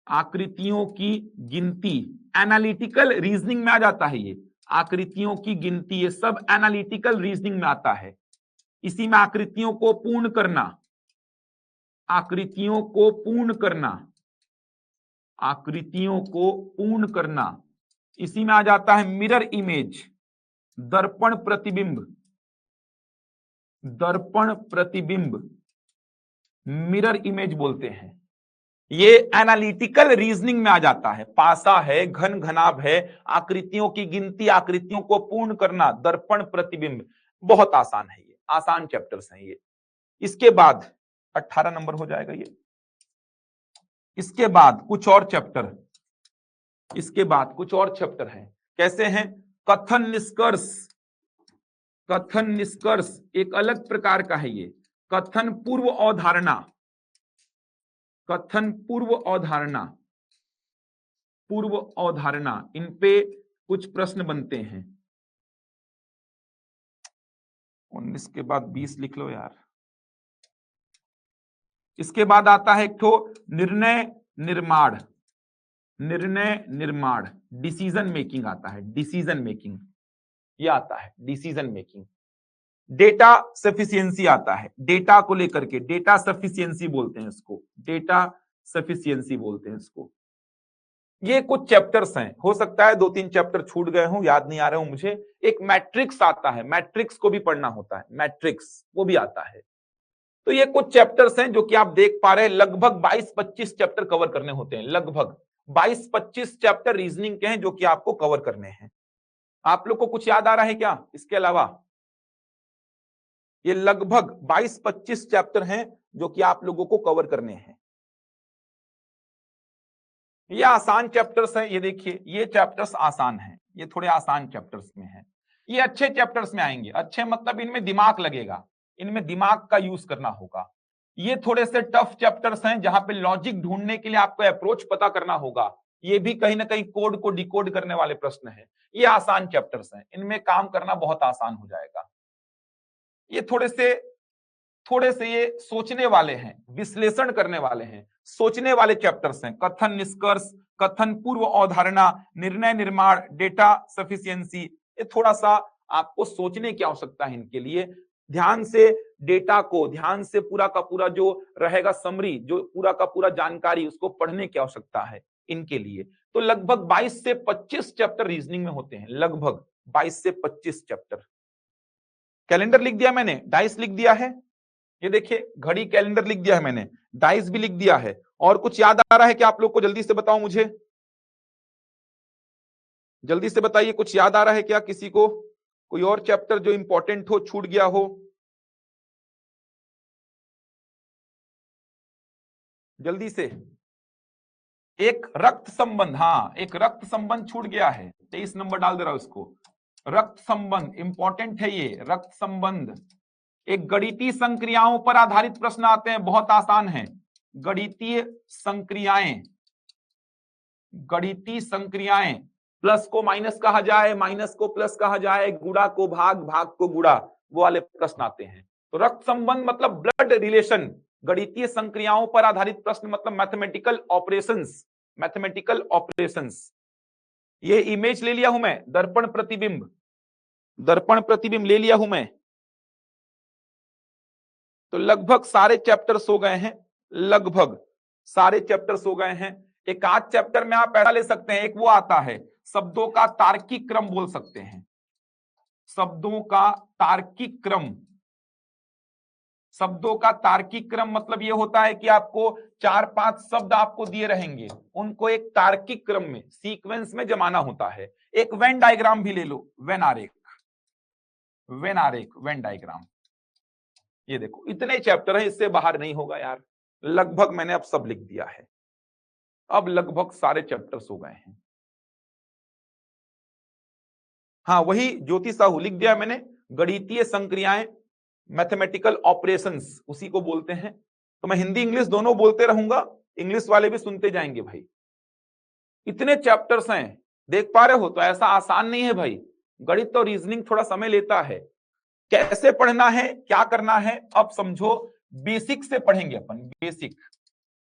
आकृतियों की गिनती, एनालिटिकल रीजनिंग में आ जाता है ये, आकृतियों की गिनती, ये सब एनालिटिकल रीजनिंग में आता है। इसी में आकृतियों को पूर्ण करना, आकृतियों को पूर्ण करना, आकृतियों को पूर्ण करना, इसी में आ जाता है। मिरर इमेज, दर्पण प्रतिबिंब, दर्पण प्रतिबिंब, मिरर इमेज बोलते हैं। ये एनालिटिकल रीजनिंग में आ जाता है। पासा है, घन घनाभ है, आकृतियों की गिनती, आकृतियों को पूर्ण करना, दर्पण प्रतिबिंब, बहुत आसान है ये, आसान चैप्टर्स हैं ये। इसके बाद 18 नंबर हो जाएगा ये। इसके बाद कुछ और चैप्टर, इसके बाद कुछ और चैप्टर हैं, कैसे हैं? कथन निष्कर्ष, कथन निष्कर्ष एक अलग प्रकार का है ये। कथन पूर्व अवधारणा, कथन पूर्व अवधारणा, पूर्व अवधारणा, इन पे कुछ प्रश्न बनते हैं। 19 के बाद 20 लिख लो यार। इसके बाद आता है एक ठो निर्णय निर्माण, निर्णय निर्माण, डिसीजन मेकिंग आता है, डिसीजन मेकिंग ये आता है, डिसीजन मेकिंग। डेटा सफिशिएंसी आता है, डेटा को लेकर के, डेटा सफिशिएंसी बोलते हैं इसको, डेटा सफिशिएंसी बोलते हैं इसको। ये कुछ चैप्टर्स हैं, हो सकता है 2-3 चैप्टर छूट गए हों, याद नहीं आ रहे हो मुझे। एक मैट्रिक्स आता है, मैट्रिक्स को भी पढ़ना होता है, मैट्रिक्स वो भी आता है। तो ये कुछ चैप्टर्स हैं जो कि आप देख पा रहे हैं, लगभग 22-25 चैप्टर कवर करने होते हैं, लगभग 22-25 चैप्टर रीजनिंग के हैं जो कि आपको कवर करने हैं। आप लोग को कुछ याद आ रहा है क्या इसके अलावा? ये लगभग 22-25 चैप्टर हैं जो कि आप लोगों को कवर करने हैं। ये आसान चैप्टर्स हैं, ये देखिए ये चैप्टर्स आसान हैं, ये थोड़े आसान चैप्टर्स में हैं। ये अच्छे चैप्टर्स में आएंगे, अच्छे मतलब इनमें दिमाग लगेगा, इनमें दिमाग का यूज करना होगा। ये थोड़े से टफ चैप्टर्स हैं जहां पे लॉजिक ढूंढने के लिए आपको अप्रोच पता करना होगा। ये भी कहीं ना कहीं कोड को डिकोड करने वाले प्रश्न हैं। ये आसान चैप्टर्स हैं, इनमें काम करना बहुत आसान हो जाएगा। ये थोड़े से ये सोचने वाले हैं, विश्लेषण करने वाले हैं, सोचने वाले चैप्टर्स हैं। कथन निष्कर्ष, कथन पूर्व अवधारणा, निर्णय निर्माण, डेटा सफिशिएंसी, ये थोड़ा सा आपको सोचने की आवश्यकता है इनके लिए। ध्यान से डेटा को, ध्यान से पूरा का पूरा जो रहेगा समरी, जो पूरा का पूरा जानकारी, उसको पढ़ने की आवश्यकता है इनके लिए। तो लगभग 22 से 25 चैप्टर रीजनिंग में होते हैं, लगभग 22 से 25 चैप्टर। कैलेंडर लिख दिया मैंने, डाइस लिख दिया है, ये देखिए घड़ी कैलेंडर लिख दिया है मैंने, डाइस भी लिख दिया है। और कुछ याद आ रहा है क्या आप लोग को? जल्दी से बताओ मुझे, जल्दी से बताइए, कुछ याद आ रहा है क्या किसी को? कोई और चैप्टर जो इंपॉर्टेंट हो, छूट गया हो, जल्दी से। एक रक्त संबंध, हाँ एक रक्त संबंध छूट गया है, 23 नंबर डाल दे रहा हूं इसको। रक्त संबंध इंपॉर्टेंट है ये, रक्त संबंध। एक गणितीय संक्रियाओं पर आधारित प्रश्न आते हैं, बहुत आसान है। गणितीय संक्रियाएं, गणितीय संक्रियाएं, प्लस को माइनस कहा जाए, माइनस को प्लस कहा जाए, गुणा को भाग, भाग को गुणा, वो वाले प्रश्न आते हैं। तो रक्त संबंध मतलब ब्लड रिलेशन, गणितीय संक्रियाओं पर आधारित प्रश्न मतलब मैथमेटिकल ऑपरेशंस, मैथमेटिकल ऑपरेशंस। ये इमेज ले लिया हूं मैं, दर्पण प्रतिबिंब, दर्पण प्रतिबिंब ले लिया हूं मैं। तो लगभग सारे चैप्टर्स हो गए हैं, लगभग सारे चैप्टर्स हो गए हैं। एक आध चैप्टर में आप ऐसा ले सकते हैं, एक वो आता है शब्दों का तार्किक क्रम बोल सकते हैं, शब्दों का तार्किक क्रम। शब्दों का तार्किक क्रम मतलब ये होता है कि आपको 4-5 शब्द आपको दिए रहेंगे, उनको एक तार्किक क्रम में, सीक्वेंस में जमाना होता है। एक वेन डायग्राम भी ले लो, वेन आरेख, वेन आरेख, वेन डायग्राम। ये देखो इतने चैप्टर हैं, इससे बाहर नहीं होगा यार। लगभग मैंने अब सब लिख दिया है, अब लगभग सारे चैप्टर्स हो गए हैं। हाँ वही ज्योति साहू लिख दिया मैंने, गणितीय संक्रियाएं, मैथमेटिकल ऑपरेशंस उसी को बोलते हैं। तो मैं हिंदी इंग्लिश दोनों बोलते रहूंगा, इंग्लिश वाले भी सुनते जाएंगे भाई। इतने चैप्टर्स हैं, देख पा रहे हो? तो ऐसा आसान नहीं है भाई, गणित और रीजनिंग थोड़ा समय लेता है। कैसे पढ़ना है, क्या करना है, अब समझो। बेसिक से पढ़ेंगे अपन, बेसिक,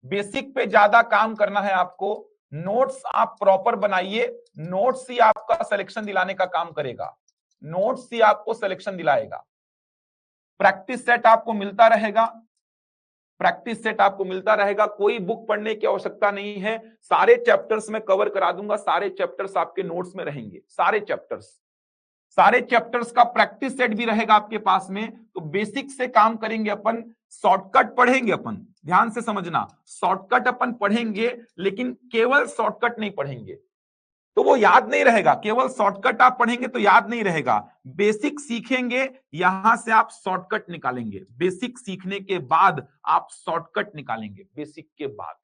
बेसिक पे ज्यादा काम करना है आपको। नोट्स आप प्रॉपर बनाइए, नोट्स ही आपका सिलेक्शन दिलाने का काम करेगा, नोट्स ही आपको सिलेक्शन दिलाएगा। प्रैक्टिस सेट आपको मिलता रहेगा, प्रैक्टिस सेट आपको मिलता रहेगा, कोई बुक पढ़ने की आवश्यकता नहीं है। सारे चैप्टर्स में कवर करा दूंगा, सारे चैप्टर्स आपके नोट्स में रहेंगे, सारे चैप्टर्स, सारे चैप्टर्स का प्रैक्टिस सेट भी रहेगा आपके पास में। तो बेसिक से काम करेंगे अपन, शॉर्टकट पढ़ेंगे अपन, ध्यान से समझना, शॉर्टकट अपन पढ़ेंगे, लेकिन केवल शॉर्टकट नहीं पढ़ेंगे तो वो याद नहीं रहेगा। केवल शॉर्टकट आप पढ़ेंगे तो याद नहीं रहेगा। बेसिक सीखेंगे, यहां से आप शॉर्टकट निकालेंगे, बेसिक सीखने के बाद आप शॉर्टकट निकालेंगे, बेसिक के बाद,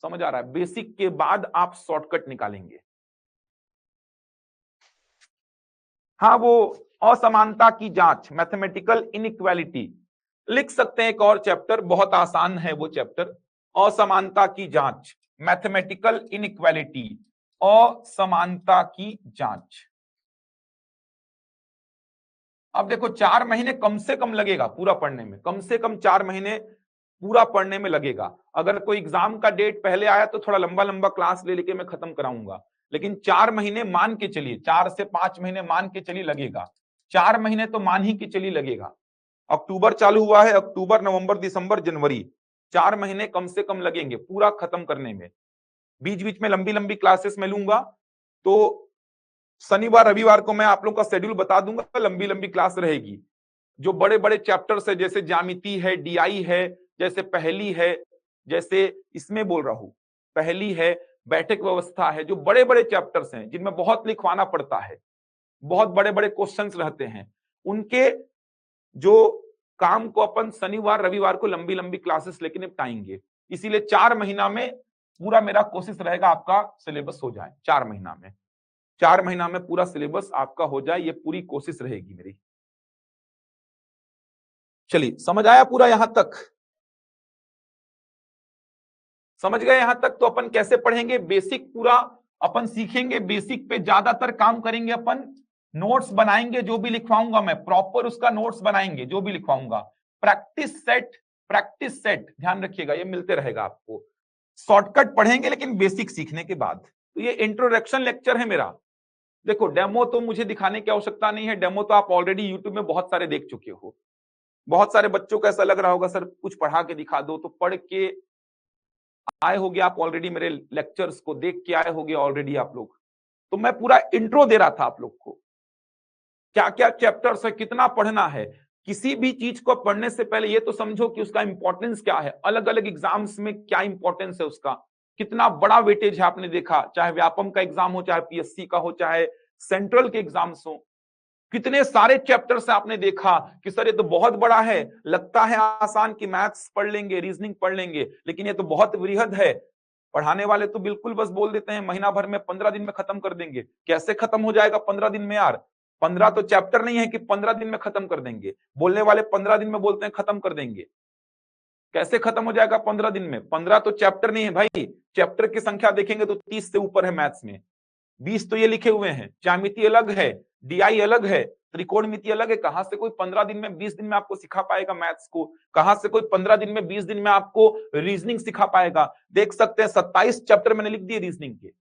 समझ आ रहा है? बेसिक के बाद आप शॉर्टकट निकालेंगे। हाँ वो असमानता की जांच, मैथमेटिकल इनइक्वालिटी लिख सकते हैं, एक और चैप्टर बहुत आसान है वो चैप्टर, असमानता की जांच, मैथमेटिकल इनइक्वालिटी, असमानता की जांच। अब देखो 4 महीने कम से कम लगेगा पूरा पढ़ने में, कम से कम 4 महीने पूरा पढ़ने में लगेगा। अगर कोई एग्जाम का डेट पहले आया तो थोड़ा लंबा लंबा क्लास ले लेके मैं खत्म कराऊंगा, लेकिन 4 महीने मान के चलिए, 4 से 5 महीने मान के चलिए लगेगा, 4 महीने तो मान ही के चलिए लगेगा। अक्टूबर चालू हुआ है, अक्टूबर नवंबर दिसंबर जनवरी, 4 महीने कम से कम लगेंगे पूरा खत्म करने में। बीच बीच में लंबी लंबी क्लासेस में लूंगा, तो शनिवार रविवार को मैं आप लोग का शेड्यूल बता दूंगा, लंबी लंबी क्लास रहेगी। जो बड़े बड़े चैप्टर्स है, जैसे ज्यामिति है, डीआई है, जैसे पहली है, जैसे इसमें बोल रहा हूं पहली है, बैठक व्यवस्था है, जो बड़े बड़े चैप्टर्स हैं जिनमें बहुत लिखवाना पड़ता है, बहुत बड़े बड़े क्वेश्चंस रहते हैं, उनके जो काम को अपन शनिवार रविवार को लंबी लंबी क्लासेस लेके निपटाएंगे। इसीलिए 4 महीना में पूरा मेरा कोशिश रहेगा आपका सिलेबस हो जाए, 4 महीना में, 4 महीना में पूरा सिलेबस आपका हो जाए, ये पूरी कोशिश रहेगी मेरी। चलिए समझ आया पूरा यहां तक? समझ गए यहां तक? तो अपन कैसे पढ़ेंगे, बेसिक पूरा अपन सीखेंगे, बेसिक पे ज्यादातर काम करेंगे अपन, नोट्स बनाएंगे, जो भी लिखवाऊंगा मैं प्रॉपर उसका नोट्स बनाएंगे, जो भी लिखवाऊंगा। प्रैक्टिस सेट, प्रैक्टिस सेट ध्यान रखिएगा, ये मिलते रहेगा आपको। शॉर्टकट पढ़ेंगे लेकिन बेसिक सीखने के बाद। तो ये इंट्रोडक्शन लेक्चर है मेरा, देखो डेमो तो मुझे दिखाने की आवश्यकता नहीं है, डेमो तो आप ऑलरेडी यूट्यूब में बहुत सारे देख चुके हो। बहुत सारे बच्चों को ऐसा लग रहा होगा सर कुछ पढ़ा के दिखा दो, तो पढ़ के आए होगे आप ऑलरेडी, मेरे लेक्चर्स को देख के आए होगे ऑलरेडी आप लोग। तो मैं पूरा इंट्रो दे रहा था आप लोग को, क्या क्या चैप्टर्स है, कितना पढ़ना है। किसी भी चीज को पढ़ने से पहले ये तो समझो कि उसका इंपॉर्टेंस क्या है, अलग अलग एग्जाम्स में क्या इंपॉर्टेंस है उसका, कितना बड़ा वेटेज है आपने देखा, चाहे व्यापम का एग्जाम हो, चाहे पीएससी का हो, चाहे सेंट्रल के एग्जाम्स हो, कितने सारे चैप्टर्स आपने देखा कि सर ये तो बहुत बड़ा है, लगता है आसान कि मैथ्स पढ़ लेंगे, रीजनिंग पढ़ लेंगे, लेकिन ये तो बहुत वृहद है। पढ़ाने वाले तो बिल्कुल बस बोल देते हैं महीना भर में 15 दिन में खत्म कर देंगे। कैसे खत्म हो जाएगा 15 दिन में यार? 15 तो चैप्टर नहीं है कि 15 दिन में खत्म कर देंगे। बोलने वाले 15 दिन में बोलते हैं खत्म कर देंगे, कैसे खत्म हो जाएगा 15 दिन में? 15 तो चैप्टर नहीं है भाई, चैप्टर की संख्या देखेंगे तो 30 से ऊपर है मैथ्स में। 20 तो ये लिखे हुए हैं, ज्यामिति अलग है, डीआई अलग है, त्रिकोणमिति अलग है। कहां से कोई 15 दिन में 20 दिन में आपको सिखा पाएगा मैथ्स को? कहां से कोई 15 दिन में 20 दिन में आपको रीजनिंग सिखा पाएगा? देख सकते हैं 27 चैप्टर मैंने लिख दिए रीजनिंग के।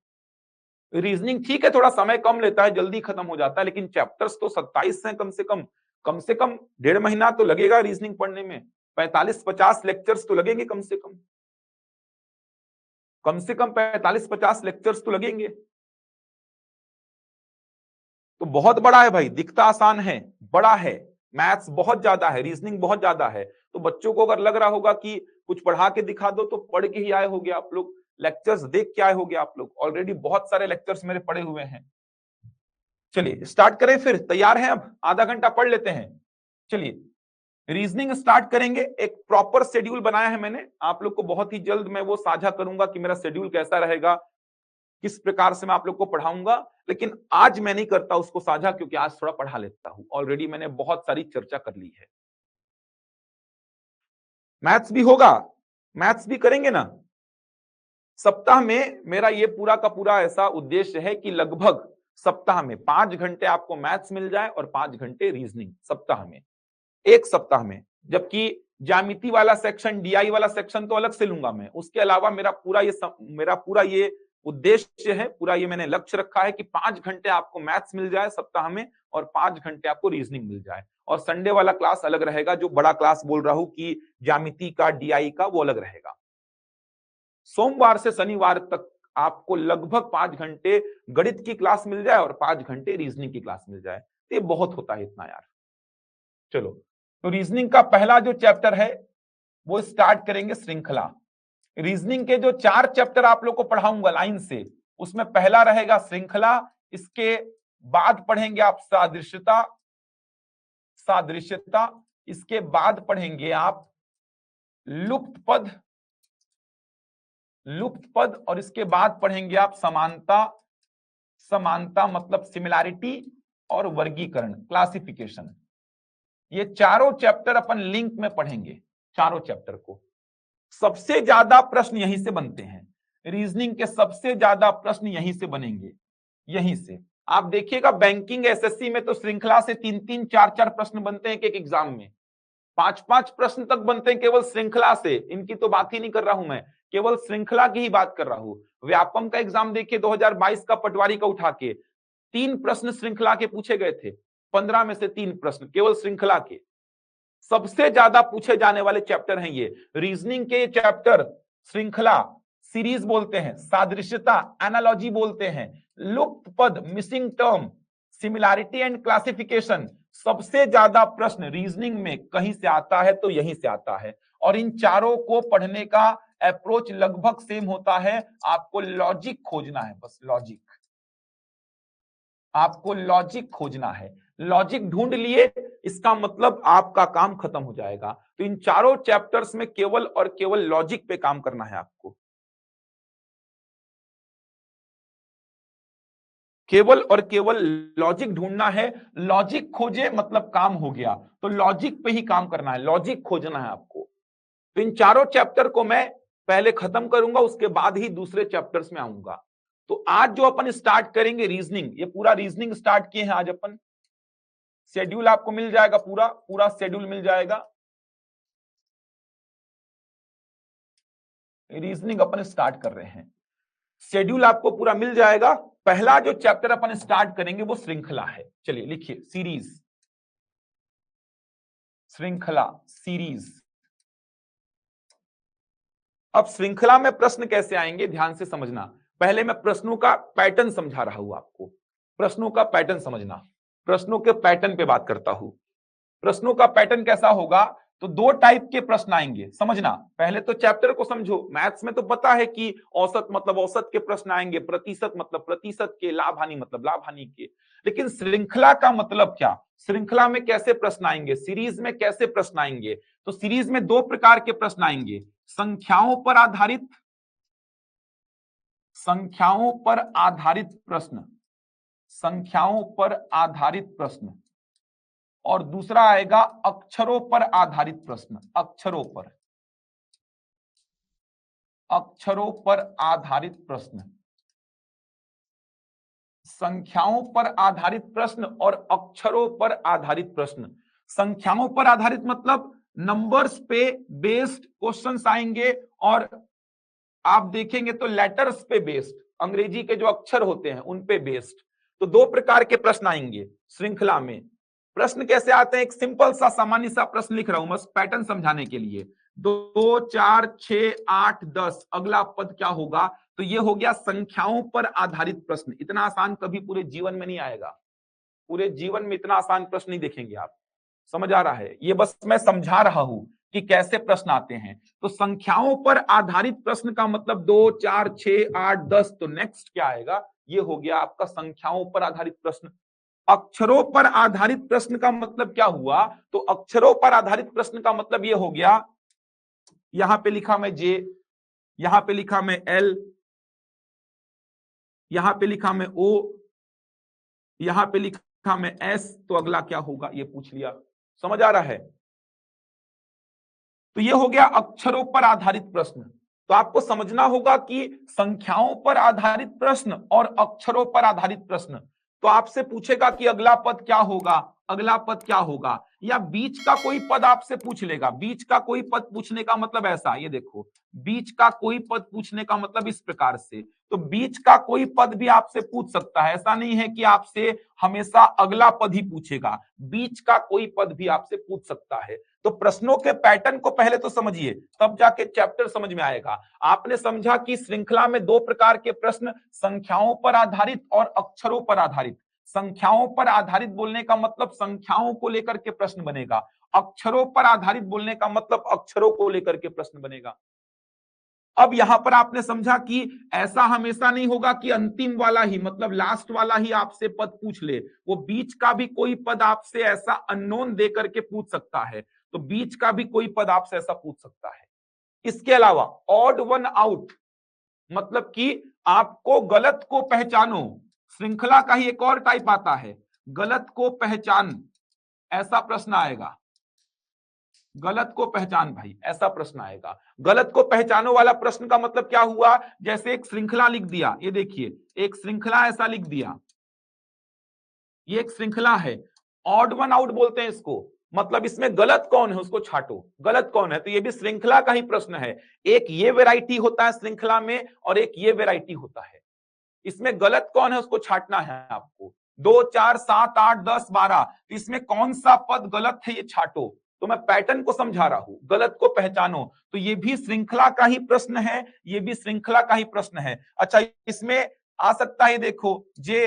रीजनिंग ठीक है थोड़ा समय कम लेता है, जल्दी खत्म हो जाता है, लेकिन चैप्टर्स तो 27 हैं कम से कम 1.5 महीना तो लगेगा रीजनिंग पढ़ने में। 45-50 लेक्चर्स तो लगेंगे कम से कम 45-50 लेक्चर्स तो लगेंगे। तो बहुत बड़ा है भाई, दिखता आसान है, बड़ा है। मैथ्स बहुत ज्यादा है, रीजनिंग बहुत ज्यादा है। तो बच्चों को अगर लग रहा होगा कि कुछ पढ़ा के दिखा दो, तो पढ़ के ही आए होगे आप लोग, लेक्चर्स देख के आए होगे आप लोग। ऑलरेडी बहुत सारे लेक्चर्स मेरे पढ़े हुए हैं। चलिए स्टार्ट करें फिर, तैयार हैं? अब आधा घंटा पढ़ लेते हैं। चलिए रीजनिंग स्टार्ट करेंगे। एक प्रॉपर शेड्यूल बनाया है मैंने, आप लोग को बहुत ही जल्द मैं वो साझा करूंगा कि मेरा शेड्यूल कैसा रहेगा, किस प्रकार से मैं आप लोग को पढ़ाऊंगा। लेकिन आज मैं नहीं करता उसको साझा, क्योंकि आज थोड़ा पढ़ा लेता हूं, ऑलरेडी मैंने बहुत सारी चर्चा कर ली है। मैथ्स भी होगा, मैथ्स भी करेंगे ना। सप्ताह में मेरा ये पूरा का पूरा ऐसा उद्देश्य है कि लगभग सप्ताह में 5 घंटे आपको मैथ्स मिल जाए और 5 घंटे रीजनिंग सप्ताह में, एक सप्ताह में। जबकि ज्यामिति वाला सेक्शन, डीआई वाला सेक्शन तो अलग से लूंगा मैं। उसके अलावा मेरा पूरा ये उद्देश्य है, पूरा ये मैंने लक्ष्य रखा है कि 5 घंटे आपको मैथ्स मिल जाए सप्ताह में और 5 घंटे आपको रीजनिंग मिल जाए। और संडे वाला क्लास अलग रहेगा, जो बड़ा क्लास बोल रहा हूं कि ज्यामिति का, डीआई का, वो अलग रहेगा। सोमवार से शनिवार तक आपको लगभग 5 घंटे गणित की क्लास मिल जाए और 5 घंटे रीजनिंग की क्लास मिल जाए। ये बहुत होता है इतना यार। चलो तो रीजनिंग का पहला जो चैप्टर है वो स्टार्ट करेंगे श्रृंखला। रीजनिंग के जो 4 चैप्टर आप लोग को पढ़ाऊंगा लाइन से, उसमें पहला रहेगा श्रृंखला। इसके बाद पढ़ेंगे आप सादृश्यता, सादृश्यता। इसके बाद पढ़ेंगे आप लुप्त पद, लुप्त पद। और इसके बाद पढ़ेंगे आप समानता, समानता मतलब सिमिलैरिटी, और वर्गीकरण, क्लासिफिकेशन। ये चारों चैप्टर अपन लिंक में पढ़ेंगे, चारों चैप्टर को। सबसे ज्यादा प्रश्न यहीं से बनते हैं, रीजनिंग के सबसे ज्यादा प्रश्न यहीं से बनेंगे, यहीं से। आप देखिएगा बैंकिंग एसएससी में तो श्रृंखला से 3-3, 4-4 प्रश्न बनते हैं एक एग्जाम में। 5-5 प्रश्न तक बनते हैं केवल श्रृंखला से। इनकी तो बात ही नहीं कर रहा हूं मैं, केवल श्रृंखला की ही बात कर रहा हूं। व्यापम का एग्जाम देखिए 2022 का, पटवारी का उठा के 3 प्रश्न श्रृंखला के पूछे गए थे, 15 में से 3 प्रश्न केवल श्रृंखला के। सबसे ज्यादा पूछे जाने वाले चैप्टर हैं ये रीजनिंग के चैप्टर। श्रृंखला सीरीज बोलते हैं, सादृश्यता एनालॉजी बोलते हैं, लुप्त पद missing term, similarity and classification. सबसे ज्यादा प्रश्न रीजनिंग में कहीं से आता है तो यहीं से आता है। और इन चारों को पढ़ने का अप्रोच लगभग सेम होता है। आपको लॉजिक खोजना है, बस लॉजिक, आपको लॉजिक खोजना है। लॉजिक ढूंढ लिए, इसका मतलब आपका काम खत्म हो जाएगा। तो इन चारों चैप्टर्स में केवल और केवल लॉजिक पे काम करना है आपको, केवल और केवल लॉजिक ढूंढना है। लॉजिक खोजे मतलब काम हो गया। तो लॉजिक पे ही काम करना है, लॉजिक खोजना है आपको। तो इन चारों चैप्टर को मैं पहले खत्म करूंगा, उसके बाद ही दूसरे चैप्टर्स में आऊंगा। तो आज जो अपन स्टार्ट करेंगे रीजनिंग, ये पूरा रीजनिंग स्टार्ट किए हैं आज अपन। शेड्यूल आपको मिल जाएगा, पूरा पूरा शेड्यूल मिल जाएगा। रीजनिंग अपन स्टार्ट कर रहे हैं, शेड्यूल आपको पूरा मिल जाएगा। पहला जो चैप्टर अपन स्टार्ट करेंगे वो श्रृंखला है। चलिए लिखिए, सीरीज, श्रृंखला, सीरीज। अब श्रृंखला में प्रश्न कैसे आएंगे ध्यान से समझना। पहले मैं प्रश्नों का पैटर्न समझा रहा हूं आपको, प्रश्नों का पैटर्न समझना, प्रश्नों के पैटर्न पे बात करता हूं। प्रश्नों का पैटर्न कैसा होगा, तो दो टाइप के प्रश्न आएंगे, समझना। पहले तो चैप्टर को समझो। मैथ्स में तो पता है कि औसत मतलब औसत के प्रश्न आएंगे, प्रतिशत मतलब प्रतिशत के, लाभ हानि मतलब लाभ हानि के। लेकिन श्रृंखला का मतलब क्या, श्रृंखला में कैसे प्रश्न आएंगे, सीरीज में कैसे प्रश्न आएंगे। तो सीरीज में दो प्रकार के प्रश्न आएंगे, संख्याओं पर आधारित, संख्याओं पर आधारित प्रश्न, संख्याओं पर आधारित प्रश्न, और दूसरा आएगा अक्षरों पर आधारित प्रश्न, अक्षरों पर, अक्षरों पर आधारित प्रश्न। संख्याओं पर आधारित प्रश्न और अक्षरों पर आधारित प्रश्न। संख्याओं पर आधारित मतलब नंबर्स पे बेस्ड क्वेश्चंस आएंगे, और आप देखेंगे तो लेटर्स पे बेस्ड, अंग्रेजी के जो अक्षर होते हैं उन पे बेस्ड। तो दो प्रकार के प्रश्न आएंगे श्रृंखला में। प्रश्न कैसे आते हैं, एक सिंपल सा सामान्य सा प्रश्न लिख रहा हूं बस पैटर्न समझाने के लिए। 2 4 6 8 10, अगला पद क्या होगा। तो ये हो गया संख्याओं पर आधारित प्रश्न। इतना आसान कभी पूरे जीवन में नहीं आएगा, पूरे जीवन में इतना आसान प्रश्न नहीं देखेंगे आप। समझ आ रहा है, ये बस मैं समझा रहा हूं कि कैसे प्रश्न आते हैं। तो संख्याओं पर आधारित प्रश्न का मतलब 2 4 6 8 10, तो नेक्स्ट क्या आएगा, ये हो गया आपका संख्याओं पर आधारित प्रश्न। अक्षरों पर आधारित प्रश्न का मतलब क्या हुआ, तो अक्षरों पर आधारित प्रश्न का मतलब ये हो गया, यहां पे लिखा मैं जे, यहां पे लिखा मैं एल, यहां पे लिखा मैं ओ, यहां पे लिखा मैं एस, तो अगला क्या होगा ये पूछ लिया। समझ आ रहा है, तो ये हो गया अक्षरों पर आधारित प्रश्न। तो आपको समझना होगा कि संख्याओं पर आधारित प्रश्न और अक्षरों पर आधारित प्रश्न, तो आपसे पूछेगा कि अगला पद क्या होगा, अगला पद क्या होगा, या बीच का कोई पद आपसे पूछ लेगा। बीच का कोई पद पूछने का मतलब ऐसा, ये देखो, बीच का कोई पद पूछने का मतलब इस प्रकार से। तो बीच का कोई पद भी आपसे पूछ सकता है, ऐसा नहीं है कि आपसे हमेशा अगला पद ही पूछेगा, बीच का कोई पद भी आपसे पूछ सकता है। तो प्रश्नों के पैटर्न को पहले तो समझिए, तब जाके चैप्टर समझ में आएगा। आपने समझा कि श्रृंखला में दो प्रकार के प्रश्न, संख्याओं पर आधारित और अक्षरों पर आधारित। संख्याओं पर आधारित बोलने का मतलब संख्याओं को लेकर के प्रश्न बनेगा, अक्षरों पर आधारित बोलने का मतलब अक्षरों को लेकर के प्रश्न बनेगा। अब यहां पर आपने समझा कि ऐसा हमेशा नहीं होगा कि अंतिम वाला ही मतलब लास्ट वाला ही आपसे पद पूछ ले, वो बीच का भी कोई पद आपसे ऐसा अननोन दे करके पूछ सकता है। तो बीच का भी कोई पद आपसे ऐसा पूछ सकता है। इसके अलावा ऑड वन आउट, मतलब कि आपको गलत को पहचानो, श्रृंखला का ही एक और टाइप आता है, गलत को पहचान, ऐसा प्रश्न आएगा। गलत को पहचान भाई, ऐसा प्रश्न आएगा। गलत को पहचानो वाला प्रश्न का मतलब क्या हुआ, जैसे एक श्रृंखला लिख दिया, ये देखिए एक श्रृंखला ऐसा लिख दिया, ये एक श्रृंखला है, ऑड वन आउट बोलते हैं इसको, मतलब इसमें गलत कौन है उसको छाटो, गलत कौन है। तो ये भी श्रृंखला का ही प्रश्न है। एक ये वेराइटी होता है श्रृंखला में और एक ये वेराइटी होता है। इसमें गलत कौन है उसको छाटना है आपको। 2 4 7 8 10 12, तो इसमें कौन सा पद गलत है ये छाटो। तो मैं पैटर्न को समझा रहा हूं, गलत को पहचानो। तो ये भी श्रृंखला का ही प्रश्न है, ये भी श्रृंखला का ही प्रश्न है। अच्छा, इसमें आ सकता है, देखो जे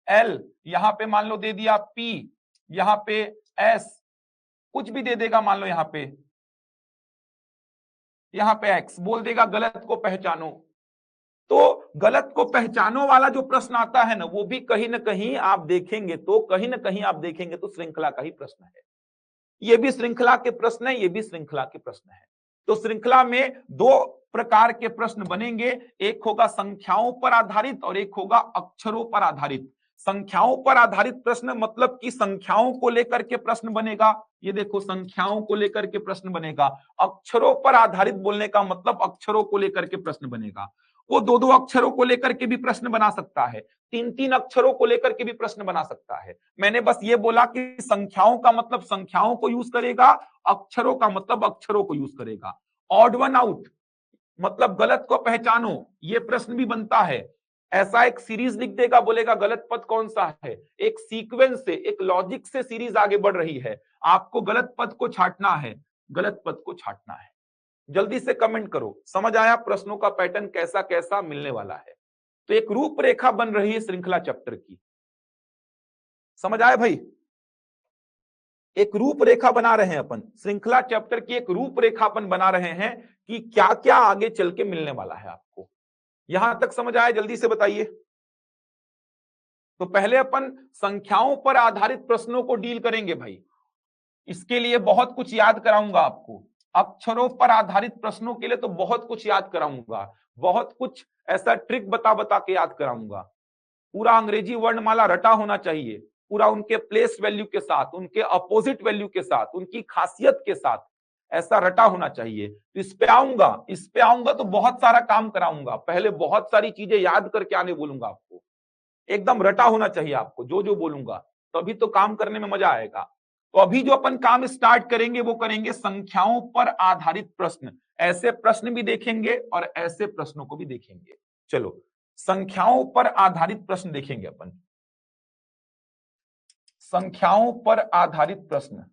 एल, यहां पे मान लो दे दिया पी, यहां पे एस, कुछ भी दे देगा, मान लो यहां पे एक्स बोल देगा, गलत को पहचानो। तो गलत को पहचानो वाला जो प्रश्न आता है ना, वो भी कहीं ना कहीं आप देखेंगे तो, कहीं ना कहीं आप देखेंगे तो श्रृंखला का ही प्रश्न है। ये भी श्रृंखला के प्रश्न है, ये भी श्रृंखला के प्रश्न है। तो श्रृंखला में दो प्रकार के प्रश्न बनेंगे, एक होगा संख्याओं पर आधारित और एक होगा अक्षरों पर आधारित। संख्याओं पर आधारित प्रश्न मतलब कि संख्याओं को लेकर के प्रश्न बनेगा, ये देखो संख्याओं को लेकर के प्रश्न बनेगा। अक्षरों पर आधारित बोलने का मतलब अक्षरों को लेकर के प्रश्न बनेगा। वो दो दो अक्षरों को लेकर के भी प्रश्न बना सकता है, तीन तीन अक्षरों को लेकर के भी प्रश्न बना सकता है। मैंने बस ये बोला कि संख्याओं का मतलब संख्याओं को यूज करेगा, अक्षरों का मतलब अक्षरों को यूज करेगा। ऑड वन आउट मतलब गलत को पहचानो, ये प्रश्न भी बनता है। ऐसा एक सीरीज लिख देगा, बोलेगा गलत पद कौन सा है। एक सीक्वेंस से, एक लॉजिक से सीरीज आगे बढ़ रही है, आपको गलत पद को छांटना है, गलत पद को छांटना है। जल्दी से कमेंट करो, समझ आया प्रश्नों का पैटर्न कैसा कैसा मिलने वाला है। तो एक रूपरेखा बन रही है श्रृंखला चैप्टर की, समझ आया भाई। एक रूपरेखा बना रहे हैं अपन, श्रृंखला चैप्टर की एक रूपरेखा अपन बना रहे हैं कि क्या क्या आगे चल के मिलने वाला है आपको। यहां तक समझ आया, जल्दी से बताइए। तो पहले अपन संख्याओं पर आधारित प्रश्नों को डील करेंगे भाई। इसके लिए बहुत कुछ याद कराऊंगा आपको। अक्षरों पर आधारित प्रश्नों के लिए तो बहुत कुछ याद कराऊंगा, बहुत कुछ ऐसा ट्रिक बता बता के याद कराऊंगा। पूरा अंग्रेजी वर्णमाला रटा होना चाहिए, पूरा उनके प्लेस वैल्यू के साथ, उनके अपोजिट वैल्यू के साथ, उनकी खासियत के साथ ऐसा रटा होना चाहिए। तो इस पे आऊंगा तो बहुत सारा काम कराऊंगा। पहले बहुत सारी चीजें याद करके आने बोलूंगा आपको, एकदम रटा होना चाहिए आपको जो जो बोलूंगा, तभी तो काम करने में मजा आएगा। तो अभी जो अपन काम स्टार्ट करेंगे वो करेंगे संख्याओं पर आधारित प्रश्न। ऐसे प्रश्न भी देखेंगे और ऐसे प्रश्नों को भी देखेंगे। चलो संख्याओं पर आधारित प्रश्न देखेंगे अपन। संख्याओं पर आधारित प्रश्न,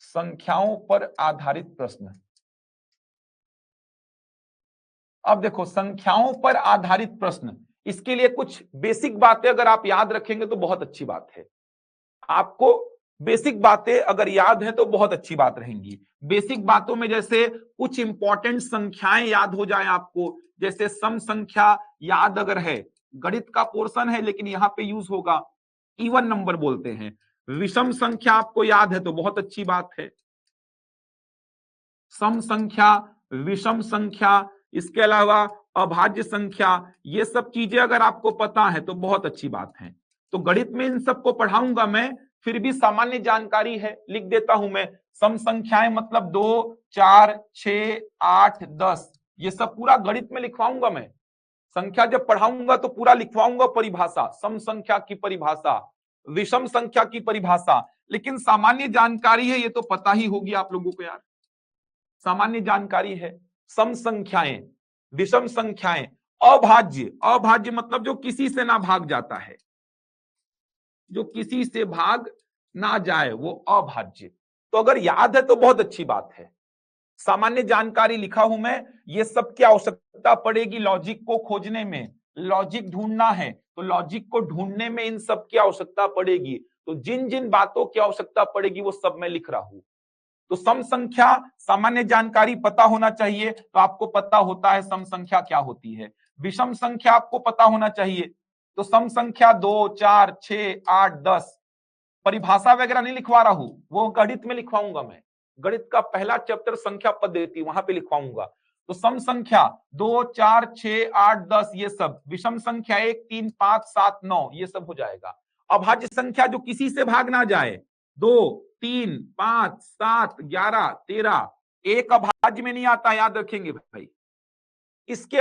संख्याओं पर आधारित प्रश्न। अब देखो संख्याओं पर आधारित प्रश्न, इसके लिए कुछ बेसिक बातें अगर आप याद रखेंगे तो बहुत अच्छी बात है। आपको बेसिक बातें अगर याद है तो बहुत अच्छी बात रहेंगी। बेसिक बातों में जैसे कुछ इंपॉर्टेंट संख्याएं याद हो जाए आपको, जैसे सम संख्या याद अगर है, गणित का पोर्शन है लेकिन यहां पे यूज होगा, इवन नंबर बोलते हैं। विषम संख्या आपको याद है तो बहुत अच्छी बात है। सम संख्या, विषम संख्या, इसके अलावा अभाज्य संख्या, ये सब चीजें अगर आपको पता है तो बहुत अच्छी बात है। तो गणित में इन सबको पढ़ाऊंगा मैं, फिर भी सामान्य जानकारी है, लिख देता हूं मैं। सम संख्याएं मतलब 2, 4, 6, 8, 10, ये सब पूरा गणित में लिखवाऊंगा मैं। संख्या जब पढ़ाऊंगा तो पूरा लिखवाऊंगा परिभाषा, सम संख्या की परिभाषा, विषम संख्या की परिभाषा। लेकिन सामान्य जानकारी है, ये तो पता ही होगी आप लोगों को यार, सामान्य जानकारी है। सम संख्याएं, विषम संख्याएं, अभाज्य, अभाज्य मतलब जो किसी से ना भाग जाता है, जो किसी से भाग ना जाए वो अभाज्य। तो अगर याद है तो बहुत अच्छी बात है। सामान्य जानकारी लिखा हूं मैं, ये सब की आवश्यकता पड़ेगी लॉजिक को खोजने में। लॉजिक ढूंढना है तो लॉजिक को ढूंढने में इन सब की आवश्यकता पड़ेगी। तो जिन जिन बातों की आवश्यकता पड़ेगी वो सब मैं लिख रहा हूं। तो सम संख्या सामान्य जानकारी पता होना चाहिए, तो आपको पता होता है सम संख्या क्या होती है। विषम संख्या आपको पता होना चाहिए, तो सम संख्या 2, 4, 6, 8, 10, परिभाषा वगैरह नहीं लिखवा रहा हूं, वो गणित में लिखवाऊंगा मैं। गणित का पहला चैप्टर संख्या पद्धति, वहां पे लिखवाऊंगा। तो सम संख्या 2, 4, 6, 8, 10 ये सब, विषम संख्या 1, 3, 5, 7, 9 ये सब हो जाएगा। अभाज्य संख्या जो किसी से भाग ना जाए, 2, 3, 5, 7, 11, 13, एक अभाज्य में नहीं आता, याद रखेंगे भाई। इसके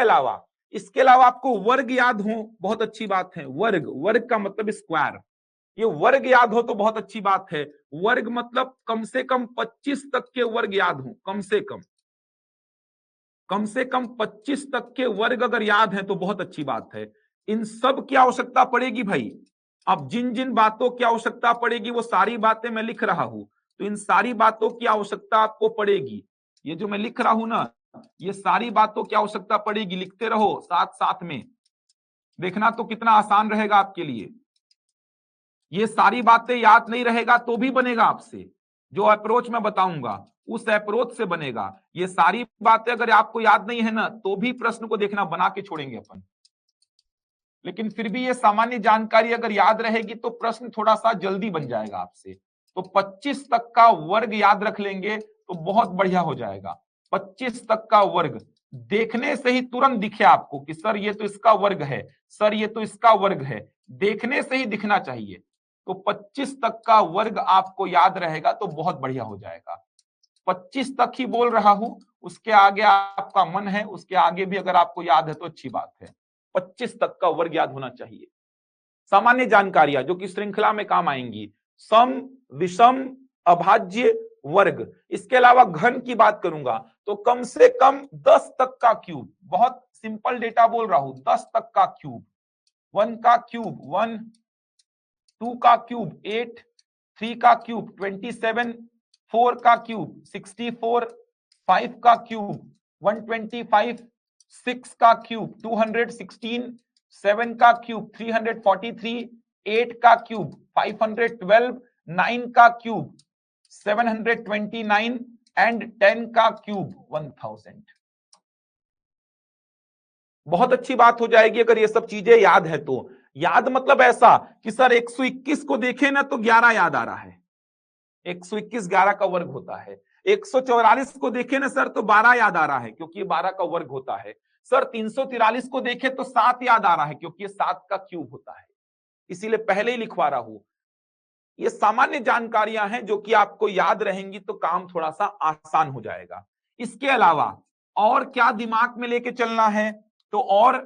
अलावा आपको वर्ग याद हो, बहुत अच्छी बात है। वर्ग, वर्ग का मतलब स्क्वायर, ये वर्ग याद हो तो बहुत अच्छी बात है। वर्ग मतलब कम से कम 25 तक के वर्ग याद हो, कम से कम 25 तक के वर्ग अगर याद है तो बहुत अच्छी बात है। इन सब की आवश्यकता पड़ेगी भाई। अब जिन जिन बातों की आवश्यकता पड़ेगी वो सारी बातें मैं लिख रहा हूं, तो इन सारी बातों की आवश्यकता आपको पड़ेगी। ये जो मैं लिख रहा हूं ना, ये सारी बातों की आवश्यकता पड़ेगी, लिखते रहो साथ साथ में, देखना तो कितना आसान रहेगा आपके लिए। ये सारी बातें याद नहीं रहेगा तो भी बनेगा आपसे, जो अप्रोच मैं बताऊंगा उस अप्रोच से बनेगा। ये सारी बातें अगर आपको याद नहीं है ना तो भी प्रश्न को देखना, बना के छोड़ेंगे अपन। लेकिन फिर भी ये सामान्य जानकारी अगर याद रहेगी तो प्रश्न थोड़ा सा जल्दी बन जाएगा आपसे। तो 25 तक का वर्ग याद रख लेंगे तो बहुत बढ़िया हो जाएगा। 25 तक का वर्ग देखने से ही तुरंत दिखे आपको कि सर ये तो इसका वर्ग है, सर ये तो इसका वर्ग है, देखने से ही दिखना चाहिए। तो 25 तक का वर्ग आपको याद रहेगा तो बहुत बढ़िया हो जाएगा। 25 तक ही बोल रहा हूं, उसके आगे आपका मन है, उसके आगे भी अगर आपको याद है तो अच्छी बात है। 25 तक का वर्ग याद होना चाहिए। सामान्य जानकारियां जो कि श्रृंखला में काम आएंगी, सम, विषम, अभाज्य, वर्ग। इसके अलावा घन की बात करूंगा तो कम से कम 10 तक का क्यूब, बहुत सिंपल डेटा बोल रहा हूं, 10 तक का क्यूब, 1 का क्यूब 1, 2 का क्यूब 8, 3 का क्यूब 27, 4 का क्यूब 64, 5 का क्यूब 125, 6 का क्यूब 216, 7 का क्यूब 343, 8 का क्यूब 512, 9 का क्यूब 729 एंड 10 का क्यूब 1000। बहुत अच्छी बात हो जाएगी अगर ये सब चीजें याद है तो। याद मतलब ऐसा कि सर 121 को देखें ना तो 11 याद आ रहा है, 121 11 का वर्ग होता है। 144 को देखें ना सर तो 12 याद आ रहा है क्योंकि ये 12 का वर्ग होता है। सर 343 को देखें तो 7 याद आ रहा है क्योंकि ये 7 का क्यूब होता है, इसीलिए पहले ही लिखवा रहा हूं। ये सामान्य जानकारियां हैं जो कि आपको याद रहेंगी तो काम थोड़ा सा आसान हो जाएगा। इसके अलावा और क्या दिमाग में लेके चलना है, तो और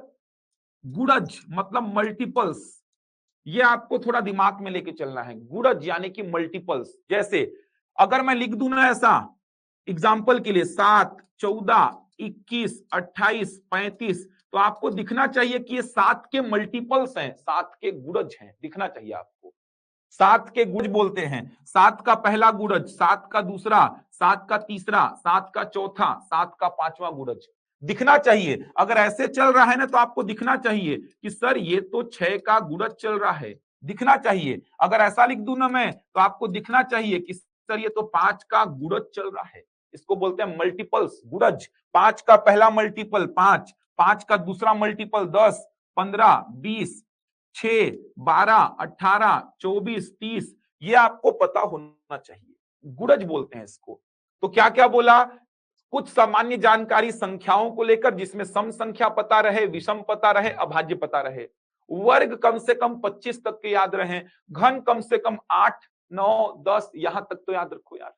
गुणज मतलब मल्टीपल्स, ये आपको थोड़ा दिमाग में लेके चलना है। गुणज यानी कि मल्टीपल्स, जैसे अगर मैं लिख दूं ना ऐसा एग्जाम्पल के लिए 7, 14, 21, 28, 35, तो आपको दिखना चाहिए कि ये 7 के मल्टीपल्स हैं, 7 के गुणज हैं, दिखना चाहिए आपको। 7 के गुणज बोलते हैं, 7 का पहला गुणज, 7 का दूसरा, 7 का तीसरा, 7 का चौथा, 7 का पांचवा गुणज दिखना चाहिए। अगर ऐसे चल रहा है ना तो आपको दिखना चाहिए कि सर ये तो 6 का गुणज चल रहा है, दिखना चाहिए। अगर ऐसा लिख दूं ना मैं तो आपको दिखना चाहिए कि सर ये तो 5 का गुणज चल रहा है। इसको बोलते हैं मल्टीपल्स, गुणज। 5 का पहला मल्टीपल 5, 5 का दूसरा मल्टीपल 10, 15, 20, 6, 12, 18, 24, 30, ये आपको पता होना चाहिए, गुणज बोलते हैं इसको। तो क्या क्या बोला, कुछ सामान्य जानकारी संख्याओं को लेकर जिसमें सम संख्या पता रहे, विषम पता रहे, अभाज्य पता रहे, वर्ग कम से कम 25 तक के याद रहे, घन कम से कम 8, 9, 10 यहां तक तो याद रखो यार।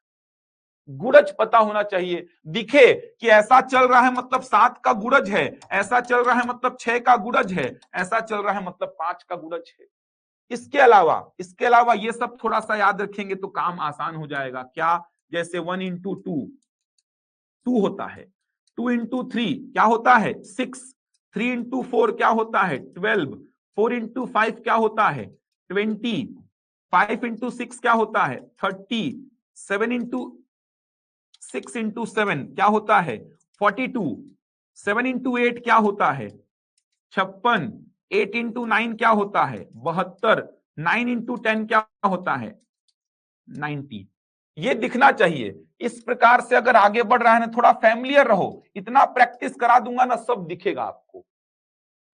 गुणज पता होना चाहिए, दिखे कि ऐसा चल रहा है मतलब 7 का गुणज है, ऐसा चल रहा है मतलब 6 का गुणज है, ऐसा चल रहा है मतलब 5 का गुणज है। इसके अलावा ये सब थोड़ा सा याद रखेंगे तो काम आसान हो जाएगा। क्या, जैसे 1 इंटू 2 होता है, 2 इंटू 3 क्या होता है 6, 3 इंटू 4 क्या होता है 12, 4 इंटू 5 क्या होता है 20, 5 इंटू 6 क्या होता है 30, 7 इंटू 6 इंटू 7 क्या होता है 42, 7 इंटू 8 क्या होता है 56, 8 इंटू 9 क्या होता है 72, 9 इंटू 10 क्या होता है 90। ये दिखना चाहिए। इस प्रकार से अगर आगे बढ़ रहा है ना, थोड़ा फैमिलियर रहो, इतना प्रैक्टिस करा दूंगा ना सब दिखेगा आपको।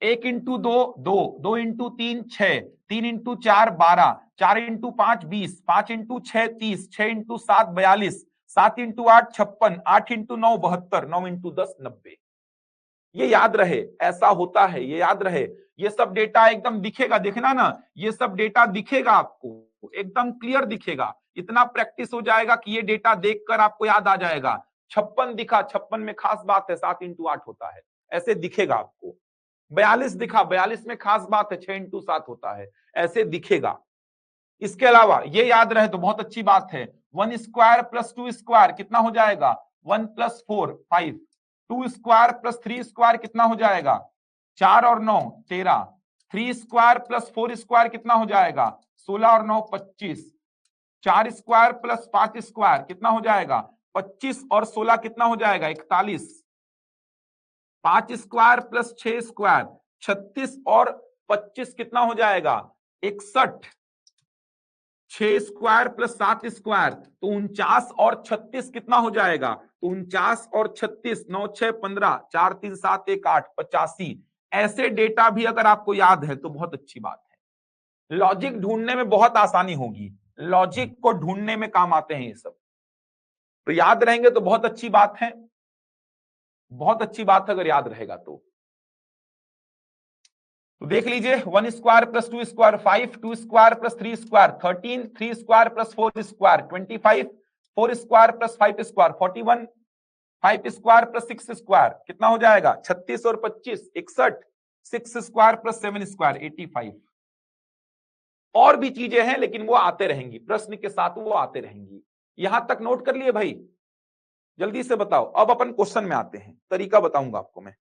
1 into 2 2, 2 into 3 6, 3 into 4 12, 4 into 5 20, 5 into 6 30, 6 into 7 42, 7 into 8 56, 8 into 9 72, 9 into 10 90। ये याद रहे, ऐसा होता है, ये याद रहे। ये सब डेटा एकदम दिखेगा, देखना ना, ये सब डेटा दिखेगा आपको, एकदम क्लियर दिखेगा। इतना प्रैक्टिस हो जाएगा कि ये डेटा देखकर आपको याद आ जाएगा। 56 दिखा, 56 में खास बात है 7 इंटू 8 होता है, ऐसे दिखेगा आपको। 42 दिखा, 42 में खास बात है 6 इंटू 7 होता है, ऐसे दिखेगा। इसके अलावा ये याद रहे तो बहुत अच्छी बात है। 1 स्क्वायर प्लस 2 स्क्वायर कितना हो जाएगा 1 प्लस 4 5, 2 स्क्वायर प्लस 3 स्क्वायर कितना हो जाएगा 4 और 9 13, 3 स्क्वायर प्लस 4 स्क्वायर कितना हो जाएगा 16 और 9 25, 4 स्क्वायर प्लस 5 स्क्वायर कितना हो जाएगा 25 और 16 कितना हो जाएगा 41, 5 स्क्वायर प्लस 6 स्क्वायर 36 और 25 कितना हो जाएगा 61, 6 स्क्वायर प्लस 7 स्क्वायर तो 49 और 36 कितना हो जाएगा तो 49 और 36, 9 6 15, 4 3 7 1 8 85। ऐसे डेटा भी अगर आपको याद है तो बहुत अच्छी बात है। लॉजिक ढूंढने में बहुत आसानी होगी, लॉजिक को ढूंढने में काम आते हैं ये सब, तो याद रहेंगे तो बहुत अच्छी बात है, बहुत अच्छी बात है अगर याद रहेगा तो देख लीजिए 1 square plus 2 square 5, 2 square plus 3 square 13, 3 square plus 4 square 25, 4 square plus 5 square 41, 5 square plus 6 square कितना हो जाएगा 36 और 25 61, 6 स्क्वायर प्लस 7 स्क्वायर 85। और भी चीजें हैं लेकिन वो आते रहेंगी, प्रश्न के साथ वो आते रहेंगी। यहां तक नोट कर लिए भाई, जल्दी से बताओ। अब अपन क्वेश्चन में आते हैं, तरीका बताऊंगा आपको मैं।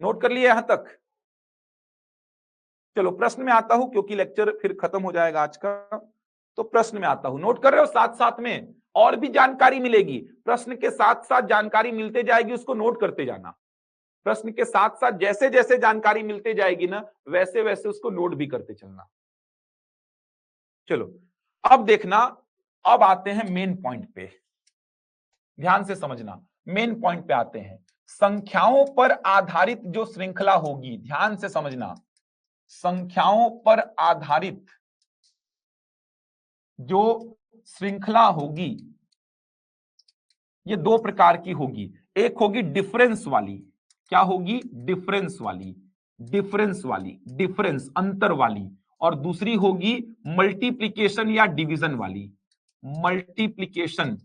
नोट कर लिए यहां तक? चलो प्रश्न में आता हूं, क्योंकि लेक्चर फिर खत्म हो जाएगा आज का, तो प्रश्न में आता हूं। नोट कर रहे हो? साथ साथ में और भी जानकारी मिलेगी, प्रश्न के साथ साथ जानकारी मिलते जाएगी, उसको नोट करते जाना। प्रश्न के साथ साथ जैसे जैसे जानकारी मिलते जाएगी ना, वैसे वैसे उसको नोट भी करते चलना। चलो अब देखना, अब आते हैं मेन पॉइंट पे, ध्यान से समझना। मेन पॉइंट पे आते हैं, संख्याओं पर आधारित जो श्रृंखला होगी, ध्यान से समझना, संख्याओं पर आधारित जो श्रृंखला होगी, ये दो प्रकार की होगी। एक होगी डिफरेंस वाली, क्या होगी? डिफरेंस वाली, डिफरेंस वाली, डिफरेंस अंतर वाली, और दूसरी होगी मल्टीप्लिकेशन या डिवीजन वाली, मल्टीप्लिकेशन,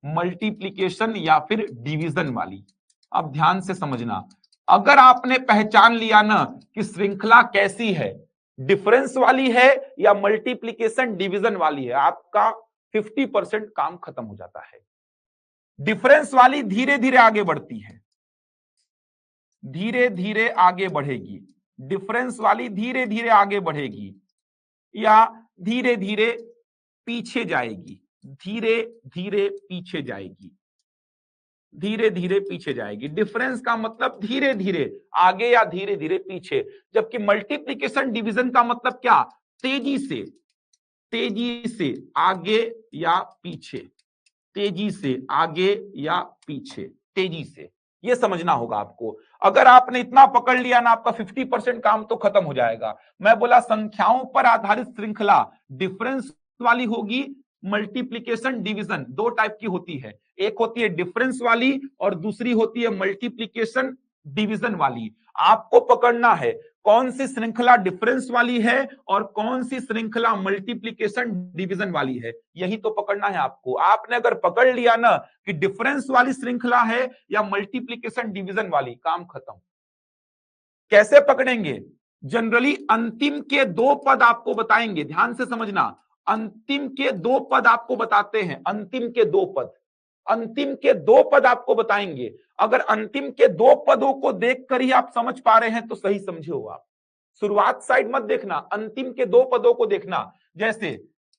मल्टीप्लिकेशन या फिर डिवीजन वाली। अब ध्यान से समझना, अगर आपने पहचान लिया ना कि श्रृंखला कैसी है, डिफरेंस वाली है या मल्टीप्लिकेशन डिवीजन वाली है, आपका 50% काम खत्म हो जाता है। डिफरेंस वाली धीरे धीरे आगे बढ़ती है, धीरे धीरे आगे बढ़ेगी, डिफरेंस वाली धीरे धीरे आगे बढ़ेगी या धीरे धीरे पीछे जाएगी, धीरे धीरे पीछे जाएगी, धीरे धीरे पीछे जाएगी। डिफरेंस का मतलब धीरे धीरे आगे या धीरे धीरे पीछे, जबकि मल्टीप्लिकेशन डिवीजन का मतलब क्या? तेजी से, तेजी से आगे या पीछे, तेजी से आगे या पीछे, तेजी से, ये समझना होगा आपको। अगर आपने इतना पकड़ लिया ना, आपका 50% काम तो खत्म हो जाएगा। मैं बोला संख्याओं पर आधारित श्रृंखला डिफरेंस वाली होगी, मल्टीप्लिकेशन डिवीजन दो टाइप की होती है, एक होती है डिफरेंस वाली और दूसरी होती है मल्टीप्लिकेशन डिवीजन वाली। आपको पकड़ना है कौन सी श्रृंखला डिफरेंस वाली है और कौन सी श्रृंखला मल्टीप्लिकेशन डिवीजन वाली है, यही तो पकड़ना है आपको। आपने अगर पकड़ लिया ना कि डिफरेंस वाली श्रृंखला है या मल्टीप्लिकेशन डिवीजन वाली, काम खत्म। कैसे पकड़ेंगे? जनरली अंतिम के दो पद आपको बताएंगे, ध्यान से समझना, अंतिम के दो पद आपको बताते हैं, अंतिम के दो पद, अंतिम के दो पद आपको बताएंगे। अगर अंतिम के दो पदों को देखकर ही आप समझ पा रहे हैं तो सही समझे हो आप। शुरुआत साइड मत देखना, अंतिम के दो पदों को देखना, जैसे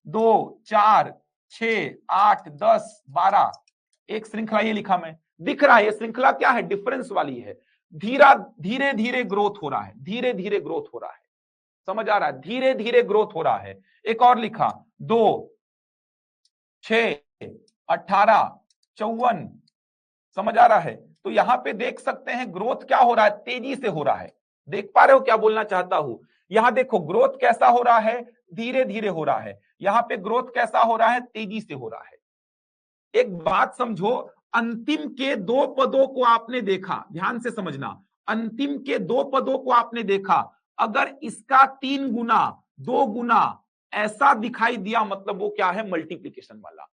2, 4, 6, 8, 10, 12, एक श्रृंखला ये लिखा मैं, दिख रहा है ये श्रृंखला क्या है? डिफरेंस वाली है। धीरे धीरे ग्रोथ हो रहा है, धीरे धीरे ग्रोथ हो रहा है, समझ आ रहा है? धीरे धीरे ग्रोथ हो रहा है। एक और लिखा 2, 6, 18, 54, समझ आ रहा है? तो यहां पे देख सकते हैं ग्रोथ क्या हो रहा है? तेजी से हो रहा है। देख पा रहे हो क्या बोलना चाहता हूं? यहां देखो ग्रोथ कैसा हो रहा है? धीरे धीरे हो रहा है। यहां पे ग्रोथ कैसा हो रहा है? तेजी से हो रहा है। एक बात समझो, अंतिम के दो पदों को आपने देखा, ध्यान से समझना, अंतिम के दो पदों को आपने देखा, अगर इसका 3 गुना, 2 गुना ऐसा दिखाई दिया, मतलब वो क्या है? मल्टीप्लिकेशन वाला।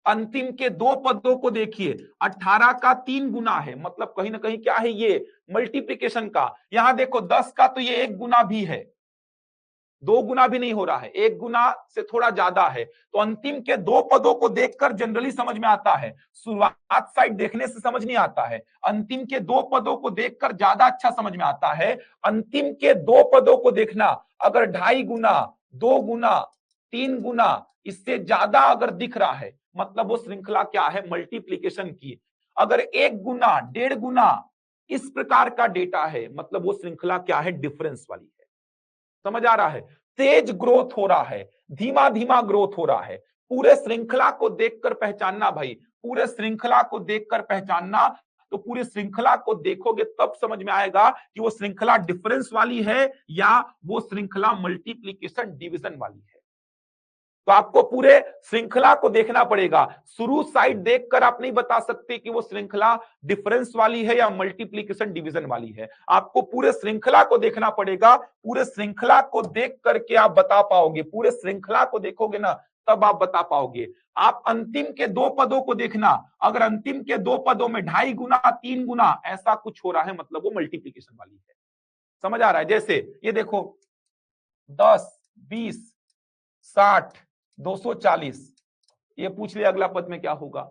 अंतिम के दो पदों को देखिए, 18 का 3 गुना है, मतलब कहीं ना कहीं क्या है? ये मल्टीप्लिकेशन का। यहां देखो 10 का तो ये 1 गुना भी है, 2 गुना भी नहीं हो रहा है, 1 गुना से थोड़ा ज्यादा है। तो अंतिम के दो पदों को देखकर जनरली समझ में आता है, शुरुआत साइड देखने से समझ नहीं आता है। अंतिम के दो पदों को देखकर ज्यादा अच्छा समझ में आता है। अंतिम के दो पदों को देखना, अगर 2.5 गुना, 2 गुना, 3 गुना इससे ज्यादा अगर दिख रहा है, मतलब वो श्रृंखला क्या है? मल्टीप्लिकेशन की। अगर 1 गुना, 1.5 गुना इस प्रकार का डेटा है, मतलब वो श्रृंखला क्या है? डिफरेंस वाली है। समझ आ रहा है? तेज ग्रोथ हो रहा है, धीमा धीमा ग्रोथ हो रहा है। पूरे श्रृंखला को देखकर पहचानना भाई, पूरे श्रृंखला को देखकर पहचानना। तो पूरी श्रृंखला को देखोगे तब समझ में आएगा कि वो श्रृंखला डिफरेंस वाली है या वो श्रृंखला मल्टीप्लिकेशन डिवीजन वाली है। तो आपको पूरे श्रृंखला को देखना पड़ेगा। शुरू साइड देखकर आप नहीं बता सकते कि वो श्रृंखला डिफरेंस वाली है या मल्टीप्लिकेशन डिवीजन वाली है। आपको पूरे श्रृंखला को देखना पड़ेगा। पूरे श्रृंखला को देख करके आप बता पाओगे, पूरे श्रृंखला को देखोगे ना तब आप बता पाओगे। आप अंतिम के दो पदों को देखना, अगर अंतिम के दो पदों में 2.5 गुना, 3 गुना ऐसा कुछ हो रहा है, मतलब वो मल्टीप्लिकेशन वाली है। समझ आ रहा है? जैसे ये देखो 10, 20, 60, 240, ये पूछ लिया अगला पद में क्या होगा?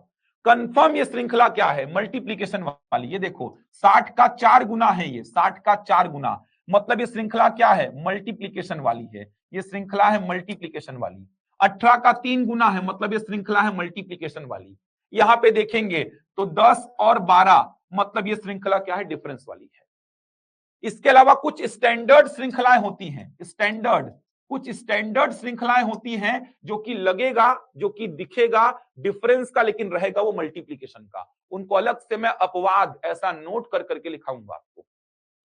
कंफर्म ये श्रृंखला क्या है, मल्टीप्लीकेशन वाली। ये देखो 60 का 4 गुना है, ये 60 का 4 गुना, मतलब ये श्रृंखला क्या है, मल्टीप्लीकेशन वाली है। ये श्रृंखला है मल्टीप्लीकेशन वाली। 18 का 3 गुना है, मतलब ये श्रृंखला है मल्टीप्लीकेशन वाली। यहां पे देखेंगे तो 10 और 12, मतलब ये श्रृंखला क्या है, डिफरेंस वाली है। इसके अलावा कुछ स्टैंडर्ड श्रृंखलाएं होती हैं, कुछ स्टैंडर्ड श्रृंखलाएं होती हैं जो कि लगेगा, जो कि दिखेगा डिफरेंस का, लेकिन रहेगा वो मल्टीप्लीकेशन का। उनको अलग से मैं अपवाद ऐसा नोट कर करके लिखाऊंगा आपको।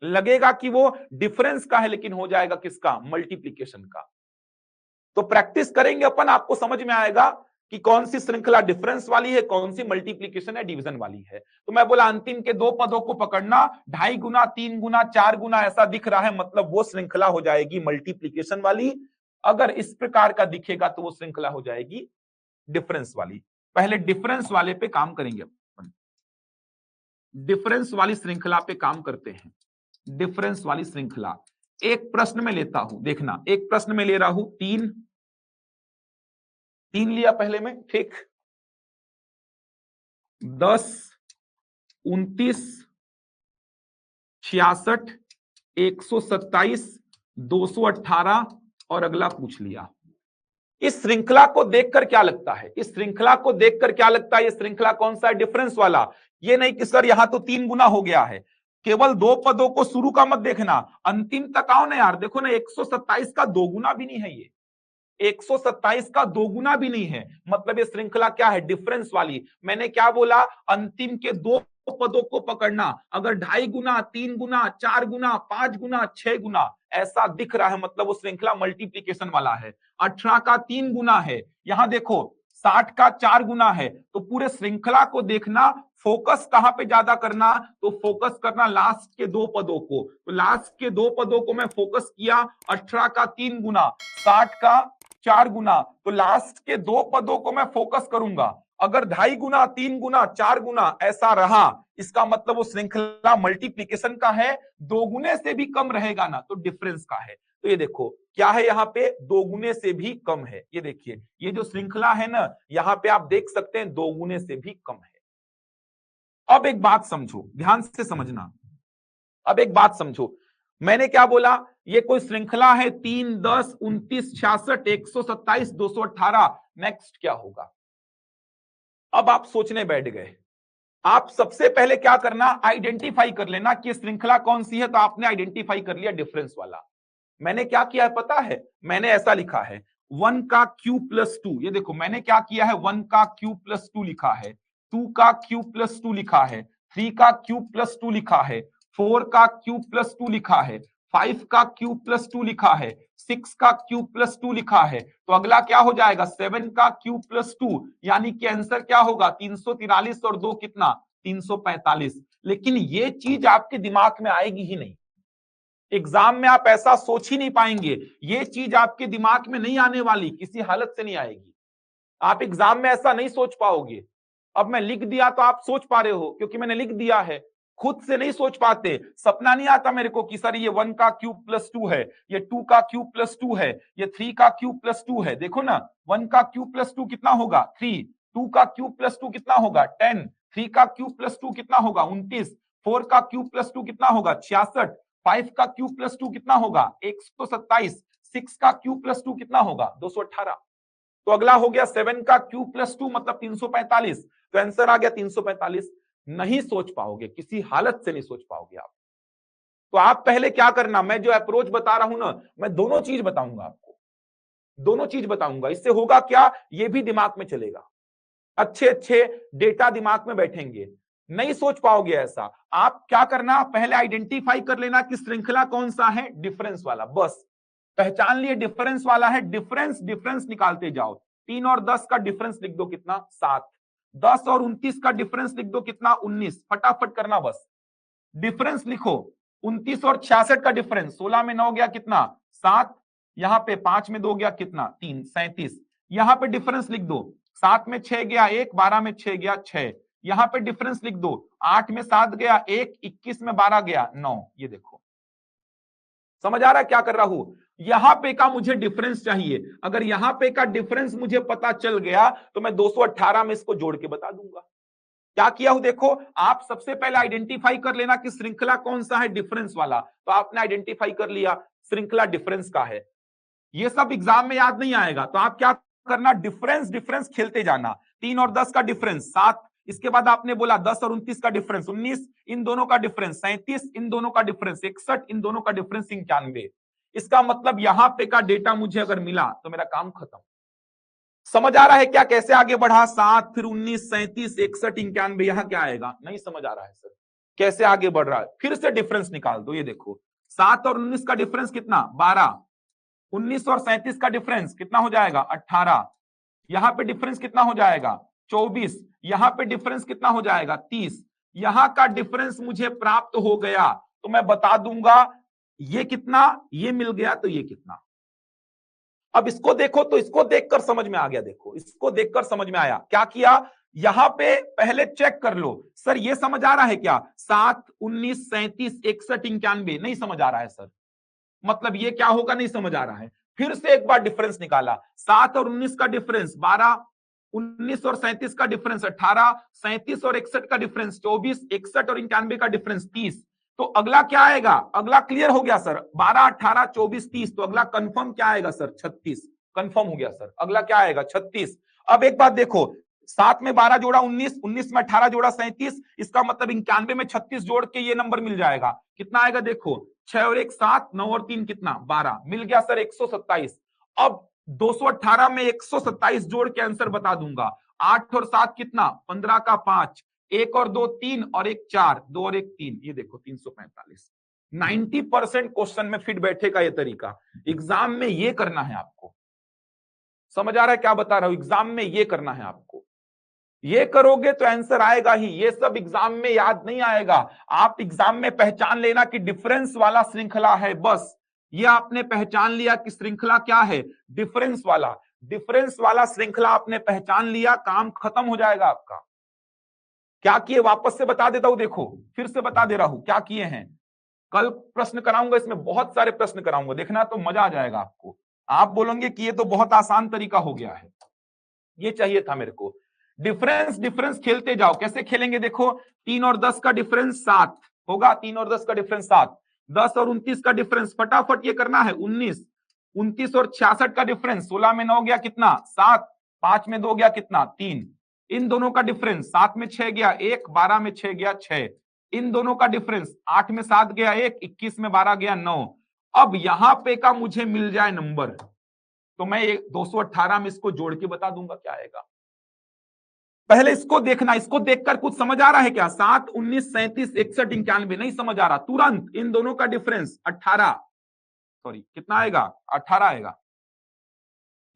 लगेगा कि वो डिफरेंस का है, लेकिन हो जाएगा किसका, मल्टीप्लीकेशन का। तो प्रैक्टिस करेंगे अपन, आपको समझ में आएगा कि कौन सी श्रृंखला डिफरेंस वाली है, कौन सी मल्टीप्लीकेशन या डिवीजन वाली है। तो मैं बोला अंतिम के दो पदों को पकड़ना, 2.5 गुना, 3 गुना, 4 गुना ऐसा दिख रहा है, मतलब वो श्रृंखला हो जाएगी मल्टीप्लीकेशन वाली। अगर इस प्रकार का दिखेगा तो वो श्रृंखला हो जाएगी डिफरेंस वाली। पहले डिफरेंस वाले पे काम करेंगे अपन, डिफरेंस वाली श्रृंखला पे काम करते हैं। डिफरेंस वाली श्रृंखला, एक प्रश्न में लेता हूं, देखना एक प्रश्न में ले रहा हूं, 3 लिया पहले में, ठीक। 10, 29, 66, 127, 218 और अगला पूछ लिया। इस श्रृंखला को देखकर क्या लगता है, इस श्रृंखला को देखकर क्या लगता है, ये श्रृंखला कौन सा है, डिफरेंस वाला। ये नहीं कि सर यहां तो 3 गुना हो गया है, केवल 2 पदों को शुरू का मत देखना, अंतिम तक आओ ना यार। देखो ना 127 का 2 गुना भी नहीं है, ये 127 का 2 गुना भी नहीं है, मतलब ये श्रृंखला क्या है, डिफरेंस वाली। मैंने क्या बोला, अंतिम के 2 पदों को पकड़ना, अगर 2.5 गुना, 3 गुना, 4 गुना, 5 गुना, 6 गुना ऐसा दिख रहा है, मतलब वो श्रृंखला मल्टीप्लीकेशन वाला है। 18 का 3 गुना है, यहां देखो 60 का 4 गुना है। तो पूरे श्रृंखला को देखना, फोकस कहां पे ज्यादा करना, तो फोकस करना लास्ट के 2 पदों को। तो लास्ट के 2 पदों को मैं फोकस किया, 18 का 3 गुना, 60 का 4 गुना, तो लास्ट के 2 पदों को मैं फोकस करूंगा। अगर 2.5 गुना, 3 गुना, 4 गुना ऐसा रहा, इसका मतलब वो श्रृंखला मल्टीप्लीकेशन का है। 2 गुने से भी कम रहेगा ना तो डिफरेंस का है। तो ये देखो क्या है, यहाँ पे 2 गुने से भी कम है। ये देखिए ये जो श्रृंखला है ना, यहाँ पे आप देख सकते हैं 2 गुने से भी कम है। अब एक बात समझो, ध्यान से समझना, अब एक बात समझो, मैंने क्या बोला, ये कोई श्रृंखला है 3, 10, 29, 66, 127, 218। नेक्स्ट क्या होगा, अब आप सोचने बैठ गए। आप सबसे पहले क्या करना, आइडेंटिफाई कर लेना कि श्रृंखला कौन सी है। तो आपने आइडेंटिफाई कर लिया डिफरेंस वाला। मैंने क्या किया है पता है, मैंने ऐसा लिखा है 1 का क्यूब प्लस 2। ये देखो मैंने क्या किया है, 1 का क्यूब प्लस 2 लिखा है, 2 का क्यूब प्लस 2 लिखा है, 3 का क्यूब प्लस 2 लिखा है, 4 का क्यूब प्लस 2 लिखा है, 5 का क्यूब प्लस 2 लिखा है, 6 का क्यूब प्लस 2 लिखा है। तो अगला क्या हो जाएगा, 7 का क्यूब प्लस 2, यानी कि आंसर क्या होगा, 343 और 2 कितना, 345। लेकिन ये चीज आपके दिमाग में आएगी ही नहीं, एग्जाम में आप ऐसा सोच ही नहीं पाएंगे, ये चीज आपके दिमाग में नहीं आने वाली, किसी हालत से नहीं आएगी। आप एग्जाम में ऐसा नहीं सोच पाओगे। अब मैं लिख दिया तो आप सोच पा रहे हो, क्योंकि मैंने लिख दिया है। खुद से नहीं सोच पाते, सपना नहीं आता मेरे को कि सर ये 1 का क्यूब प्लस 2 है, ये 2 का क्यूब प्लस 2 है, ये 3 का क्यूब प्लस 2 है। देखो ना 1 का क्यूब प्लस 2 कितना होगा 3, 2 का क्यूब प्लस 2 कितना होगा 10, 3 का क्यूब प्लस 2 कितना होगा 29, 4 का क्यूब प्लस 2 कितना होगा 66, 5 का क्यूब प्लस 2 कितना होगा 127, 6 का क्यूब प्लस 2 कितना होगा 218। तो अगला हो गया 7 का क्यूब प्लस 2 मतलब 345। तो आंसर आ गया 345। नहीं सोच पाओगे, किसी हालत से नहीं सोच पाओगे आप। तो आप पहले क्या करना, मैं जो अप्रोच बता रहा हूं ना, मैं दोनों चीज बताऊंगा आपको, दोनों चीज बताऊंगा। इससे होगा क्या, ये भी दिमाग में चलेगा, अच्छे अच्छे डेटा दिमाग में बैठेंगे, नहीं सोच पाओगे ऐसा। आप क्या करना, पहले आइडेंटिफाई कर लेना कि श्रृंखला कौन सा है, डिफरेंस वाला। बस पहचान लिए डिफरेंस वाला है, डिफरेंस डिफरेंस निकालते जाओ। 3 और 10 का डिफरेंस लिख दो कितना 7, 10 और 29 का डिफरेंस लिख दो कितना 19। फटाफट करना बस, डिफरेंस लिखो। 29 और 66 का डिफरेंस, 16 में 9 गया कितना 7, यहां पे 5 में 2 गया कितना 3, 37। यहां पे डिफरेंस लिख दो, 7 में 6 गया 1, 12 में 6 गया 6। यहां पे डिफरेंस लिख दो, 8 में 7 गया 1, 21 में 12 गया 9। ये देखो समझ आ रहा है क्या कर रहा हूं, यहां पे का मुझे डिफरेंस चाहिए। अगर यहां पे का डिफरेंस मुझे पता चल गया तो मैं 218 में इसको जोड़ के बता दूंगा। क्या किया हूं देखो, आप सबसे पहले आइडेंटिफाई कर लेना कि श्रृंखला कौन सा है, डिफरेंस वाला। तो आपने आइडेंटिफाई कर लिया श्रृंखला डिफरेंस का है। ये सब एग्जाम में याद नहीं आएगा, तो आप क्या करना, डिफरेंस डिफरेंस खेलते जाना। 3 और 10 का डिफरेंस 7, इसके बाद आपने बोला 10 और 29 का डिफरेंस 19, इन दोनों का डिफरेंस 37, इन दोनों का डिफरेंस 61, इन दोनों का डिफरेंस 91। इसका मतलब यहां पे का डेटा मुझे अगर मिला तो मेरा काम खत्म। समझ आ रहा है क्या कैसे आगे बढ़ा, 7 फिर 19 37 61 91, यहां क्या आएगा, नहीं समझ आ रहा है सर कैसे आगे बढ़ रहा है। फिर से डिफरेंस निकाल दो, ये देखो 7 और 19 का डिफरेंस कितना 12, 19 और 37 का डिफरेंस कितना हो जाएगा 18, यहां पे डिफरेंस कितना हो जाएगा 24, यहां पे डिफरेंस कितना हो जाएगा 30। यहां का डिफरेंस मुझे प्राप्त हो गया तो मैं बता दूंगा ये कितना, ये मिल गया तो ये कितना। अब इसको देखो तो इसको देखकर समझ में आ गया, देखो इसको देखकर समझ में आया। क्या किया, यहां पे पहले चेक कर लो सर ये समझ आ रहा है क्या, 7 19 37 61 91, नहीं समझ आ रहा है सर, मतलब ये क्या होगा नहीं समझ आ रहा है। फिर से एक बार डिफरेंस निकाला, 7 और 19 का डिफरेंस 12, 19 और 37 का डिफरेंस 18, 37 और 61 का डिफरेंस 24, 61 और 91 का डिफरेंस 30। तो अगला क्या आएगा, अगला क्लियर हो गया सर, 12 18 24 30, तो अगला कंफर्म क्या आएगा सर 36, कंफर्म हो गया सर, अगला क्या आएगा 36। अब एक बात देखो, 7 में 12 जोड़ा 19, 19 में 18 जोड़ा 37, इसका मतलब 91 में 36 जोड़ के ये नंबर मिल जाएगा, कितना आएगा देखो 6 और 1 7, 9 और 3 कितना 12, मिल गया सर 127। अब 218 में 127 जोड़ के आंसर बता दूंगा, 8 और 7 कितना 15 का 5, 1 और 2 3 और 1 4, 2 और 1 3, ये देखो 345। 90% क्वेश्चन में फिट बैठेगा ये तरीका, एग्जाम में ये करना है आपको। समझ आ रहा है क्या बता रहा हूं, एग्जाम में ये करना है आपको, ये करोगे तो आंसर आएगा ही। ये सब एग्जाम में याद नहीं आएगा, आप एग्जाम में पहचान लेना कि डिफरेंस वाला श्रृंखला है, बस ये आपने पहचान लिया कि श्रृंखला क्या है, डिफरेंस वाला। डिफरेंस वाला श्रृंखला आपने पहचान लिया, काम खत्म हो जाएगा आपका। क्या किए वापस से बता देता हूं, देखो फिर से बता दे रहा हूं क्या किए हैं। कल प्रश्न कराऊंगा, इसमें बहुत सारे प्रश्न कराऊंगा, देखना तो मजा आ जाएगा आपको। आप बोलेंगे कि ये तो बहुत आसान तरीका हो गया है, ये चाहिए था मेरे को। डिफरेंस डिफरेंस खेलते जाओ, कैसे खेलेंगे देखो, 3 और 10 का डिफरेंस 7 होगा, 3 और 10 का डिफरेंस 7, 10 और 29 का डिफरेंस फटाफट ये करना है 19, 29 और 66 का डिफरेंस 16 में 9 गया कितना 7, 5 में 2 गया कितना 3, इन दोनों का डिफरेंस 7 में 6 गया 1, 12 में 6 गया 6, इन दोनों का डिफरेंस 8 में 7 गया 1, 21 में 12 गया 9। अब यहां पे का मुझे मिल जाए नंबर तो मैं 218 में इसको जोड़ के बता दूंगा क्या आएगा। पहले इसको देखना, इसको देखकर कुछ समझ आ रहा है क्या, 7 19 37 61 91, नहीं समझ आ रहा, तुरंत इन दोनों का डिफरेंस 18, सॉरी कितना आएगा 18 आएगा,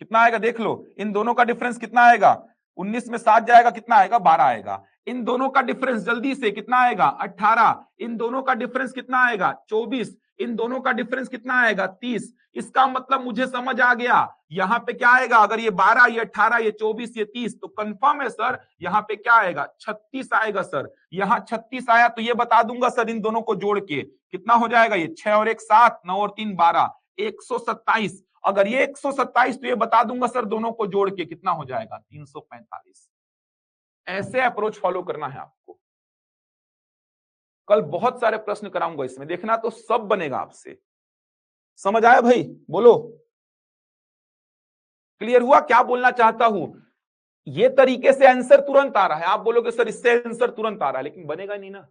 कितना आएगा देख लो, इन दोनों का डिफरेंस कितना आएगा, 19 में 7 जाएगा कितना आएगा 12 आएगा, इन दोनों का डिफरेंस जल्दी से कितना आएगा 18, इन दोनों का डिफरेंस कितना आएगा 24, इन दोनों का डिफरेंस कितना आएगा 30। इसका मतलब मुझे समझ आ गया यहां पे क्या आएगा, अगर ये 12 ये 18 ये 24 ये 30 तो कंफर्म है सर यहाँ पे क्या आएगा 36 आएगा सर। यहाँ 36 आया तो ये बता दूंगा सर इन दोनों को जोड़ के कितना हो जाएगा, ये 6 और 1 7, 9 और 3 12, 127। अगर ये 127 तो ये बता दूंगा सर दोनों को जोड़ के कितना हो जाएगा 345। ऐसे अप्रोच फॉलो करना है आपको। कल बहुत सारे प्रश्न कराऊंगा इसमें, देखना तो सब बनेगा आपसे। समझ आया भाई, बोलो क्लियर हुआ क्या बोलना चाहता हूं। ये तरीके से आंसर तुरंत आ रहा है, आप बोलोगे सर इससे आंसर तुरंत आ रहा है, लेकिन बनेगा नहीं ना,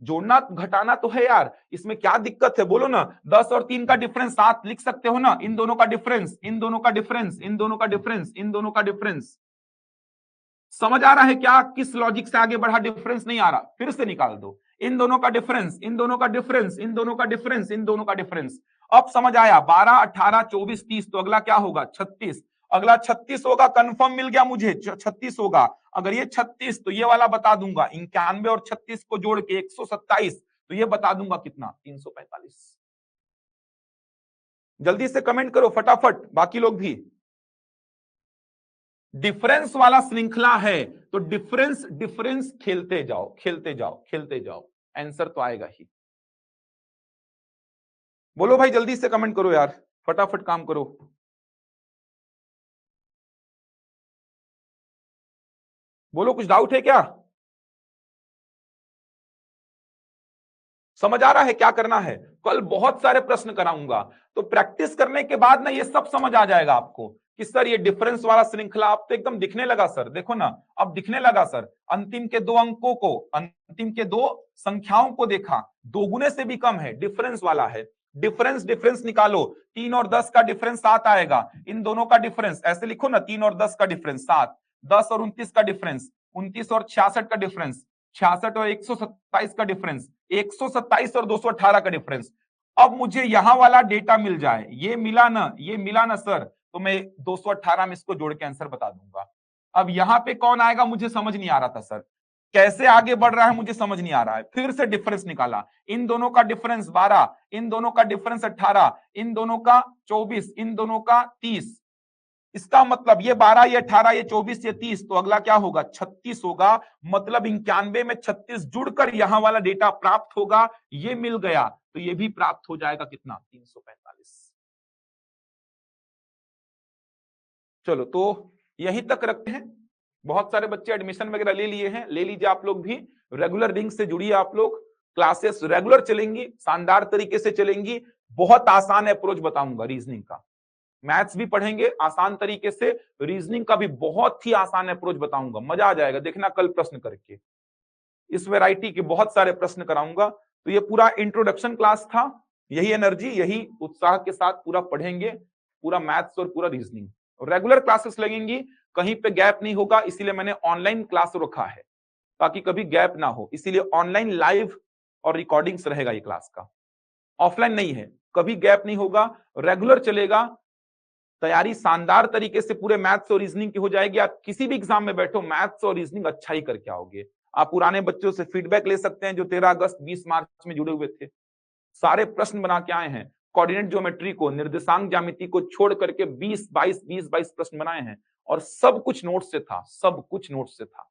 जोड़ना घटाना तो है यार, इसमें क्या दिक्कत है बोलो ना। 10 और 3 का डिफरेंस 7 लिख सकते हो ना, इन दोनों का डिफरेंस, इन दोनों का डिफरेंस, इन दोनों का डिफरेंस, इन दोनों का डिफरेंस। समझ आ रहा है क्या, किस लॉजिक से आगे बढ़ा, डिफरेंस नहीं आ रहा फिर से निकाल दो, इन दोनों का डिफरेंस, इन दोनों का डिफरेंस, इन दोनों का डिफरेंस, इन दोनों का डिफरेंस। अब समझ आया, 12 18 24 30, तो अगला क्या होगा 36, अगला 36 होगा, कंफर्म मिल गया मुझे 36 होगा। अगर ये 36 तो ये वाला बता दूंगा, 91 और 36 को जोड़ के 127, तो ये बता दूंगा कितना 345। जल्दी से कमेंट करो फटाफट, बाकी लोग भी। डिफरेंस वाला श्रृंखला है तो डिफरेंस डिफरेंस खेलते जाओ खेलते जाओ खेलते जाओ, आंसर तो आएगा ही। बोलो भाई जल्दी से कमेंट करो यार, फटाफट काम करो। बोलो कुछ डाउट है क्या। समझ आ रहा है क्या करना है? कल बहुत सारे प्रश्न कराऊंगा, तो प्रैक्टिस करने के बाद ना ये सब समझ आ जाएगा आपको कि सर ये डिफरेंस वाला श्रृंखला अब तो एकदम दिखने लगा सर, देखो ना अब दिखने लगा सर। अंतिम के दो अंकों को, अंतिम के दो संख्याओं को देखा, दोगुने से भी कम है, डिफरेंस वाला है। डिफरेंस डिफरेंस निकालो, 3 और 10 का डिफरेंस 7 आएगा, इन दोनों का डिफरेंस ऐसे लिखो ना, 3 और 10 का डिफरेंस 7, 10 और 29 का डिफरेंस, 29 और 66 का डिफरेंस, 66 और 127 का डिफरेंस, 127 और 218 का डिफरेंस। अब मुझे यहां वाला डेटा मिल जाए, ये मिला ना, ये मिला ना सर, तो मैं 218 में इसको जोड़ के आंसर बता दूंगा। अब यहां पे कौन आएगा मुझे समझ नहीं आ रहा था सर, कैसे आगे बढ़ रहा है मुझे समझ नहीं आ रहा है। फिर से डिफरेंस निकाला, इन दोनों का डिफरेंस 12, इन दोनों का डिफरेंस 18, इन दोनों का 24, इन दोनों का 30। इसका मतलब ये 12, ये 18, ये 24, ये 30, तो अगला क्या होगा? 36 होगा। मतलब 91 में 36 जुड़कर यहां वाला डेटा प्राप्त होगा। ये मिल गया तो ये भी प्राप्त हो जाएगा कितना? 345। चलो तो यहीं तक रखते हैं। बहुत सारे बच्चे एडमिशन वगैरह ले लिए हैं, ले लीजिए आप लोग भी। रेगुलर रिंग से जुड़िए आप लोग, क्लासेस रेगुलर चलेंगी, शानदार तरीके से चलेंगी। बहुत आसान अप्रोच बताऊंगा रीजनिंग का, मैथ्स भी पढ़ेंगे आसान तरीके से, रीजनिंग का भी बहुत ही आसान अप्रोच बताऊंगा, मजा आ जाएगा। देखना कल प्रश्न करके, इस वैरायटी के बहुत सारे प्रश्न कराऊंगा। तो ये पूरा इंट्रोडक्शन क्लास था, यही एनर्जी यही उत्साह के साथ पूरा पढ़ेंगे, पूरा मैथ्स और पूरा रीजनिंग। रेगुलर क्लासेस लगेंगी, कहीं पे गैप नहीं होगा, इसीलिए मैंने ऑनलाइन क्लास रखा है ताकि कभी गैप ना हो। इसीलिए ऑनलाइन लाइव और रिकॉर्डिंग्स रहेगा ये क्लास का, ऑफलाइन नहीं है, कभी गैप नहीं होगा, रेगुलर चलेगा। तैयारी शानदार तरीके से पूरे मैथ्स और रीजनिंग की हो जाएगी। आप किसी भी एग्जाम में बैठो, मैथ्स और रीजनिंग अच्छा ही करके आओगे। आप पुराने बच्चों से फीडबैक ले सकते हैं जो 13 अगस्त 20 मार्च में जुड़े हुए थे, सारे प्रश्न बना के आए हैं। कोऑर्डिनेट ज्योमेट्री को, निर्देशांक ज्यामिति को छोड़ करके 20-22 प्रश्न बनाए हैं, और सब कुछ नोट से था, सब कुछ नोट से था।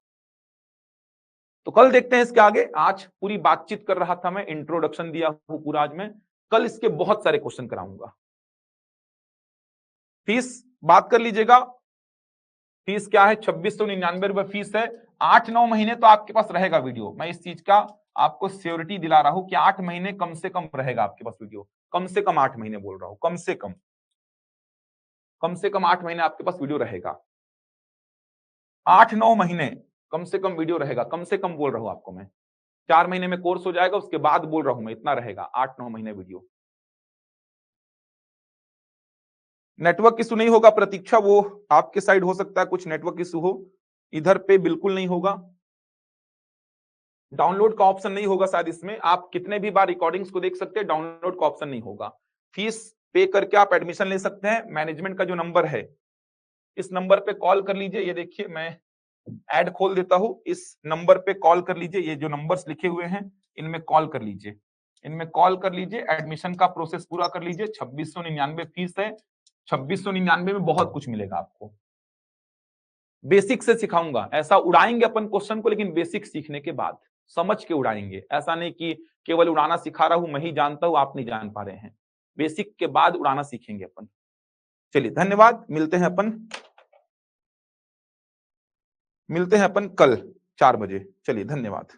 तो कल देखते हैं इसके आगे। आज पूरी बातचीत कर रहा था मैं, इंट्रोडक्शन दिया हूं पूरा आज मैं, कल इसके बहुत सारे क्वेश्चन कराऊंगा। फीस बात कर लीजिएगा, फीस क्या है? 2699 रुपए फीस है। 8-9 महीने तो आपके पास रहेगा वीडियो, मैं इस चीज का आपको श्योरिटी दिला रहा हूं कि 8 महीने कम से कम रहेगा आपके पास वीडियो। कम से कम 8 महीने बोल रहा हूं, कम से कम 8 महीने आपके पास वीडियो रहेगा। 8-9 महीने कम से कम वीडियो रहेगा, कम से कम बोल रहा हूं आपको मैं। 4 महीने में कोर्स हो जाएगा, उसके बाद बोल रहा हूं मैं, इतना रहेगा 8-9 महीने वीडियो। नेटवर्क इशू नहीं होगा प्रतीक्षा, वो आपके साइड हो सकता है कुछ नेटवर्क इशू हो, इधर पे बिल्कुल नहीं होगा। डाउनलोड का ऑप्शन नहीं होगा शायद इसमें, आप कितने भी बार रिकॉर्डिंग्स को देख सकते हैं, डाउनलोड का ऑप्शन नहीं होगा। फीस पे करके आप एडमिशन ले सकते हैं। मैनेजमेंट का जो नंबर है, इस नंबर पे कॉल कर लीजिए। ये देखिए मैं ऐड खोल देता हूं, इस नंबर पे कॉल कर लीजिए। ये जो नंबर्स लिखे हुए हैं इनमें कॉल कर लीजिए, इनमें कॉल कर लीजिए, एडमिशन का प्रोसेस पूरा कर लीजिए। 2699 फीस है। 2699 में बहुत कुछ मिलेगा आपको, बेसिक से सिखाऊंगा। ऐसा उड़ाएंगे अपन क्वेश्चन को, लेकिन बेसिक सीखने के बाद समझ के उड़ाएंगे। ऐसा नहीं कि केवल उड़ाना सिखा रहा हूं, मैं ही जानता हूं आप नहीं जान पा रहे हैं। बेसिक के बाद उड़ाना सीखेंगे अपन। चलिए धन्यवाद, मिलते हैं अपन कल 4 बजे। चलिए धन्यवाद।